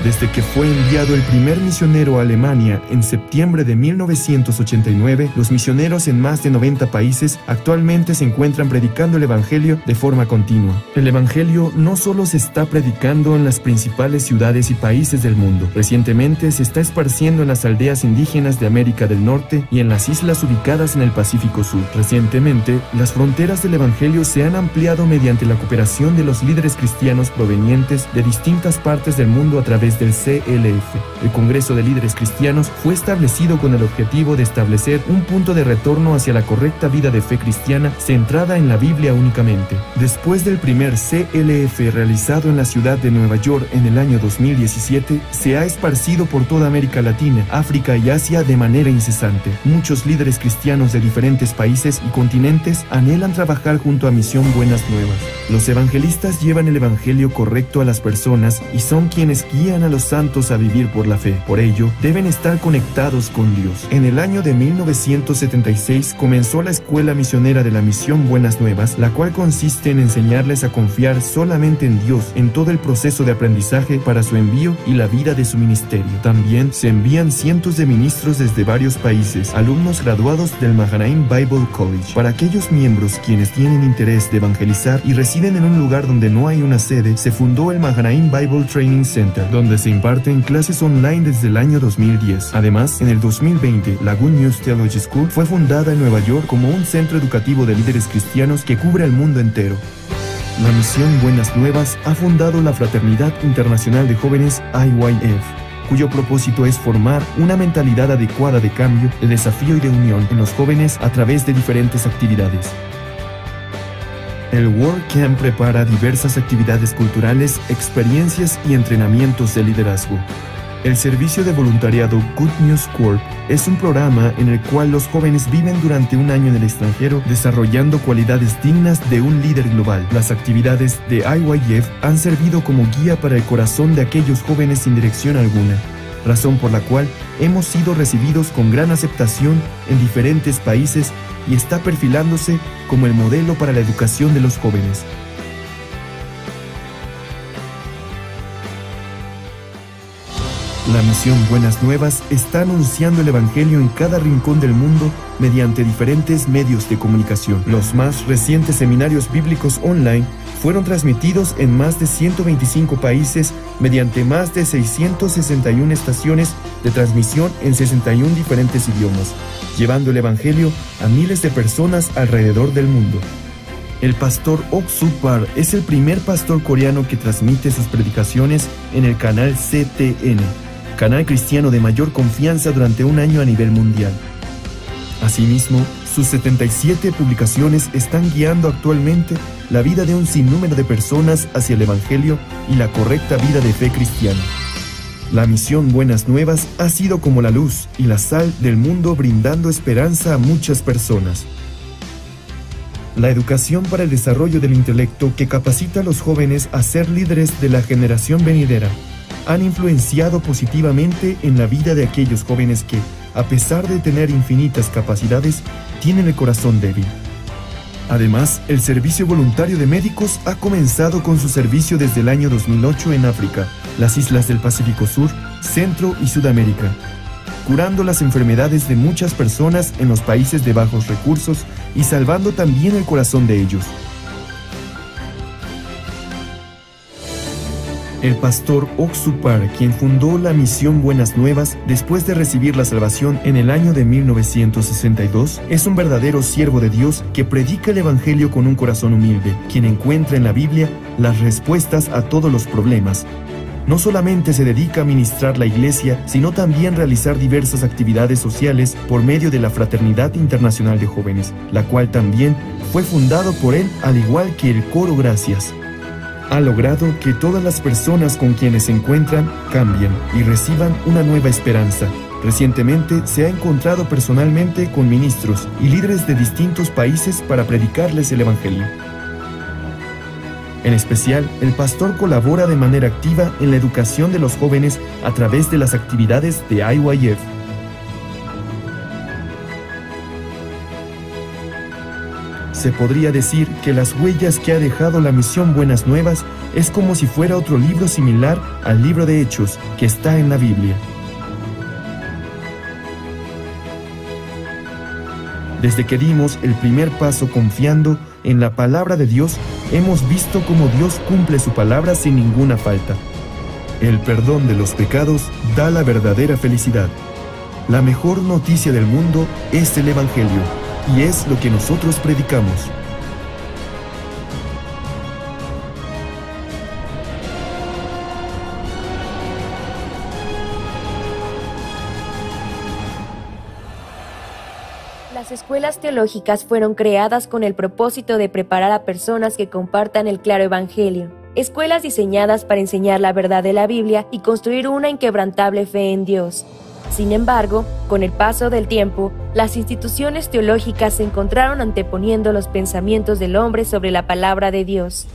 G: Desde que fue enviado el primer misionero a Alemania en septiembre de 1989, los misioneros en más de 90 países actualmente se encuentran predicando el Evangelio de forma continua. El Evangelio no solo se está predicando en las principales ciudades y países del mundo. Recientemente se está esparciendo en las aldeas indígenas de América del Norte y en las islas ubicadas en el Pacífico Sur. Recientemente, las fronteras del Evangelio se han ampliado mediante la cooperación de los líderes cristianos provenientes de distintas partes del mundo a través del CLF. El Congreso de Líderes Cristianos fue establecido con el objetivo de establecer un punto de retorno hacia la correcta vida de fe cristiana centrada en la Biblia únicamente. Después del primer CLF realizado en la ciudad de Nueva York en el año 2017, se ha esparcido por toda América Latina, África y Asia de manera incesante. Muchos líderes cristianos de diferentes países y continentes anhelan trabajar junto a Misión Buenas Nuevas. Los evangelistas llevan el Evangelio correcto a las personas y son quienes guían a los santos a vivir por la fe. Por ello, deben estar conectados con Dios. En el año de 1976 comenzó la Escuela Misionera de la Misión Buenas Nuevas, la cual consiste en enseñarles a confiar solamente en Dios en todo el proceso de aprendizaje para su envío y la vida de su ministerio. También se envían cientos de ministros desde varios países, alumnos graduados del Mahanaim Bible College. Para aquellos miembros quienes tienen interés de evangelizar y residen en un lugar donde no hay una sede, se fundó el Mahanaim Bible Training Center, donde se imparten clases online desde el año 2010. Además, en el 2020, la Good News Theology School fue fundada en Nueva York como un centro educativo de líderes cristianos que cubre el mundo entero. La Misión Buenas Nuevas ha fundado la Fraternidad Internacional de Jóvenes IYF, cuyo propósito es formar una mentalidad adecuada de cambio, de desafío y de unión en los jóvenes a través de diferentes actividades. El World Camp prepara diversas actividades culturales, experiencias y entrenamientos de liderazgo. El servicio de voluntariado Good News Corp es un programa en el cual los jóvenes viven durante un año en el extranjero desarrollando cualidades dignas de un líder global. Las actividades de IYF han servido como guía para el corazón de aquellos jóvenes sin dirección alguna, razón por la cual hemos sido recibidos con gran aceptación en diferentes países y está perfilándose como el modelo para la educación de los jóvenes. La Misión Buenas Nuevas está anunciando el Evangelio en cada rincón del mundo mediante diferentes medios de comunicación. Los más recientes seminarios bíblicos online fueron transmitidos en más de 125 países mediante más de 661 estaciones de transmisión en 61 diferentes idiomas, llevando el Evangelio a miles de personas alrededor del mundo. El pastor Ok Suk Par es el primer pastor coreano que transmite sus predicaciones en el canal CTN, canal cristiano de mayor confianza durante un año a nivel mundial. Asimismo, sus 77 publicaciones están guiando actualmente la vida de un sinnúmero de personas hacia el Evangelio y la correcta vida de fe cristiana. La Misión Buenas Nuevas ha sido como la luz y la sal del mundo, brindando esperanza a muchas personas. La educación para el desarrollo del intelecto que capacita a los jóvenes a ser líderes de la generación venidera han influenciado positivamente en la vida de aquellos jóvenes que, a pesar de tener infinitas capacidades, tienen el corazón débil. Además, el Servicio Voluntario de Médicos ha comenzado con su servicio desde el año 2008 en África, las islas del Pacífico Sur, Centro y Sudamérica, curando las enfermedades de muchas personas en los países de bajos recursos y salvando también el corazón de ellos. El pastor Oxupar, quien fundó la misión Buenas Nuevas después de recibir la salvación en el año de 1962, es un verdadero siervo de Dios que predica el Evangelio con un corazón humilde, quien encuentra en la Biblia las respuestas a todos los problemas. No solamente se dedica a ministrar la iglesia, sino también realizar diversas actividades sociales por medio de la Fraternidad Internacional de Jóvenes, la cual también fue fundado por él, al igual que el Coro Gracias. Ha logrado que todas las personas con quienes se encuentran cambien y reciban una nueva esperanza. Recientemente se ha encontrado personalmente con ministros y líderes de distintos países para predicarles el Evangelio. En especial, el pastor colabora de manera activa en la educación de los jóvenes a través de las actividades de IYF. Se podría decir que las huellas que ha dejado la misión Buenas Nuevas es como si fuera otro libro similar al libro de Hechos que está en la Biblia. Desde que dimos el primer paso confiando en la palabra de Dios, hemos visto cómo Dios cumple su palabra sin ninguna falta. El perdón de los pecados da la verdadera felicidad. La mejor noticia del mundo es el Evangelio, y es lo que nosotros predicamos.
A: Las escuelas teológicas fueron creadas con el propósito de preparar a personas que compartan el claro evangelio. Escuelas diseñadas para enseñar la verdad de la Biblia y construir una inquebrantable fe en Dios. Sin embargo, con el paso del tiempo, las instituciones teológicas se encontraron anteponiendo los pensamientos del hombre sobre la palabra de Dios.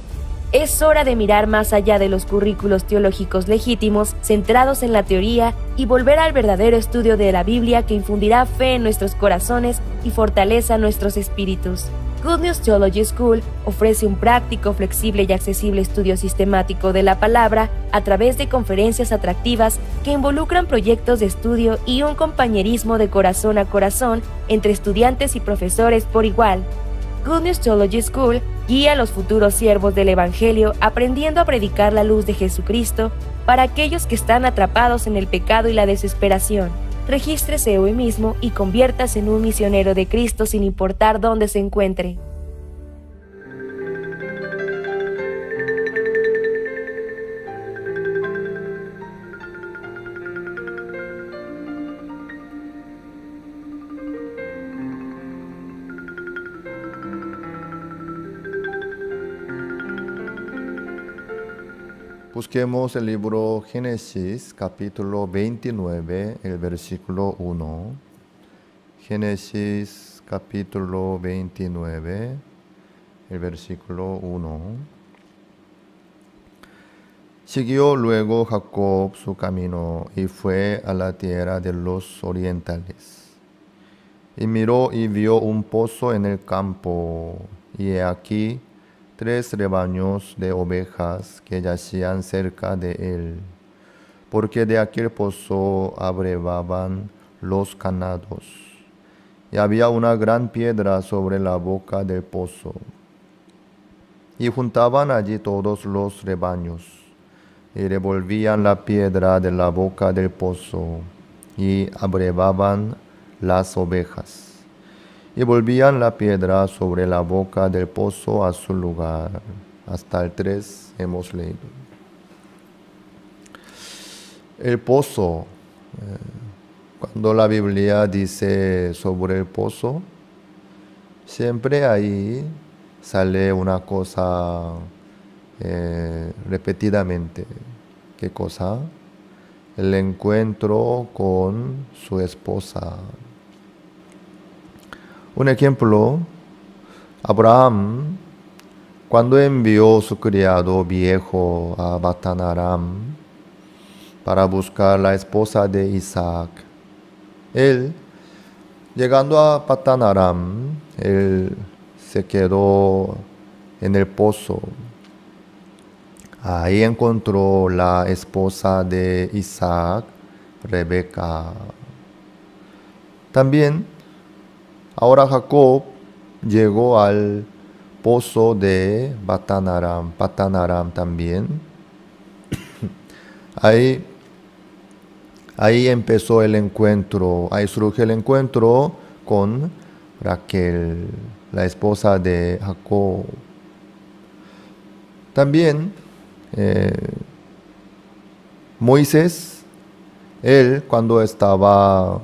A: Es hora de mirar más allá de los currículos teológicos legítimos, centrados en la teoría, y volver al verdadero estudio de la Biblia que infundirá fe en nuestros corazones y fortaleza nuestros espíritus. Good News Theology School ofrece un práctico, flexible y accesible estudio sistemático de la palabra a través de conferencias atractivas que involucran proyectos de estudio y un compañerismo de corazón a corazón entre estudiantes y profesores por igual. Good News Theology School guía a los futuros siervos del Evangelio aprendiendo a predicar la luz de Jesucristo para aquellos que están atrapados en el pecado y la desesperación. Regístrese hoy mismo y conviértase en un misionero de Cristo sin importar dónde se encuentre.
H: Busquemos el libro Génesis, capítulo 29, el versículo 1. Génesis, capítulo 29, el versículo 1. Siguió luego Jacob su camino y fue a la tierra de los orientales. Y miró y vio un pozo en el campo, y he aquí 3 rebaños de ovejas que yacían cerca de él, porque de aquel pozo abrevaban los ganados. Y había una gran piedra sobre la boca del pozo. Y juntaban allí todos los rebaños, y revolvían la piedra de la boca del pozo, y abrevaban las ovejas. Y volvían la piedra sobre la boca del pozo a su lugar. Hasta el 3 hemos leído. El pozo. Cuando la Biblia dice sobre el pozo, siempre ahí sale una cosa repetidamente. ¿Qué cosa? El encuentro con su esposa. Un ejemplo, Abraham, cuando envió su criado viejo a Padan Aram para buscar la esposa de Isaac, él, llegando a Padan Aram, él se quedó en el pozo. Ahí encontró la esposa de Isaac, Rebeca. También, ahora Jacob llegó al pozo de Padan Aram también. Ahí empezó el encuentro, ahí surge el encuentro con Raquel, la esposa de Jacob. También Moisés, él cuando estaba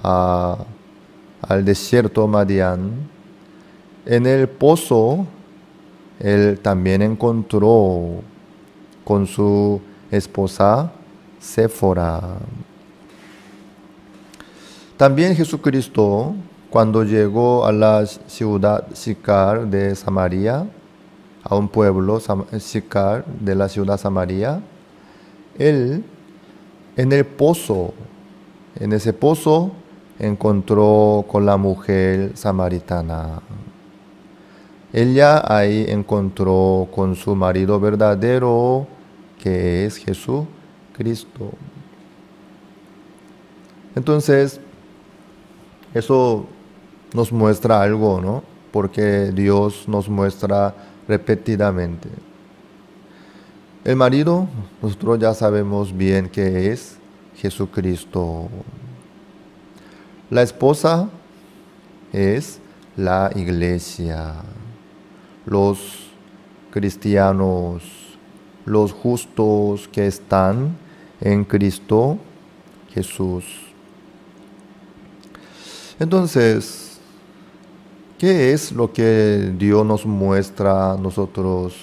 H: al desierto Madián, en el pozo, él también encontró con su esposa Séfora. También Jesucristo, cuando llegó a la ciudad Sicar de Samaria, a un pueblo Sicar de la ciudad Samaria, él en el pozo, en ese pozo encontró con la mujer samaritana. Ella ahí encontró con su marido verdadero, que es Jesucristo. Entonces, eso nos muestra algo, ¿no? Porque Dios nos muestra repetidamente. El marido, nosotros ya sabemos bien que es Jesucristo. La esposa es la iglesia. Los cristianos, los justos que están en Cristo Jesús. Entonces, ¿qué es lo que Dios nos muestra a nosotros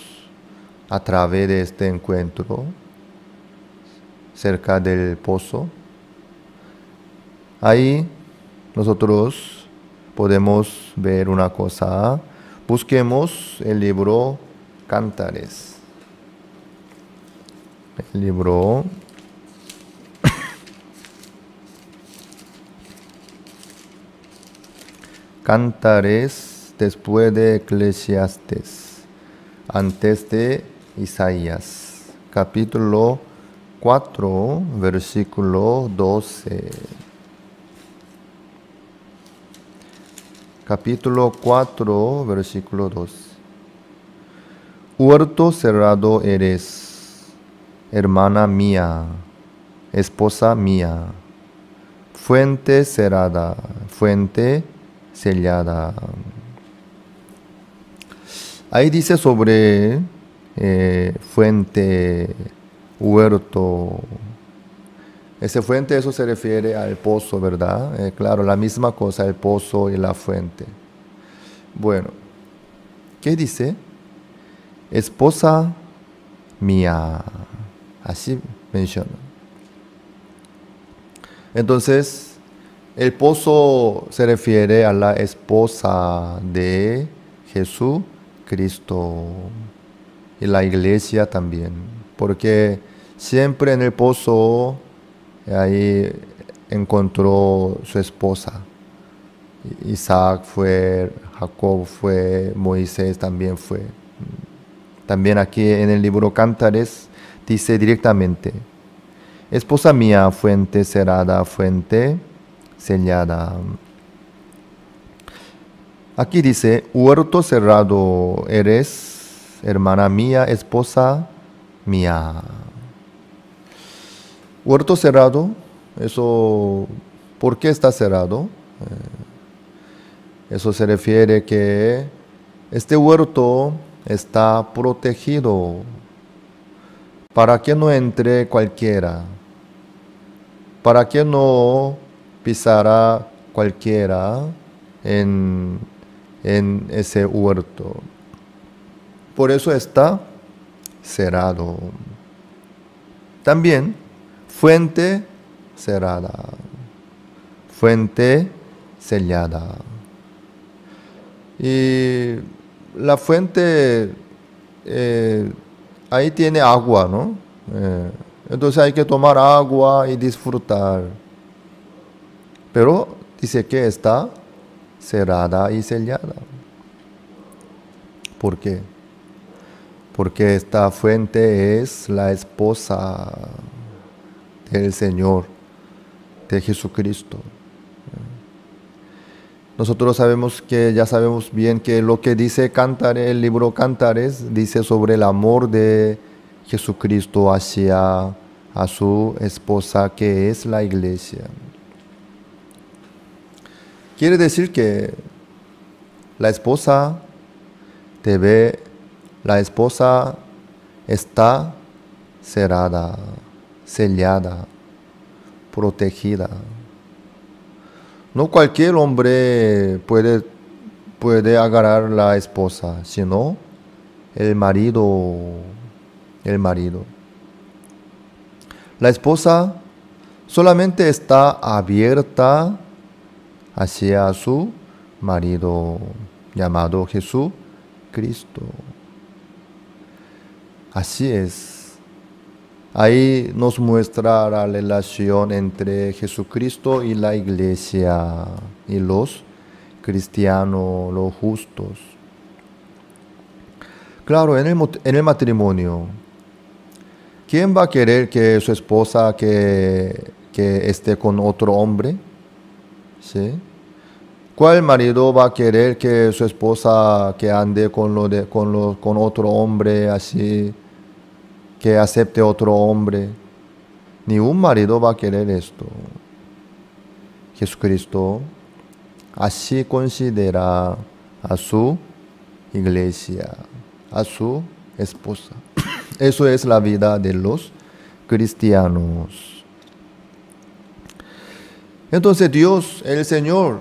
H: a través de este encuentro cerca del pozo? Ahí nosotros podemos ver una cosa. Busquemos el libro Cantares. El libro Cantares después de Eclesiastes, antes de Isaías, capítulo 4, versículo 12. Capítulo 4, versículo 12. Huerto cerrado eres, hermana mía, esposa mía, fuente cerrada, fuente sellada. Ahí dice sobre fuente, huerto. Ese fuente, eso se refiere al pozo, ¿verdad? Claro, la misma cosa, el pozo y la fuente. Bueno, ¿qué dice? Esposa mía. Así menciona. Entonces, el pozo se refiere a la esposa de Jesucristo y la iglesia también, porque siempre en el pozo ahí encontró su esposa. Isaac fue, Jacob fue, Moisés también fue. También aquí en el libro Cantares dice directamente: esposa mía, fuente cerrada, fuente sellada. Aquí dice: huerto cerrado eres, hermana mía, esposa mía. Huerto cerrado, eso, ¿por qué está cerrado? Eso se refiere que este huerto está protegido para que no entre cualquiera, para que no pisara cualquiera en ese huerto. Por eso está cerrado. También fuente cerrada, fuente sellada. Y la fuente, ahí tiene agua, ¿no? Entonces hay que tomar agua y disfrutar. Pero dice que está cerrada y sellada. ¿Por qué? Porque esta fuente es la esposa del Señor, de Jesucristo. Nosotros ya sabemos bien que lo que dice Cantares, el libro Cantares, dice sobre el amor de Jesucristo hacia a su esposa, que es la iglesia. Quiere decir que la esposa está cerrada, sellada, protegida. No cualquier hombre puede agarrar a la esposa, sino el marido. La esposa solamente está abierta hacia su marido, llamado Jesucristo. Así es. Ahí nos muestra la relación entre Jesucristo y la iglesia y los cristianos, los justos. Claro, en el matrimonio, ¿quién va a querer que su esposa que esté con otro hombre? ¿Sí? ¿Cuál marido va a querer que su esposa que ande con otro hombre así, que acepte otro hombre? Ni un marido va a querer esto. Jesucristo así considera a su iglesia, a su esposa. Eso es la vida de los cristianos. Entonces Dios, el Señor,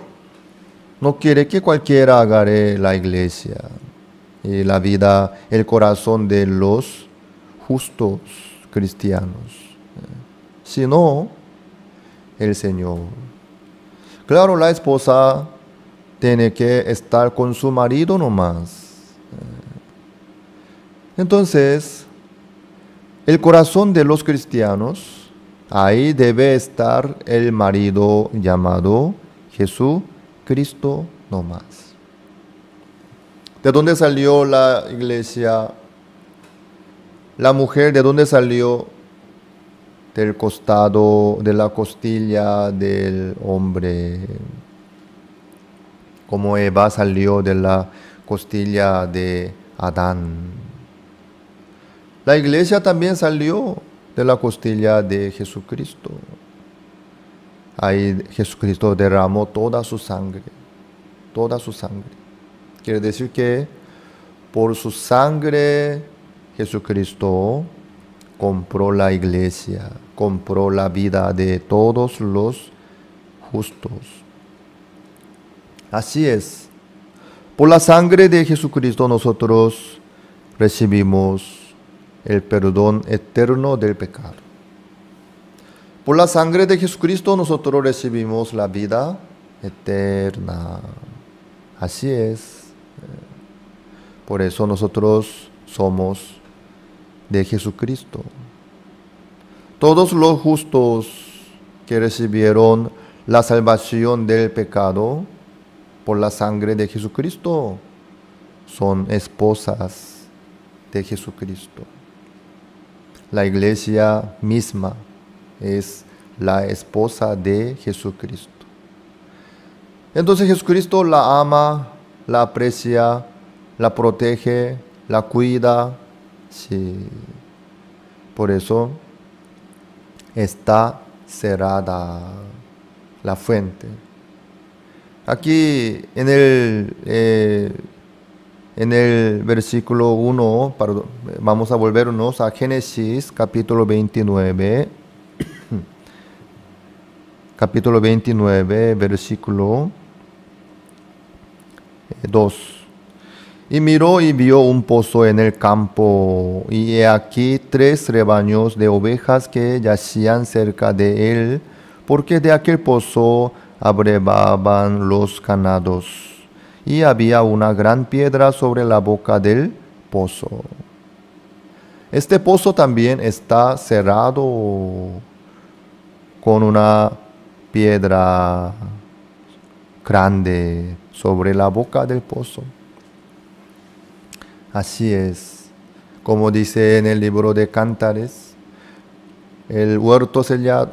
H: no quiere que cualquiera agarre la iglesia y la vida, el corazón de los justos cristianos, sino el Señor. Claro, la esposa tiene que estar con su marido nomás. Entonces, el corazón de los cristianos, ahí debe estar el marido llamado Jesucristo nomás. ¿De dónde salió la iglesia? La mujer, ¿de dónde salió? Del costado, de la costilla del hombre. Como Eva salió de la costilla de Adán. La iglesia también salió de la costilla de Jesucristo. Ahí Jesucristo derramó toda su sangre. Toda su sangre. Quiere decir que por su sangre Jesucristo compró la iglesia, compró la vida de todos los justos. Así es. Por la sangre de Jesucristo nosotros recibimos el perdón eterno del pecado. Por la sangre de Jesucristo nosotros recibimos la vida eterna. Así es. Por eso nosotros somos de Jesucristo. Todos los justos que recibieron la salvación del pecado por la sangre de Jesucristo son esposas de Jesucristo. La iglesia misma es la esposa de Jesucristo. Entonces Jesucristo la ama, la aprecia, la protege, la cuida. Sí. Por eso está cerrada la fuente. Aquí en el versículo 1, vamos a volvernos a Génesis capítulo 29, capítulo 29, versículo 2. Y miró y vio un pozo en el campo, y he aquí 3 rebaños de ovejas que yacían cerca de él, porque de aquel pozo abrevaban los ganados. Y había una gran piedra sobre la boca del pozo. Este pozo también está cerrado con una piedra grande sobre la boca del pozo. Así es, como dice en el libro de Cantares, el huerto cerrado,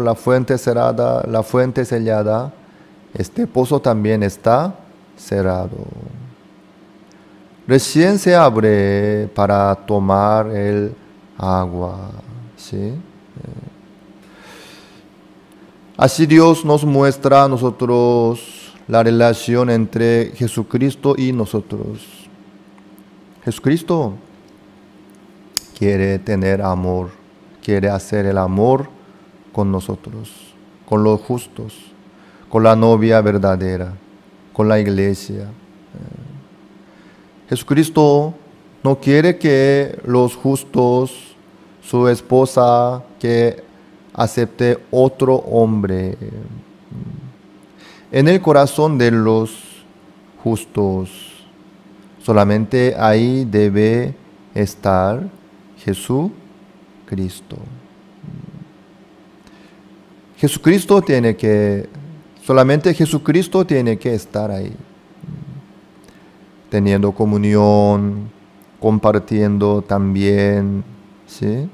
H: la fuente cerrada, la fuente sellada, este pozo también está cerrado. Recién se abre para tomar el agua, ¿sí? Así Dios nos muestra a nosotros la relación entre Jesucristo y nosotros. Jesucristo quiere tener amor, quiere hacer el amor con nosotros, con los justos, con la novia verdadera, con la iglesia. Jesucristo no quiere que los justos, su esposa, que acepte otro hombre. En el corazón de los justos, solamente ahí debe estar Jesucristo. Solamente Jesucristo tiene que estar ahí, teniendo comunión, compartiendo también, ¿sí?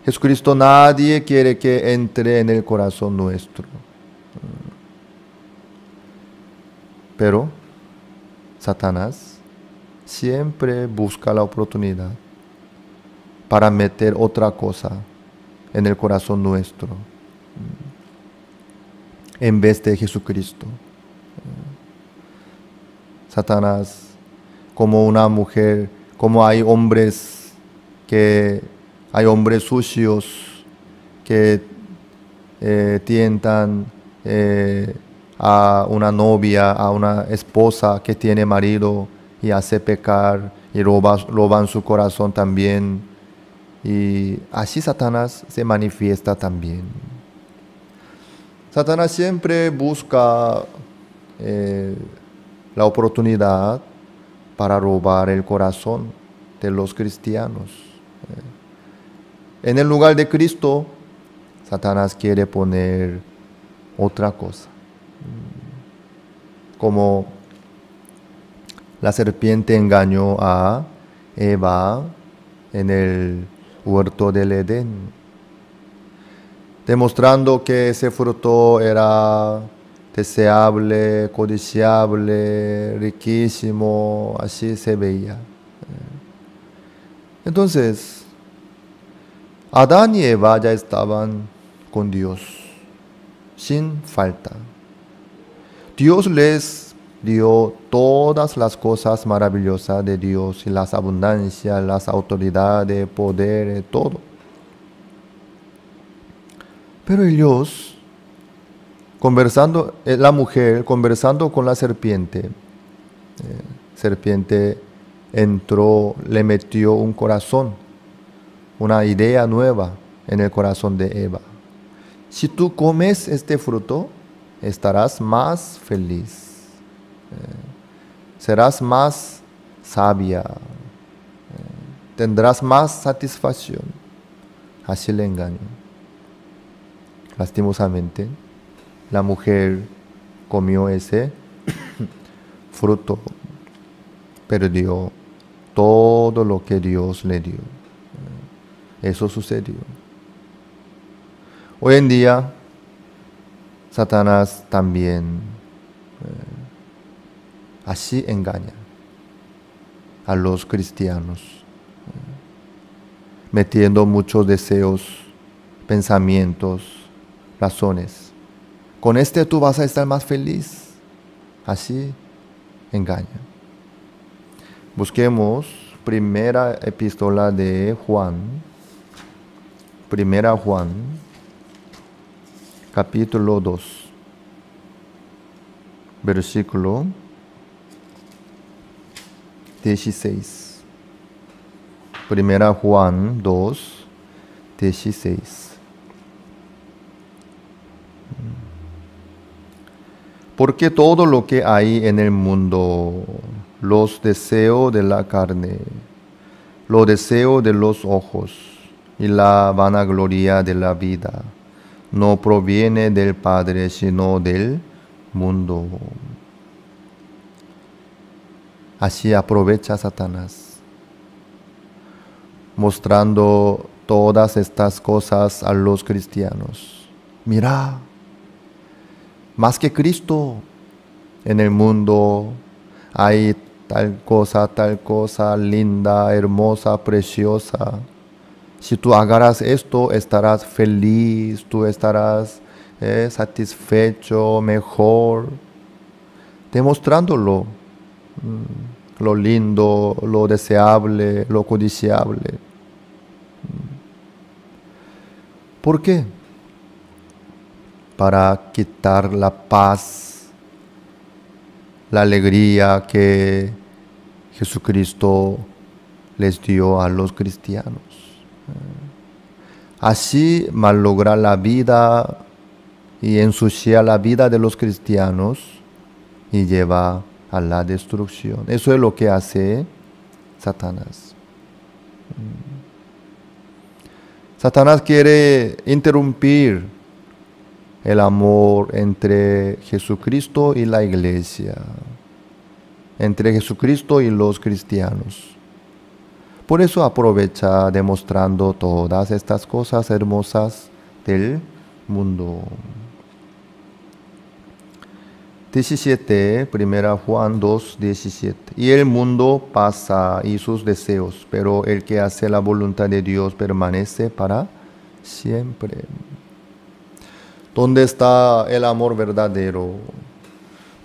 H: Jesucristo nadie quiere que entre en el corazón nuestro. Pero Satanás siempre busca la oportunidad para meter otra cosa en el corazón nuestro en vez de Jesucristo. Satanás, como una mujer, como hay hombres sucios que tientan a una novia, a una esposa que tiene marido y hace pecar y roban su corazón también. Y así Satanás se manifiesta también. Satanás siempre busca la oportunidad para robar el corazón de los cristianos. En el lugar de Cristo, Satanás quiere poner otra cosa. Como la serpiente engañó a Eva en el huerto del Edén, demostrando que ese fruto era deseable, codiciable, riquísimo, así se veía. Entonces, Adán y Eva ya estaban con Dios, sin falta. Dios les dio todas las cosas maravillosas de Dios, y las abundancias, las autoridades, poder, todo. Pero ellos, la mujer conversando con la serpiente, serpiente entró, le metió un corazón, una idea nueva en el corazón de Eva. Si tú comes este fruto, estarás más feliz, serás más sabia, tendrás más satisfacción. Así le engañó. Lastimosamente, la mujer comió ese fruto, perdió todo lo que Dios le dio. Eso sucedió. Hoy en día, Satanás también así engaña a los cristianos, metiendo muchos deseos, pensamientos, razones. Con este tú vas a estar más feliz. Así engaña. Busquemos primera epístola de Juan. Primera Juan, capítulo 2, versículo 16. Primera Juan 2, 16. Porque todo lo que hay en el mundo, los deseos de la carne, los deseos de los ojos y la vanagloria de la vida, no proviene del Padre, sino del mundo. Así aprovecha Satanás, mostrando todas estas cosas a los cristianos. Mira, más que Cristo, en el mundo hay tal cosa, linda, hermosa, preciosa. Si tú agarras esto, estarás feliz, tú estarás satisfecho, mejor, demostrándolo, lo lindo, lo deseable, lo codiciable. ¿Por qué? Para quitar la paz, la alegría que Jesucristo les dio a los cristianos. Así malogra la vida y ensucia la vida de los cristianos y lleva a la destrucción. Eso es lo que hace Satanás. Satanás quiere interrumpir el amor entre Jesucristo y la iglesia, entre Jesucristo y los cristianos. Por eso aprovecha demostrando todas estas cosas hermosas del mundo. 17, 1 Juan 2, 17. Y el mundo pasa y sus deseos, pero el que hace la voluntad de Dios permanece para siempre. ¿Dónde está el amor verdadero?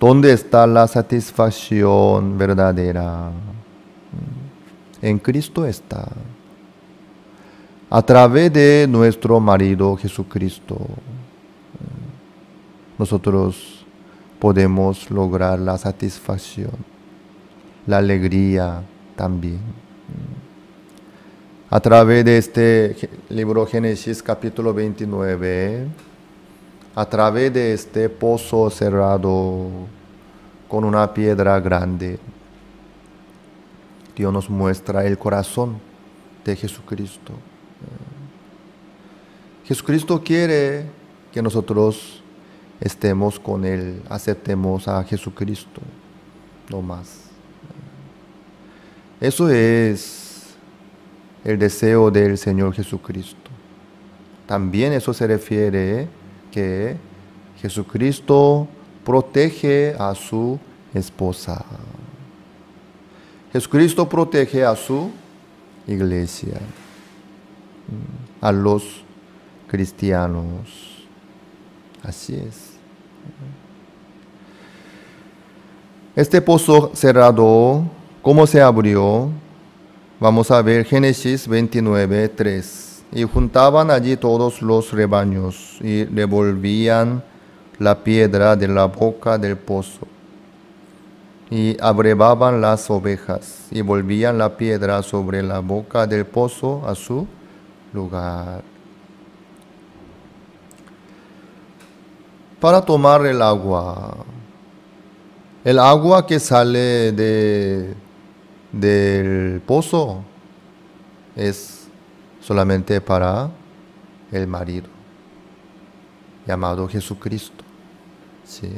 H: ¿Dónde está la satisfacción verdadera? En Cristo está. A través de nuestro marido Jesucristo, nosotros podemos lograr la satisfacción, la alegría también. A través de este libro Génesis capítulo 29, a través de este pozo cerrado con una piedra grande, Dios nos muestra el corazón de Jesucristo. Jesucristo quiere que nosotros estemos con Él, aceptemos a Jesucristo, no más. Eso es el deseo del Señor Jesucristo. También eso se refiere que Jesucristo protege a su esposa. Jesucristo protege a su iglesia, a los cristianos. Así es. Este pozo cerrado, ¿cómo se abrió? Vamos a ver Génesis 29, 3. Y juntaban allí todos los rebaños y revolvían la piedra de la boca del pozo. Y abrevaban las ovejas y volvían la piedra sobre la boca del pozo a su lugar. Para tomar el agua que sale del pozo es solamente para el marido, llamado Jesucristo. ¿Sí?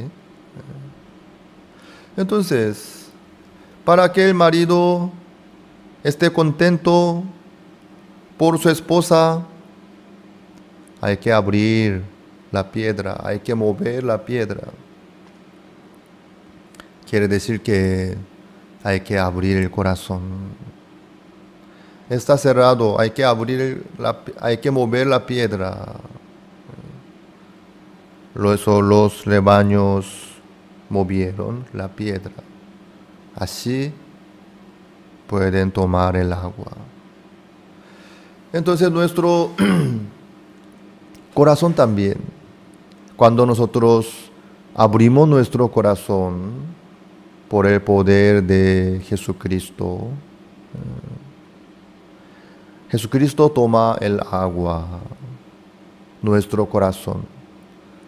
H: Entonces, para que el marido esté contento por su esposa, hay que abrir la piedra, hay que mover la piedra. Quiere decir que hay que abrir el corazón. Está cerrado, hay que hay que mover la piedra. Los rebaños movieron la piedra. Así pueden tomar el agua. Entonces nuestro corazón también, cuando nosotros abrimos nuestro corazón por el poder de Jesucristo, Jesucristo toma el agua, nuestro corazón,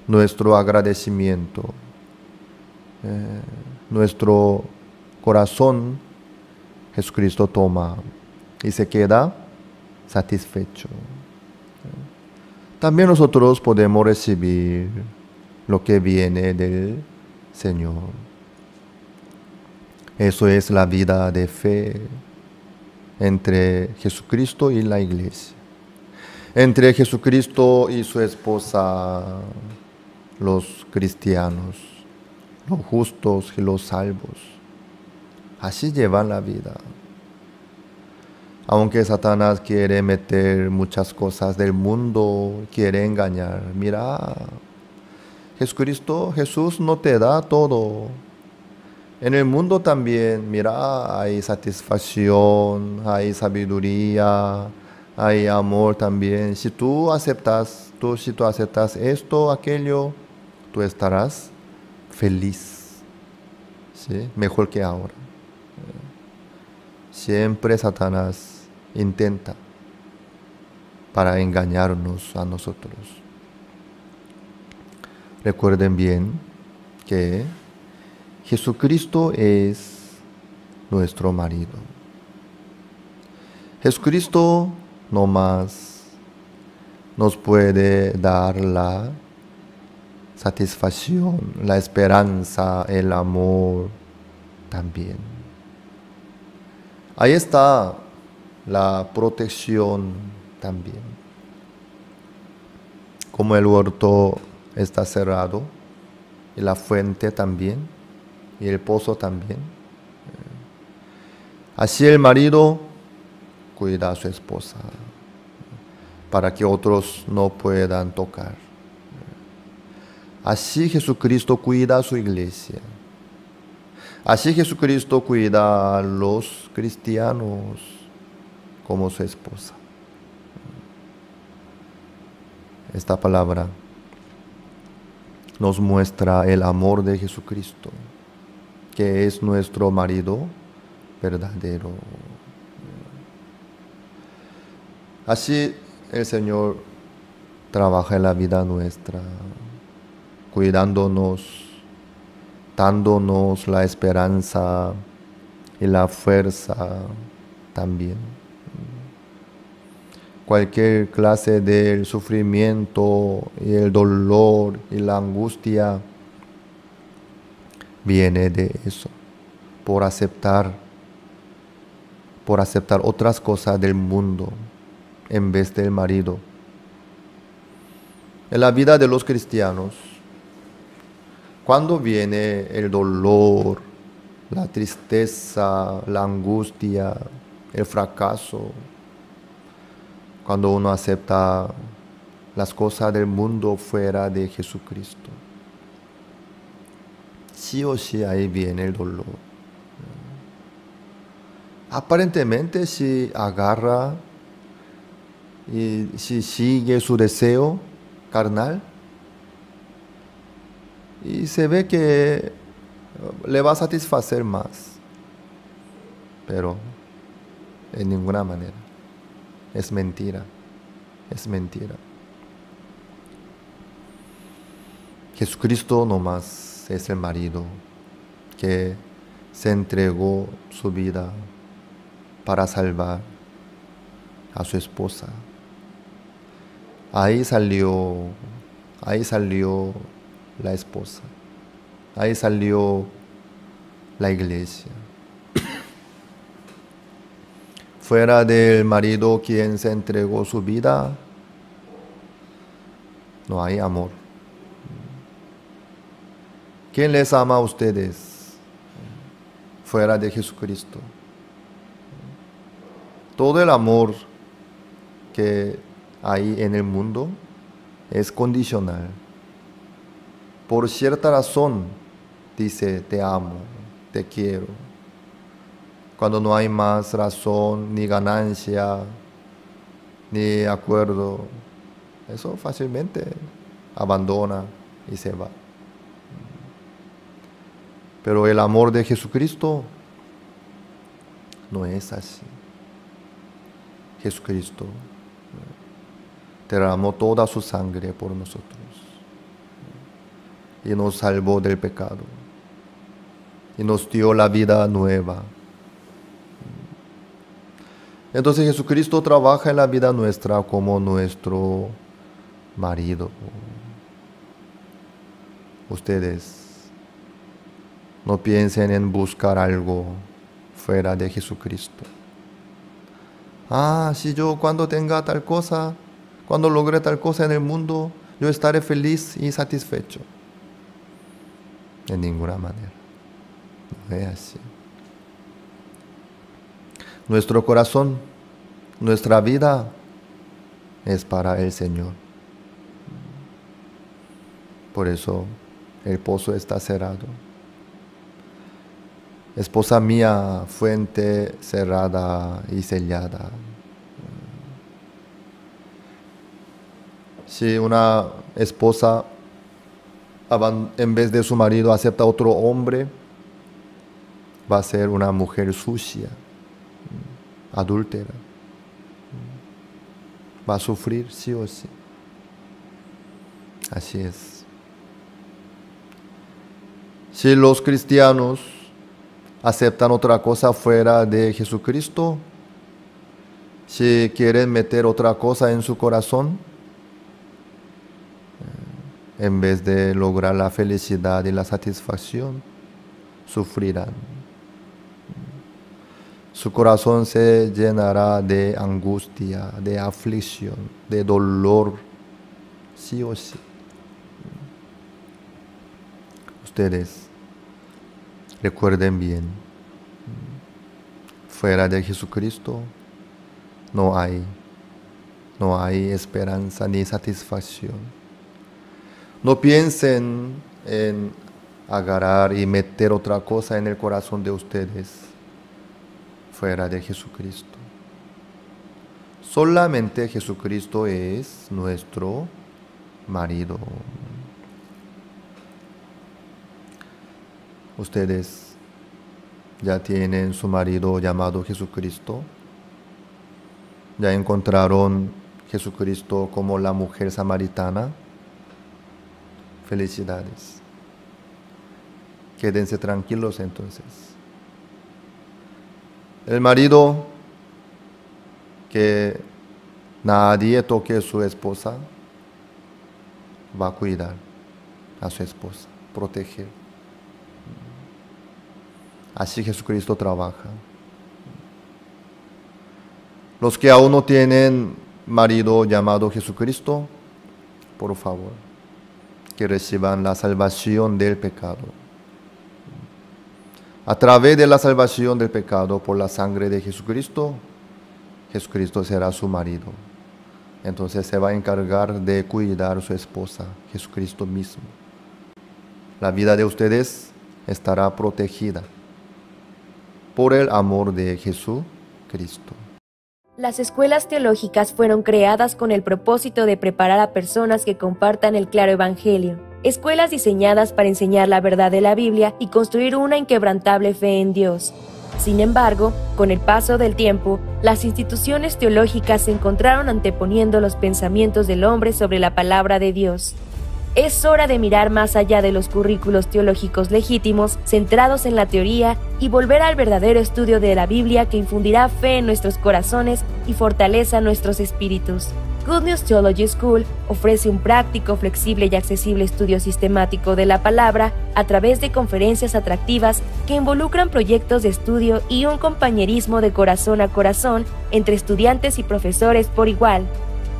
H: nuestro agradecimiento, nuestro corazón, Jesucristo toma y se queda satisfecho. También nosotros podemos recibir lo que viene del Señor. Eso es la vida de fe entre Jesucristo y la iglesia. Entre Jesucristo y su esposa, los cristianos, los justos y los salvos. Así llevan la vida. Aunque Satanás quiere meter muchas cosas del mundo, quiere engañar. Mira, Jesús no te da todo. En el mundo también, mira, hay satisfacción, hay sabiduría, hay amor también. Si tú aceptas esto, aquello, tú estarás feliz, ¿sí? Mejor que ahora. Siempre Satanás intenta para engañarnos a nosotros. Recuerden bien que Jesucristo es nuestro marido. Jesucristo no más nos puede dar la satisfacción, la esperanza, el amor también. Ahí está la protección también. Como el huerto está cerrado, y la fuente también, y el pozo también. Así el marido cuida a su esposa, para que otros no puedan tocar. Así Jesucristo cuida a su iglesia. Así Jesucristo cuida a los cristianos como su esposa. Esta palabra nos muestra el amor de Jesucristo, que es nuestro marido verdadero. Así el Señor trabaja en la vida nuestra, cuidándonos, dándonos la esperanza y la fuerza también. Cualquier clase de sufrimiento y el dolor y la angustia viene de eso, por aceptar otras cosas del mundo en vez del marido. En la vida de los cristianos, cuando viene el dolor, la tristeza, la angustia, el fracaso, cuando uno acepta las cosas del mundo fuera de Jesucristo, sí o sí ahí viene el dolor. Aparentemente si agarra y si sigue su deseo carnal, y se ve que le va a satisfacer más, pero en ninguna manera. Es mentira, es mentira. Jesucristo nomás es el marido que se entregó su vida para salvar a su esposa. Ahí salió la esposa. Ahí salió la iglesia. Fuera del marido quien se entregó su vida, no hay amor. ¿Quién les ama a ustedes fuera de Jesucristo? Todo el amor que hay en el mundo es condicional. Por cierta razón dice te amo, te quiero. Cuando no hay más razón, ni ganancia, ni acuerdo, eso fácilmente abandona y se va. Pero el amor de Jesucristo no es así. Jesucristo derramó toda su sangre por nosotros y nos salvó del pecado y nos dio la vida nueva. Entonces Jesucristo trabaja en la vida nuestra como nuestro marido. Ustedes no piensen en buscar algo fuera de Jesucristo. Si yo cuando tenga tal cosa, cuando logre tal cosa en el mundo, yo estaré feliz y satisfecho. De ninguna manera. No es así. Nuestro corazón, nuestra vida es para el Señor. Por eso el pozo está cerrado. Esposa mía, fuente cerrada y sellada. Si una esposa, en vez de su marido, acepta otro hombre, va a ser una mujer sucia, adúltera. Va a sufrir sí o sí. Así es. Si los cristianos aceptan otra cosa fuera de Jesucristo, si quieren meter otra cosa en su corazón, en vez de lograr la felicidad y la satisfacción, sufrirán. Su corazón se llenará de angustia, de aflicción, de dolor, sí o sí. Ustedes recuerden bien, fuera de Jesucristo no hay esperanza ni satisfacción. No piensen en agarrar y meter otra cosa en el corazón de ustedes fuera de Jesucristo. Solamente Jesucristo es nuestro marido. Ustedes ya tienen su marido llamado Jesucristo. Ya encontraron Jesucristo como la mujer samaritana. Felicidades. Quédense tranquilos entonces. El marido, que nadie toque a su esposa, va a cuidar a su esposa, proteger. Así Jesucristo trabaja. Los que aún no tienen marido llamado Jesucristo, por favor, que reciban la salvación del pecado. A través de la salvación del pecado por la sangre de Jesucristo, Jesucristo será su marido. Entonces se va a encargar de cuidar a su esposa, Jesucristo mismo. La vida de ustedes estará protegida por el amor de Jesucristo.
A: Las escuelas teológicas fueron creadas con el propósito de preparar a personas que compartan el claro evangelio. Escuelas diseñadas para enseñar la verdad de la Biblia y construir una inquebrantable fe en Dios. Sin embargo, con el paso del tiempo, las instituciones teológicas se encontraron anteponiendo los pensamientos del hombre sobre la palabra de Dios. Es hora de mirar más allá de los currículos teológicos legítimos, centrados en la teoría, y volver al verdadero estudio de la Biblia que infundirá fe en nuestros corazones y fortaleza nuestros espíritus. Good News Theology School ofrece un práctico, flexible y accesible estudio sistemático de la palabra a través de conferencias atractivas que involucran proyectos de estudio y un compañerismo de corazón a corazón entre estudiantes y profesores por igual.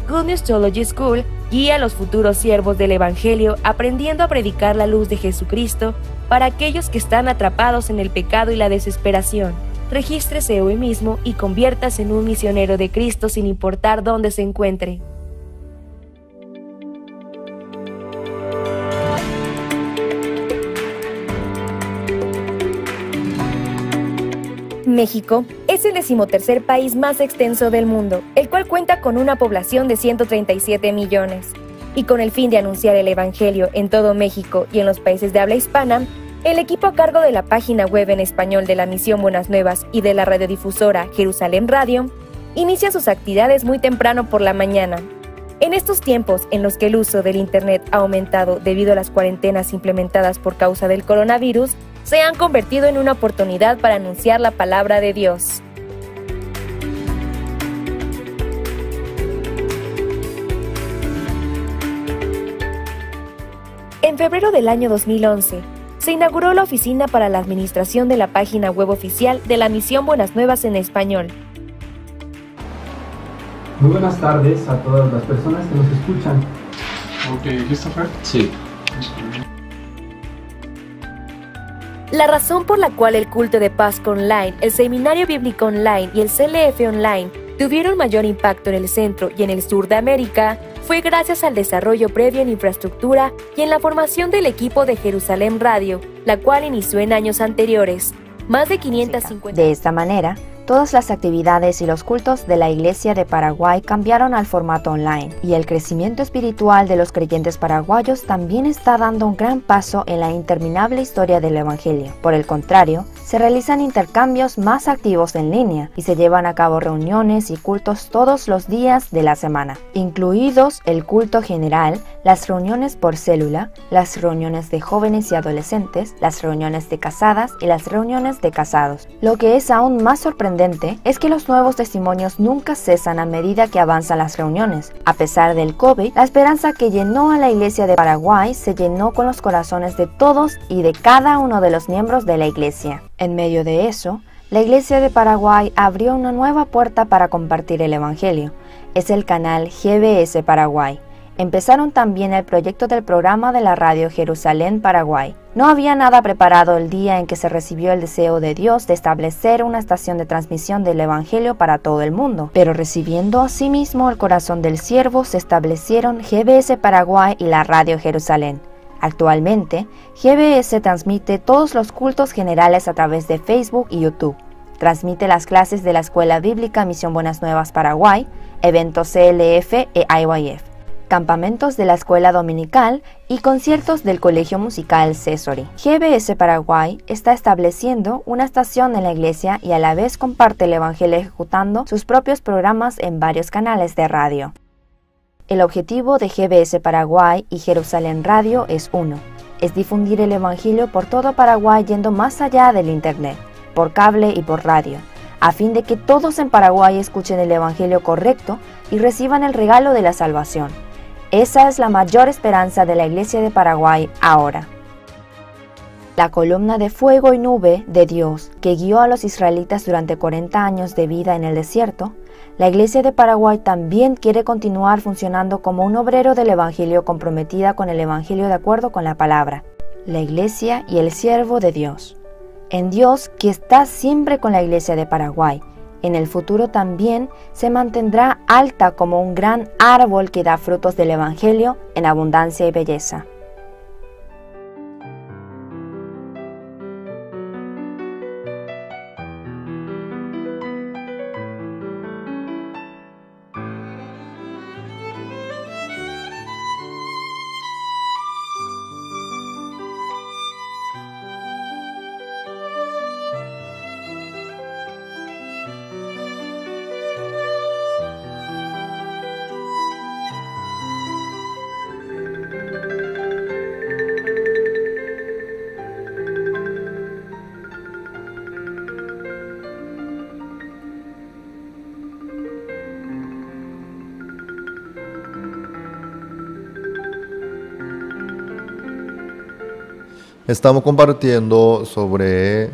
A: Good News Theology School guía a los futuros siervos del Evangelio aprendiendo a predicar la luz de Jesucristo para aquellos que están atrapados en el pecado y la desesperación. Regístrese hoy mismo y conviértase en un misionero de Cristo sin importar dónde se encuentre. México es el 13º país más extenso del mundo, el cual cuenta con una población de 137 millones. Y con el fin de anunciar el Evangelio en todo México y en los países de habla hispana, el equipo a cargo de la página web en español de la Misión Buenas Nuevas y de la radiodifusora Jerusalén Radio inicia sus actividades muy temprano por la mañana. En estos tiempos en los que el uso del Internet ha aumentado debido a las cuarentenas implementadas por causa del coronavirus, se han convertido en una oportunidad para anunciar la palabra de Dios. En febrero del año 2011, se inauguró la oficina para la administración de la página web oficial de la Misión Buenas Nuevas en español.
I: Muy buenas tardes a todas las personas que nos escuchan.
J: Ok, ¿listo, Fer?
K: Sí.
A: La razón por la cual el culto de Pascua Online, el Seminario Bíblico Online y el CLF Online tuvieron mayor impacto en el centro y en el sur de América fue gracias al desarrollo previo en infraestructura y en la formación del equipo de Jerusalén Radio, la cual inició en años anteriores. Más de 550.
J: De esta manera, todas las actividades y los cultos de la Iglesia de Paraguay cambiaron al formato online, y el crecimiento espiritual de los creyentes paraguayos también está dando un gran paso en la interminable historia del Evangelio. Por el contrario, se realizan intercambios más activos en línea y se llevan a cabo reuniones y cultos todos los días de la semana, incluidos el culto general, las reuniones por célula, las reuniones de jóvenes y adolescentes, las reuniones de casadas y las reuniones de casados. Lo que es aún más sorprendente es que los nuevos testimonios nunca cesan a medida que avanzan las reuniones. A pesar del COVID, la esperanza que llenó a la Iglesia de Paraguay se llenó con los corazones de todos y de cada uno de los miembros de la Iglesia. En medio de eso, la Iglesia de Paraguay abrió una nueva puerta para compartir el Evangelio. Es el canal GBS Paraguay. Empezaron también el proyecto del programa de la radio Jerusalén Paraguay. No había nada preparado el día en que se recibió el deseo de Dios de establecer una estación de transmisión del Evangelio para todo el mundo, pero recibiendo asimismo el corazón del siervo se establecieron GBS Paraguay y la radio Jerusalén. Actualmente, GBS transmite todos los cultos generales a través de Facebook y YouTube. Transmite las clases de la Escuela Bíblica Misión Buenas Nuevas Paraguay, eventos CLF e IYF, campamentos de la Escuela Dominical y conciertos del Colegio Musical Cesori. GBS Paraguay está estableciendo una estación en la iglesia y a la vez comparte el Evangelio ejecutando sus propios programas en varios canales de radio. El objetivo de GBS Paraguay y Jerusalén Radio es uno, es difundir el Evangelio por todo Paraguay yendo más allá del Internet, por cable y por radio, a fin de que todos en Paraguay escuchen el Evangelio correcto y reciban el regalo de la salvación. Esa es la mayor esperanza de la Iglesia de Paraguay ahora. La columna de fuego y nube de Dios que guió a los israelitas durante 40 años de vida en el desierto, la Iglesia de Paraguay también quiere continuar funcionando como un obrero del Evangelio comprometida con el Evangelio de acuerdo con la palabra, la Iglesia y el siervo de Dios. En Dios que está siempre con la Iglesia de Paraguay, en el futuro también se mantendrá alta como un gran árbol que da frutos del Evangelio en abundancia y belleza.
H: Estamos compartiendo sobre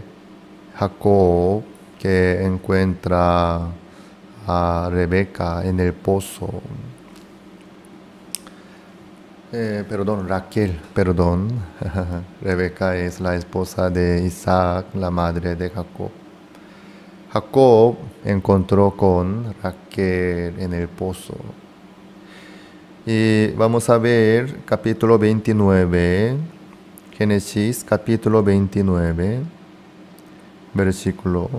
H: Jacob que encuentra a Rebeca en el pozo. Raquel. Rebeca es la esposa de Isaac, la madre de Jacob. Jacob encontró con Raquel en el pozo. Y vamos a ver capítulo 29. Génesis capítulo 29, versículo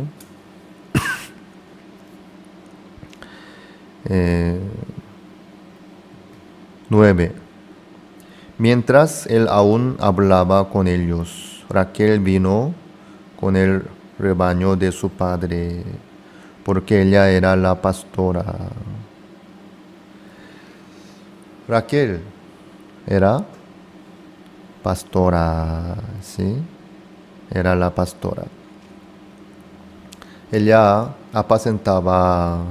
H: 9. Mientras él aún hablaba con ellos, Raquel vino con el rebaño de su padre, porque ella era la pastora. Raquel era pastora, ¿sí? Era la pastora. Ella apacentaba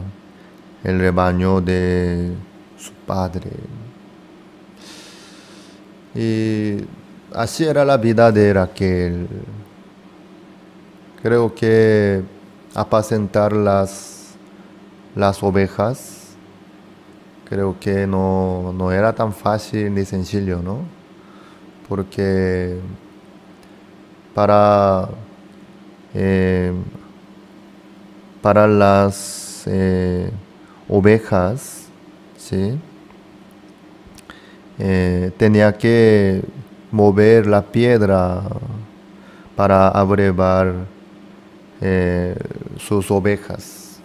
H: el rebaño de su padre. Y así era la vida de Raquel. Creo que apacentar las ovejas, creo que no era tan fácil ni sencillo, ¿no? Porque para las ovejas, ¿sí? Tenía que mover la piedra para abrevar sus ovejas.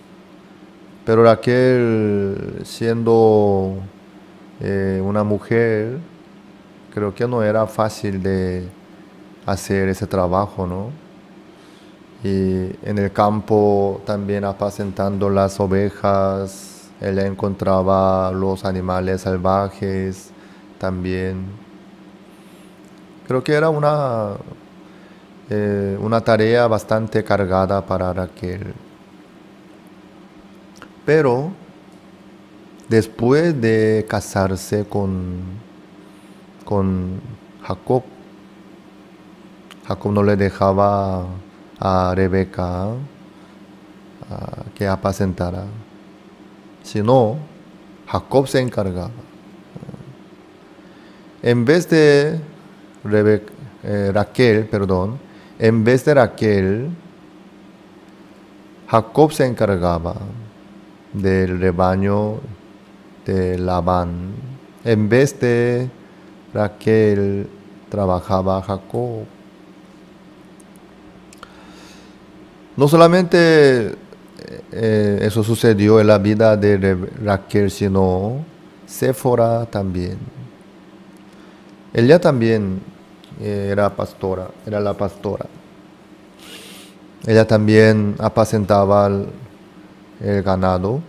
H: Pero Raquel, siendo una mujer, creo que no era fácil de hacer ese trabajo, ¿no? Y en el campo también apacentando las ovejas, ella encontraba los animales salvajes también. Creo que era una tarea bastante cargada para Raquel. Pero después de casarse con Jacob, Jacob no le dejaba a Rebeca que apacentara, sino Jacob se encargaba. En vez de Raquel, Jacob se encargaba del rebaño de Labán. En vez de Raquel, trabajaba Jacob. No solamente eso sucedió en la vida de Raquel, sino Séfora también. Ella también era la pastora. Ella también apacentaba el ganado.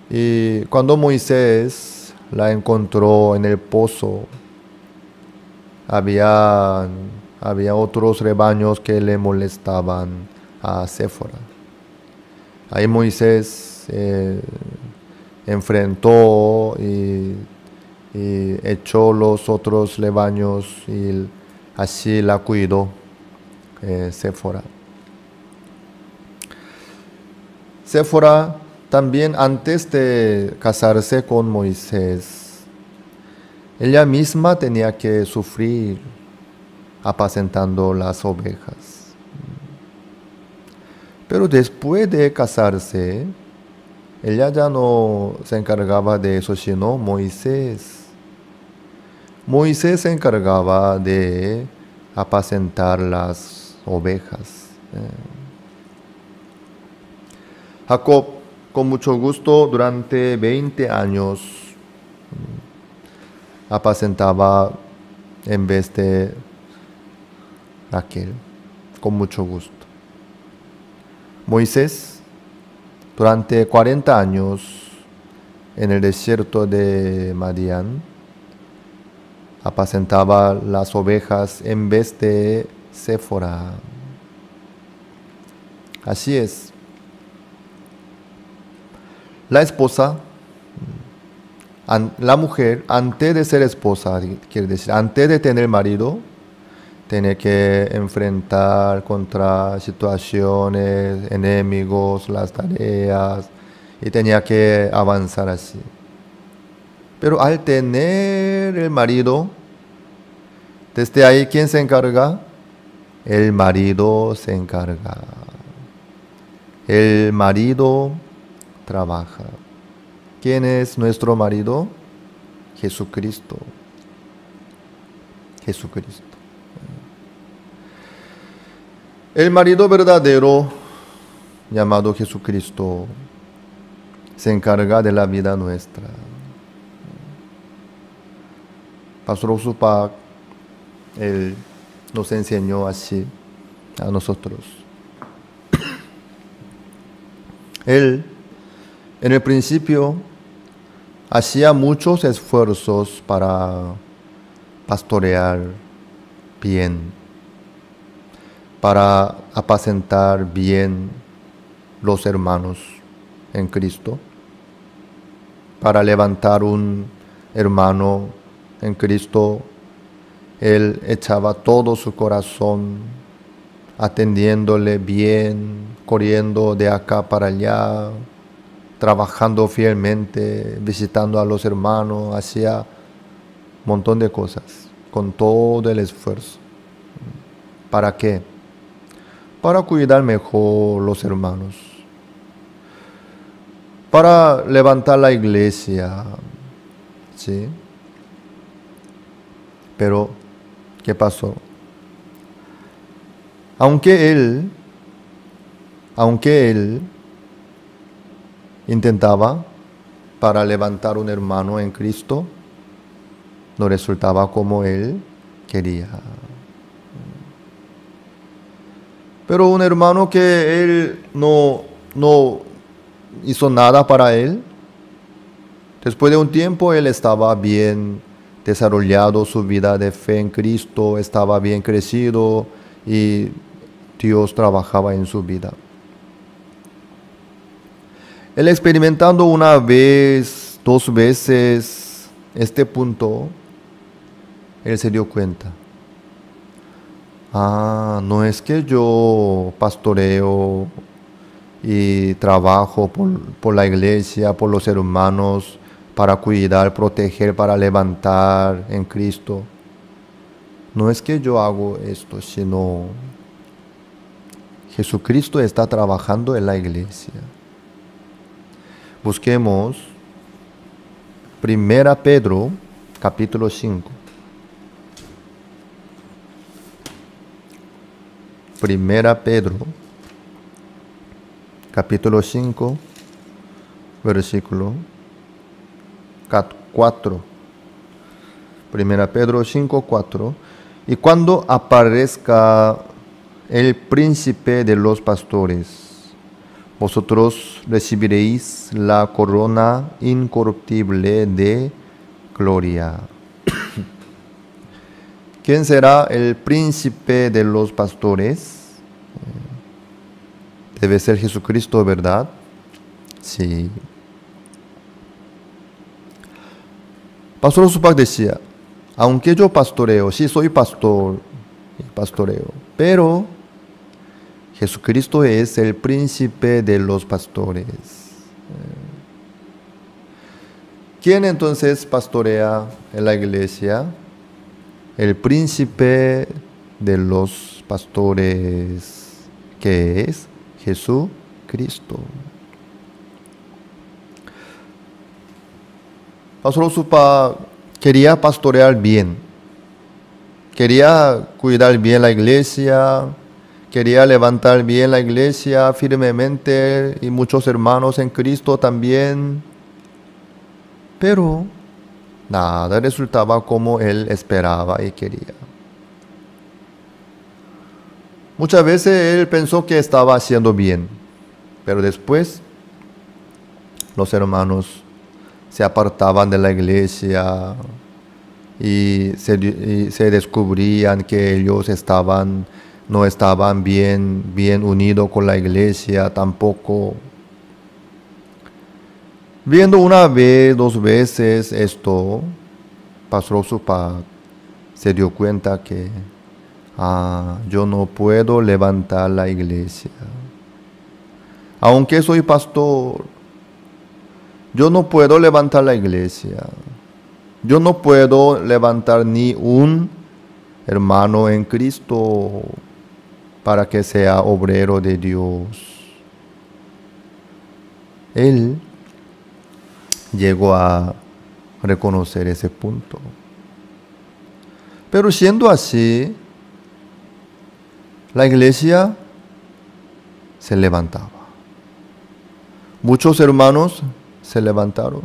H: Y cuando Moisés la encontró en el pozo, había otros rebaños que le molestaban a Séfora. Ahí Moisés enfrentó y echó los otros rebaños y así la cuidó Séfora. Séfora también, antes de casarse con Moisés, ella misma tenía que sufrir apacentando las ovejas. Pero después de casarse, ella ya no se encargaba de eso, sino Moisés. Moisés se encargaba de apacentar las ovejas. Jacob, con mucho gusto, durante 20 años apacentaba en vez de Raquel, con mucho gusto. Moisés, durante 40 años en el desierto de Madián, apacentaba las ovejas en vez de Séfora. Así es. La esposa, la mujer, antes de ser esposa, quiere decir, antes de tener marido, tiene que enfrentar contra situaciones, enemigos, las tareas, y tenía que avanzar así. Pero al tener el marido, desde ahí, ¿quién se encarga? El marido se encarga. El marido trabaja. ¿Quién es nuestro marido? Jesucristo. Jesucristo. El marido verdadero, llamado Jesucristo, se encarga de la vida nuestra. Pastor Osupak, él nos enseñó así a nosotros. Él, en el principio, hacía muchos esfuerzos para pastorear bien, para apacentar bien los hermanos en Cristo, para levantar un hermano en Cristo. Él echaba todo su corazón, atendiéndole bien, corriendo de acá para allá, trabajando fielmente, visitando a los hermanos, hacía un montón de cosas, con todo el esfuerzo. ¿Para qué? Para cuidar mejor los hermanos, para levantar la iglesia, ¿sí? Pero, ¿qué pasó? Aunque él intentaba para levantar un hermano en Cristo, no resultaba como él quería. Pero un hermano que él no hizo nada para él, después de un tiempo él estaba bien desarrollado, su vida de fe en Cristo estaba bien crecido y Dios trabajaba en su vida. Él experimentando una vez, 2 veces este punto, él se dio cuenta. No es que yo pastoreo y trabajo por la iglesia, por los hermanos, para cuidar, proteger, para levantar en Cristo. No es que yo hago esto, sino Jesucristo está trabajando en la iglesia. Busquemos 1 Pedro, capítulo 5. 1 Pedro, capítulo 5, versículo 4. 1 Pedro 5, 4. Y cuando aparezca el príncipe de los pastores, vosotros recibiréis la corona incorruptible de gloria. ¿Quién será el príncipe de los pastores? Debe ser Jesucristo, ¿verdad? Sí. Pastor Supak decía, aunque yo pastoreo, sí soy pastor, pastoreo, pero Jesucristo es el príncipe de los pastores. ¿Quién entonces pastorea en la iglesia? El príncipe de los pastores, que es Jesucristo. Pastor Supa quería pastorear bien, quería cuidar bien la iglesia, quería levantar bien la iglesia firmemente y muchos hermanos en Cristo también, pero nada resultaba como él esperaba y quería. Muchas veces él pensó que estaba haciendo bien, pero después los hermanos se apartaban de la iglesia y se descubrían que ellos no estaban bien unidos con la iglesia tampoco. Viendo una vez, 2 veces esto, Pastor Supak se dio cuenta que yo no puedo levantar la iglesia. Aunque soy pastor, yo no puedo levantar la iglesia. Yo no puedo levantar ni un hermano en Cristo para que sea obrero de Dios. Él llegó a reconocer ese punto. Pero siendo así, la iglesia se levantaba. Muchos hermanos se levantaron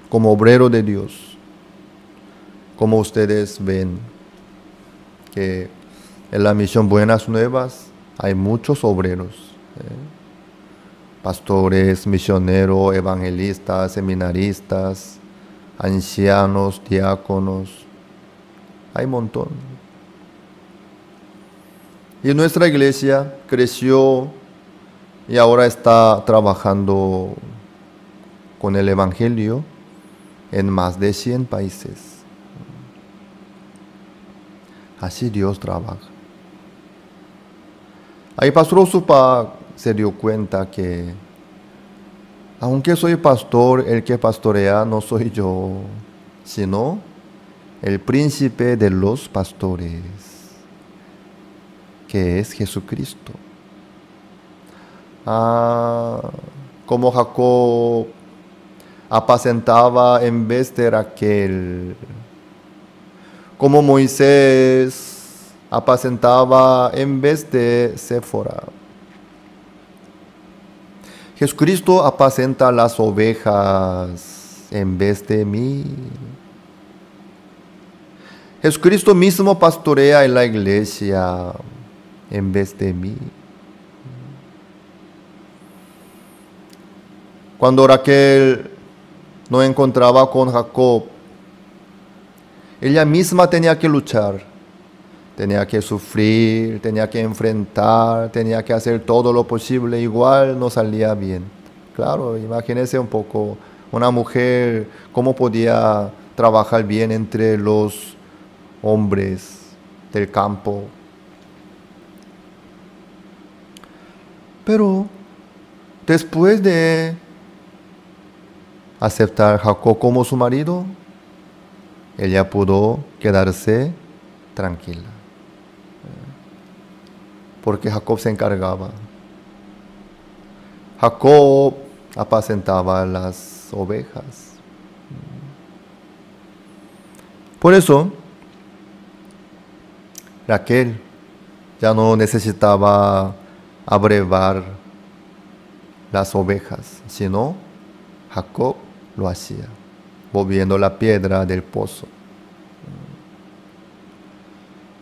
H: como obreros de Dios. Como ustedes ven que en la misión Buenas Nuevas hay muchos obreros, pastores, misioneros, evangelistas, seminaristas, ancianos, diáconos, hay un montón. Y nuestra iglesia creció y ahora está trabajando con el evangelio en más de 100 países. Así Dios trabaja. Ahí Pastor Supak se dio cuenta que aunque soy pastor, el que pastorea no soy yo, sino el príncipe de los pastores. que es Jesucristo. Como Jacob apacentaba en vez de Raquel, como Moisés apacentaba en vez de Séfora. Jesucristo apacenta las ovejas en vez de mí. Jesucristo mismo pastorea en la iglesia en vez de mí. Cuando Raquel no encontraba con Jacob, ella misma tenía que luchar, tenía que sufrir, tenía que enfrentar, tenía que hacer todo lo posible, igual no salía bien. Claro, imagínense un poco, una mujer, cómo podía trabajar bien entre los hombres del campo. Pero después de aceptar a Jacob como su marido, ella pudo quedarse tranquila, porque Jacob se encargaba. Jacob apacentaba las ovejas. Por eso, Raquel ya no necesitaba abrevar las ovejas, sino Jacob lo hacía, moviendo la piedra del pozo.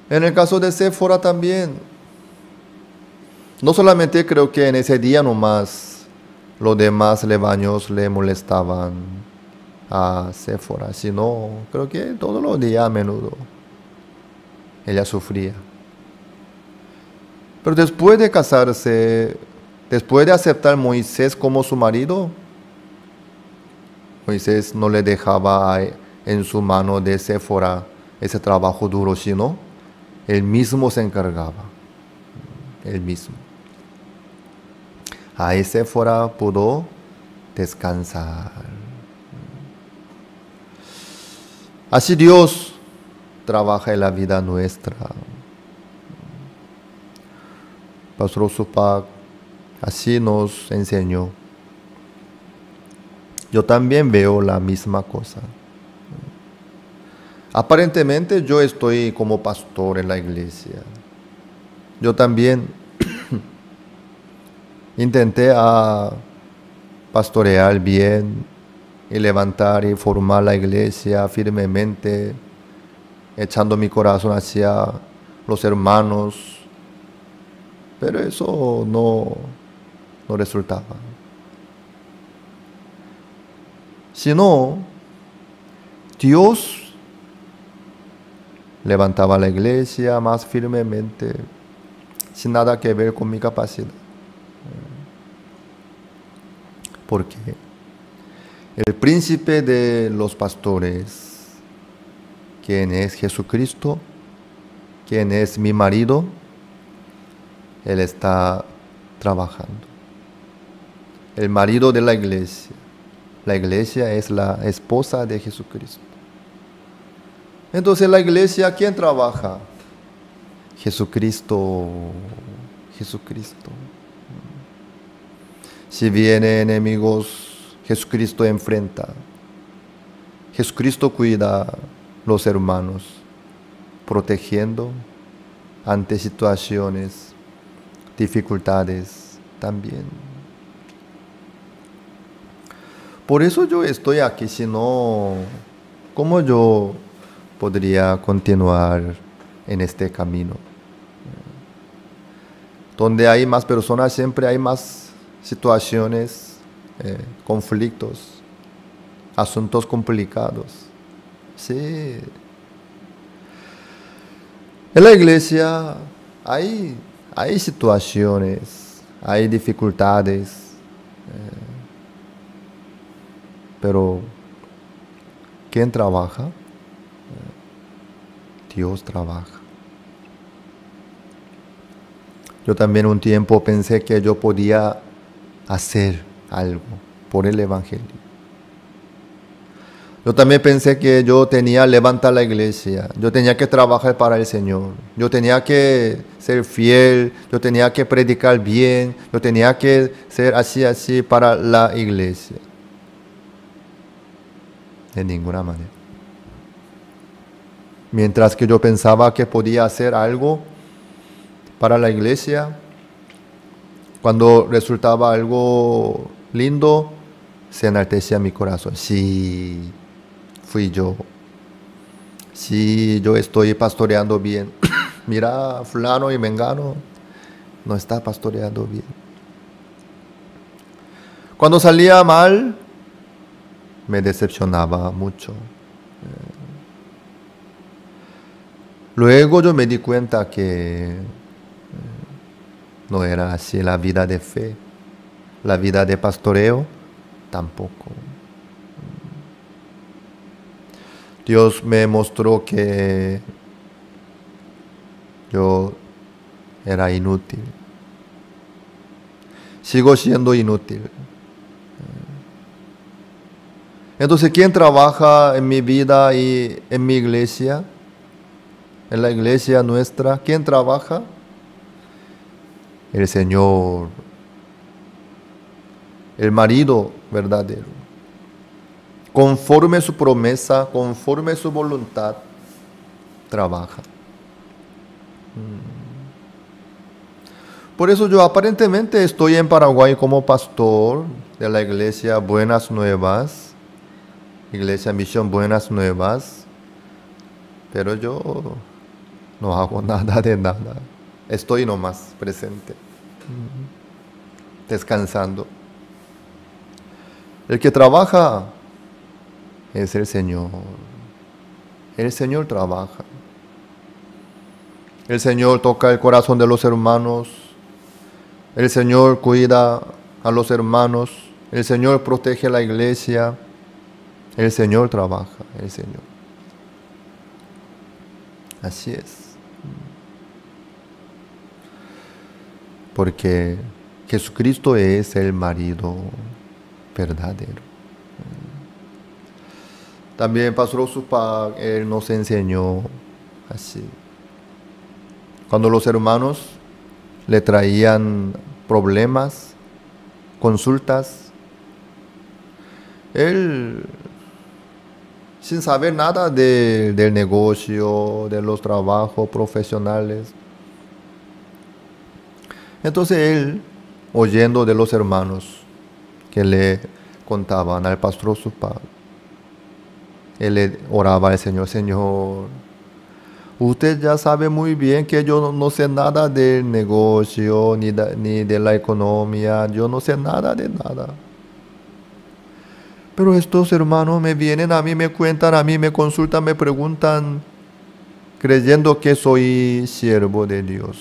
H: En el caso de Séfora también, no solamente creo que en ese día nomás los demás rebaños le molestaban a Séfora, sino creo que todos los días a menudo ella sufría. Pero después de casarse, después de aceptar a Moisés como su marido, Moisés no le dejaba en su mano de Séfora ese trabajo duro, sino él mismo se encargaba. Él mismo. Ahí Séfora pudo descansar. Así Dios trabaja en la vida nuestra. Pastor Supak así nos enseñó. Yo también veo la misma cosa. Aparentemente yo estoy como pastor en la iglesia. Yo también intenté pastorear bien y levantar y formar la iglesia firmemente, echando mi corazón hacia los hermanos, pero eso no resultaba. Sino, Dios levantaba la iglesia más firmemente, sin nada que ver con mi capacidad. Porque el príncipe de los pastores, quien es Jesucristo, quien es mi marido, Él está trabajando. El marido de la iglesia. La iglesia es la esposa de Jesucristo. Entonces la iglesia, ¿quién trabaja? Jesucristo. Jesucristo. Si vienen enemigos, Jesucristo enfrenta. Jesucristo cuida a los hermanos, protegiendo ante situaciones, dificultades también. Por eso yo estoy aquí, si no, ¿cómo yo podría continuar en este camino? Donde hay más personas, siempre hay más situaciones, conflictos, asuntos complicados. Sí. En la iglesia hay situaciones, hay dificultades, pero ¿quién trabaja? Dios trabaja. Yo también un tiempo pensé que yo podía hacer algo por el Evangelio. Yo también pensé que yo tenía que levantar la iglesia, yo tenía que trabajar para el Señor, yo tenía que ser fiel, yo tenía que predicar bien, yo tenía que ser así para la iglesia. De ninguna manera. Mientras que yo pensaba que podía hacer algo para la iglesia, cuando resultaba algo lindo, se enaltecía mi corazón. Sí, fui yo. Sí, yo estoy pastoreando bien. Mira, fulano y mengano no está pastoreando bien. Cuando salía mal, me decepcionaba mucho. Luego yo me di cuenta que no era así la vida de fe, la vida de pastoreo tampoco. Dios me mostró que yo era inútil. Sigo siendo inútil. Entonces, ¿quién trabaja en mi vida y en mi iglesia? En la iglesia nuestra, ¿quién trabaja? El Señor, el marido verdadero. Conforme su promesa, conforme su voluntad, trabaja. Por eso yo aparentemente estoy en Paraguay como pastor de la iglesia Buenas Nuevas, Iglesia Misión Buenas Nuevas, pero yo no hago nada de nada. Estoy nomás presente, descansando. El que trabaja es el Señor. El Señor trabaja. El Señor toca el corazón de los hermanos. El Señor cuida a los hermanos. El Señor protege a la iglesia. El Señor trabaja, el Señor. Así es. Porque Jesucristo es el marido verdadero. También Pastor Supac, él nos enseñó así. Cuando los hermanos le traían problemas, consultas, él, sin saber nada del negocio, de los trabajos profesionales, entonces él, oyendo de los hermanos que le contaban al Pastor Supac, él le oraba al Señor: Señor, usted ya sabe muy bien que yo no sé nada del negocio, ni de la economía, yo no sé nada de nada. Pero estos hermanos me vienen a mí, me cuentan a mí, me consultan, me preguntan, creyendo que soy siervo de Dios,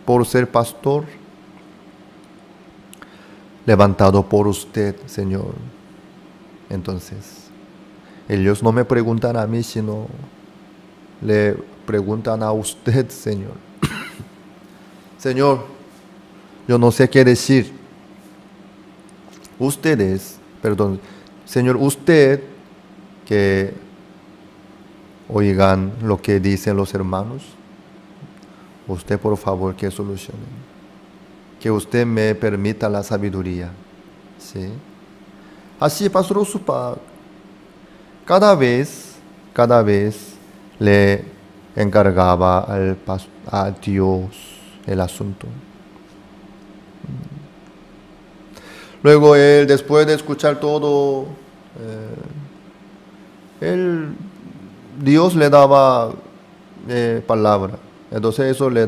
H: por ser pastor, levantado por usted, Señor. Entonces, ellos no me preguntan a mí, sino le preguntan a usted, Señor. Señor, yo no sé qué decir. Señor, usted, que oigan lo que dicen los hermanos, usted por favor que solucione. Que usted me permita la sabiduría. ¿Sí? Así Pastor Supac cada vez le encargaba a Dios el asunto. Luego él, después de escuchar todo, Dios le daba palabra. Entonces eso le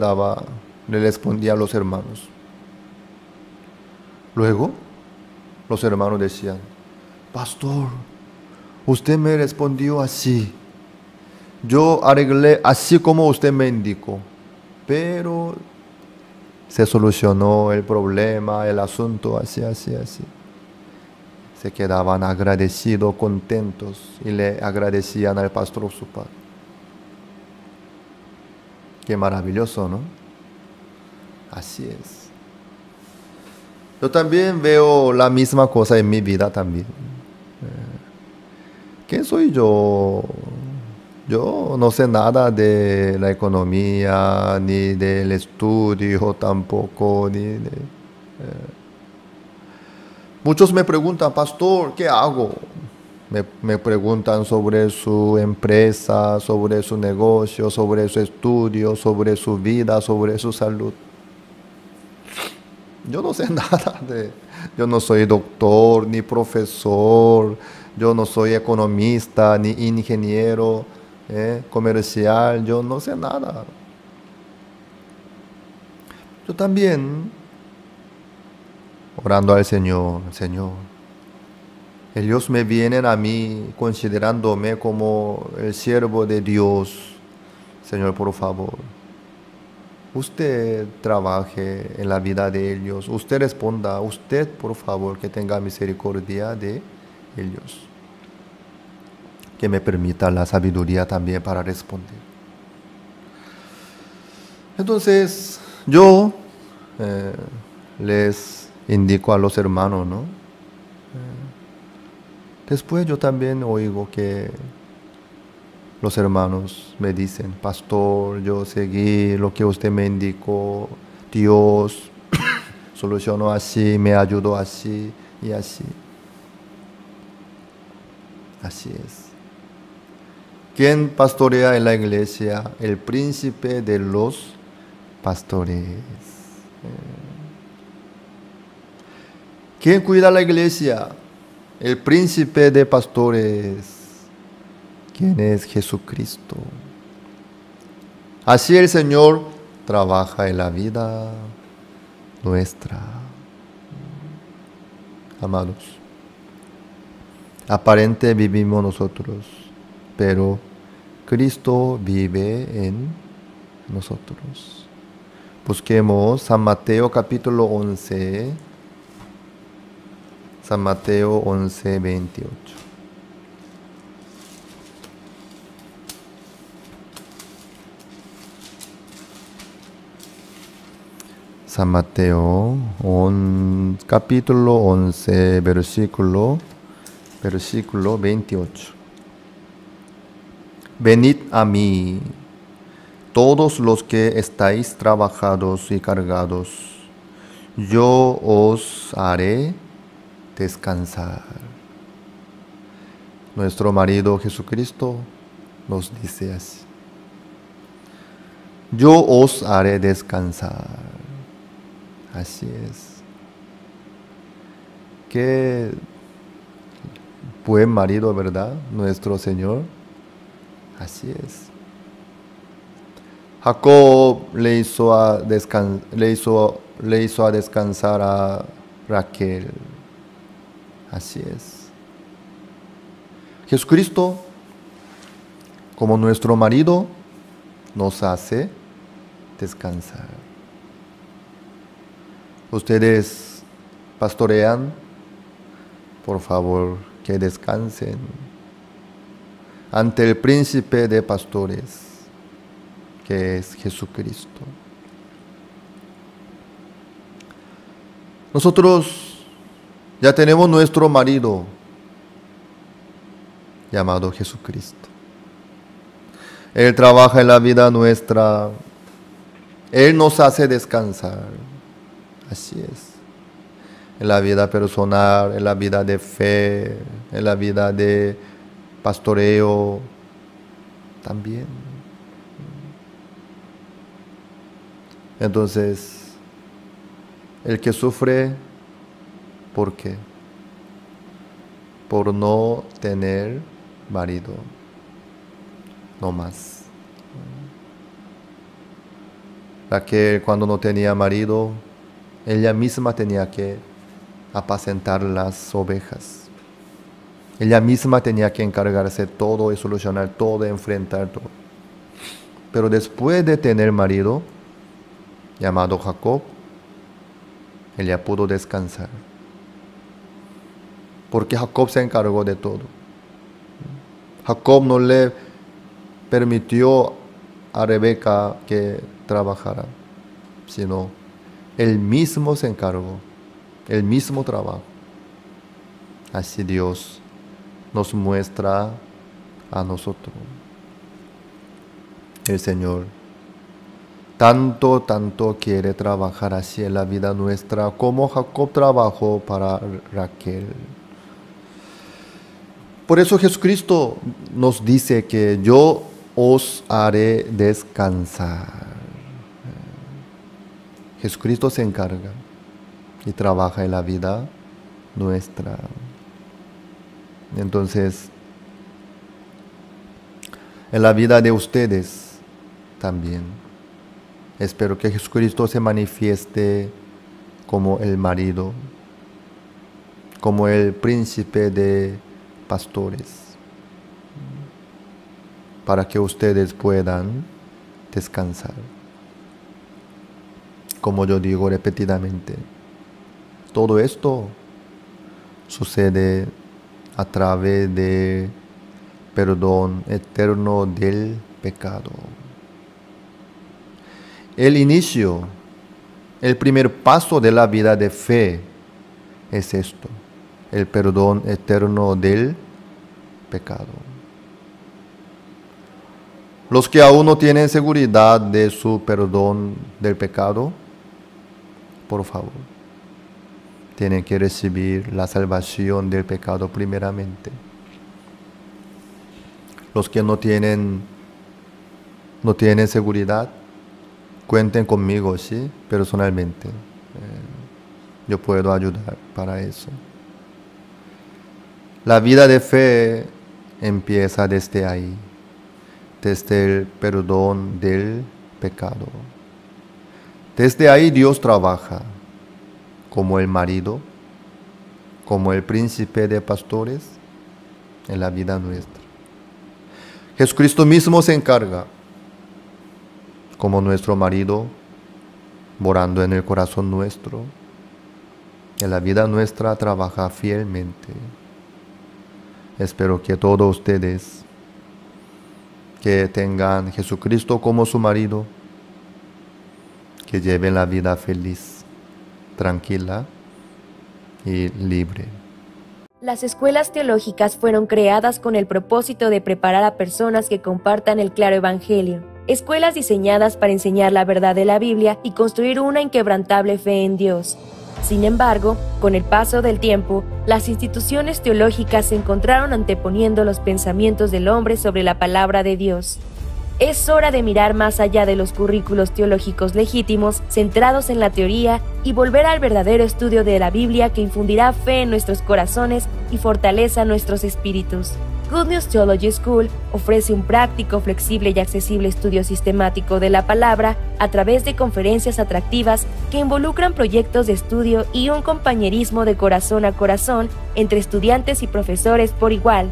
H: respondía a los hermanos. Luego los hermanos decían: Pastor, usted me respondió así. Yo arreglé así como usted me indicó. Pero se solucionó el problema, el asunto, así. Se quedaban agradecidos, contentos, y le agradecían al Pastor Supac. Qué maravilloso, ¿no? Así es. Yo también veo la misma cosa en mi vida también. ¿Quién soy yo Yo no sé nada de la economía, ni del estudio tampoco, Muchos me preguntan, pastor, ¿qué hago? Me preguntan sobre su empresa, sobre su negocio, sobre su estudio, sobre su vida, sobre su salud. Yo no sé nada yo no soy doctor, ni profesor, yo no soy economista, ni ingeniero comercial, yo no sé nada. Yo también, orando al Señor, Señor, ellos me vienen a mí considerándome como el siervo de Dios. Señor, por favor, usted trabaje en la vida de ellos, usted responda, usted por favor que tenga misericordia de ellos, que me permita la sabiduría también para responder. Entonces yo les indico a los hermanos, ¿no? Después yo también oigo que los hermanos me dicen, pastor, yo seguí lo que usted me indicó, Dios solucionó así, me ayudó así y así. Así es. ¿Quién pastorea en la iglesia? El príncipe de los pastores. ¿Quién cuida la iglesia? El príncipe de pastores. ¿Quién es Jesucristo? Así el Señor trabaja en la vida nuestra. Amados, aparente vivimos nosotros, pero Cristo vive en nosotros. Busquemos San Mateo capítulo 11, San Mateo 11, 28. San Mateo, capítulo 11, versículo 28. Venid a mí, todos los que estáis trabajados y cargados, yo os haré descansar. Nuestro marido Jesucristo nos dice así: yo os haré descansar. Así es. Qué buen marido, ¿verdad? Nuestro Señor. Así es. Jacob le hizo a descansar a Raquel. Así es. Jesucristo, como nuestro marido, nos hace descansar. Ustedes pastorean, por favor, que descansen ante el príncipe de pastores, que es Jesucristo. Nosotros ya tenemos nuestro marido llamado Jesucristo. Él trabaja en la vida nuestra. Él nos hace descansar. Así es. En la vida personal, en la vida de fe, en la vida de pastoreo, también. Entonces, el que sufre, ¿por qué? Por no tener marido, no más. Raquel, cuando no tenía marido, ella misma tenía que apacentar las ovejas. Ella misma tenía que encargarse todo y solucionar todo, enfrentar todo. Pero después de tener marido, llamado Jacob, ella pudo descansar. Porque Jacob se encargó de todo. Jacob no le permitió a Rebeca que trabajara, sino él mismo se encargó, el mismo trabajo. Así Dios nos muestra a nosotros. El Señor tanto quiere trabajar así en la vida nuestra como Jacob trabajó para Raquel. Por eso Jesucristo nos dice que yo os haré descansar. Jesucristo se encarga y trabaja en la vida nuestra. Entonces, en la vida de ustedes también. Espero que Jesucristo se manifieste como el marido, como el príncipe de pastores, para que ustedes puedan descansar. Como yo digo repetidamente, todo esto sucede a través de perdón eterno del pecado. El inicio, el primer paso de la vida de fe es esto, el perdón eterno del pecado. Los que aún no tienen seguridad de su perdón del pecado, por favor, tienen que recibir la salvación del pecado primeramente. Los que no tienen seguridad, cuenten conmigo, ¿sí? Personalmente. Yo puedo ayudar para eso. La vida de fe empieza desde ahí, desde el perdón del pecado. Desde ahí Dios trabaja como el marido, como el príncipe de pastores en la vida nuestra. Jesucristo mismo se encarga como nuestro marido, morando en el corazón nuestro. En la vida nuestra trabaja fielmente. Espero que todos ustedes que tengan Jesucristo como su marido, que lleven la vida feliz, tranquila y libre.
A: Las escuelas teológicas fueron creadas con el propósito de preparar a personas que compartan el claro evangelio. Escuelas diseñadas para enseñar la verdad de la Biblia y construir una inquebrantable fe en Dios. Sin embargo, con el paso del tiempo, las instituciones teológicas se encontraron anteponiendo los pensamientos del hombre sobre la palabra de Dios. Es hora de mirar más allá de los currículos teológicos legítimos, centrados en la teoría, y volver al verdadero estudio de la Biblia que infundirá fe en nuestros corazones y fortaleza nuestros espíritus. Good News Theology School ofrece un práctico, flexible y accesible estudio sistemático de la palabra a través de conferencias atractivas que involucran proyectos de estudio y un compañerismo de corazón a corazón entre estudiantes y profesores por igual.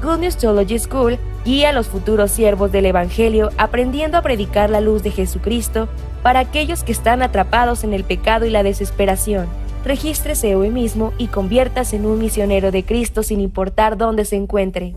A: Good News Theology School guía a los futuros siervos del Evangelio aprendiendo a predicar la luz de Jesucristo para aquellos que están atrapados en el pecado y la desesperación. Regístrese hoy mismo y conviértase en un misionero de Cristo sin importar dónde se encuentre.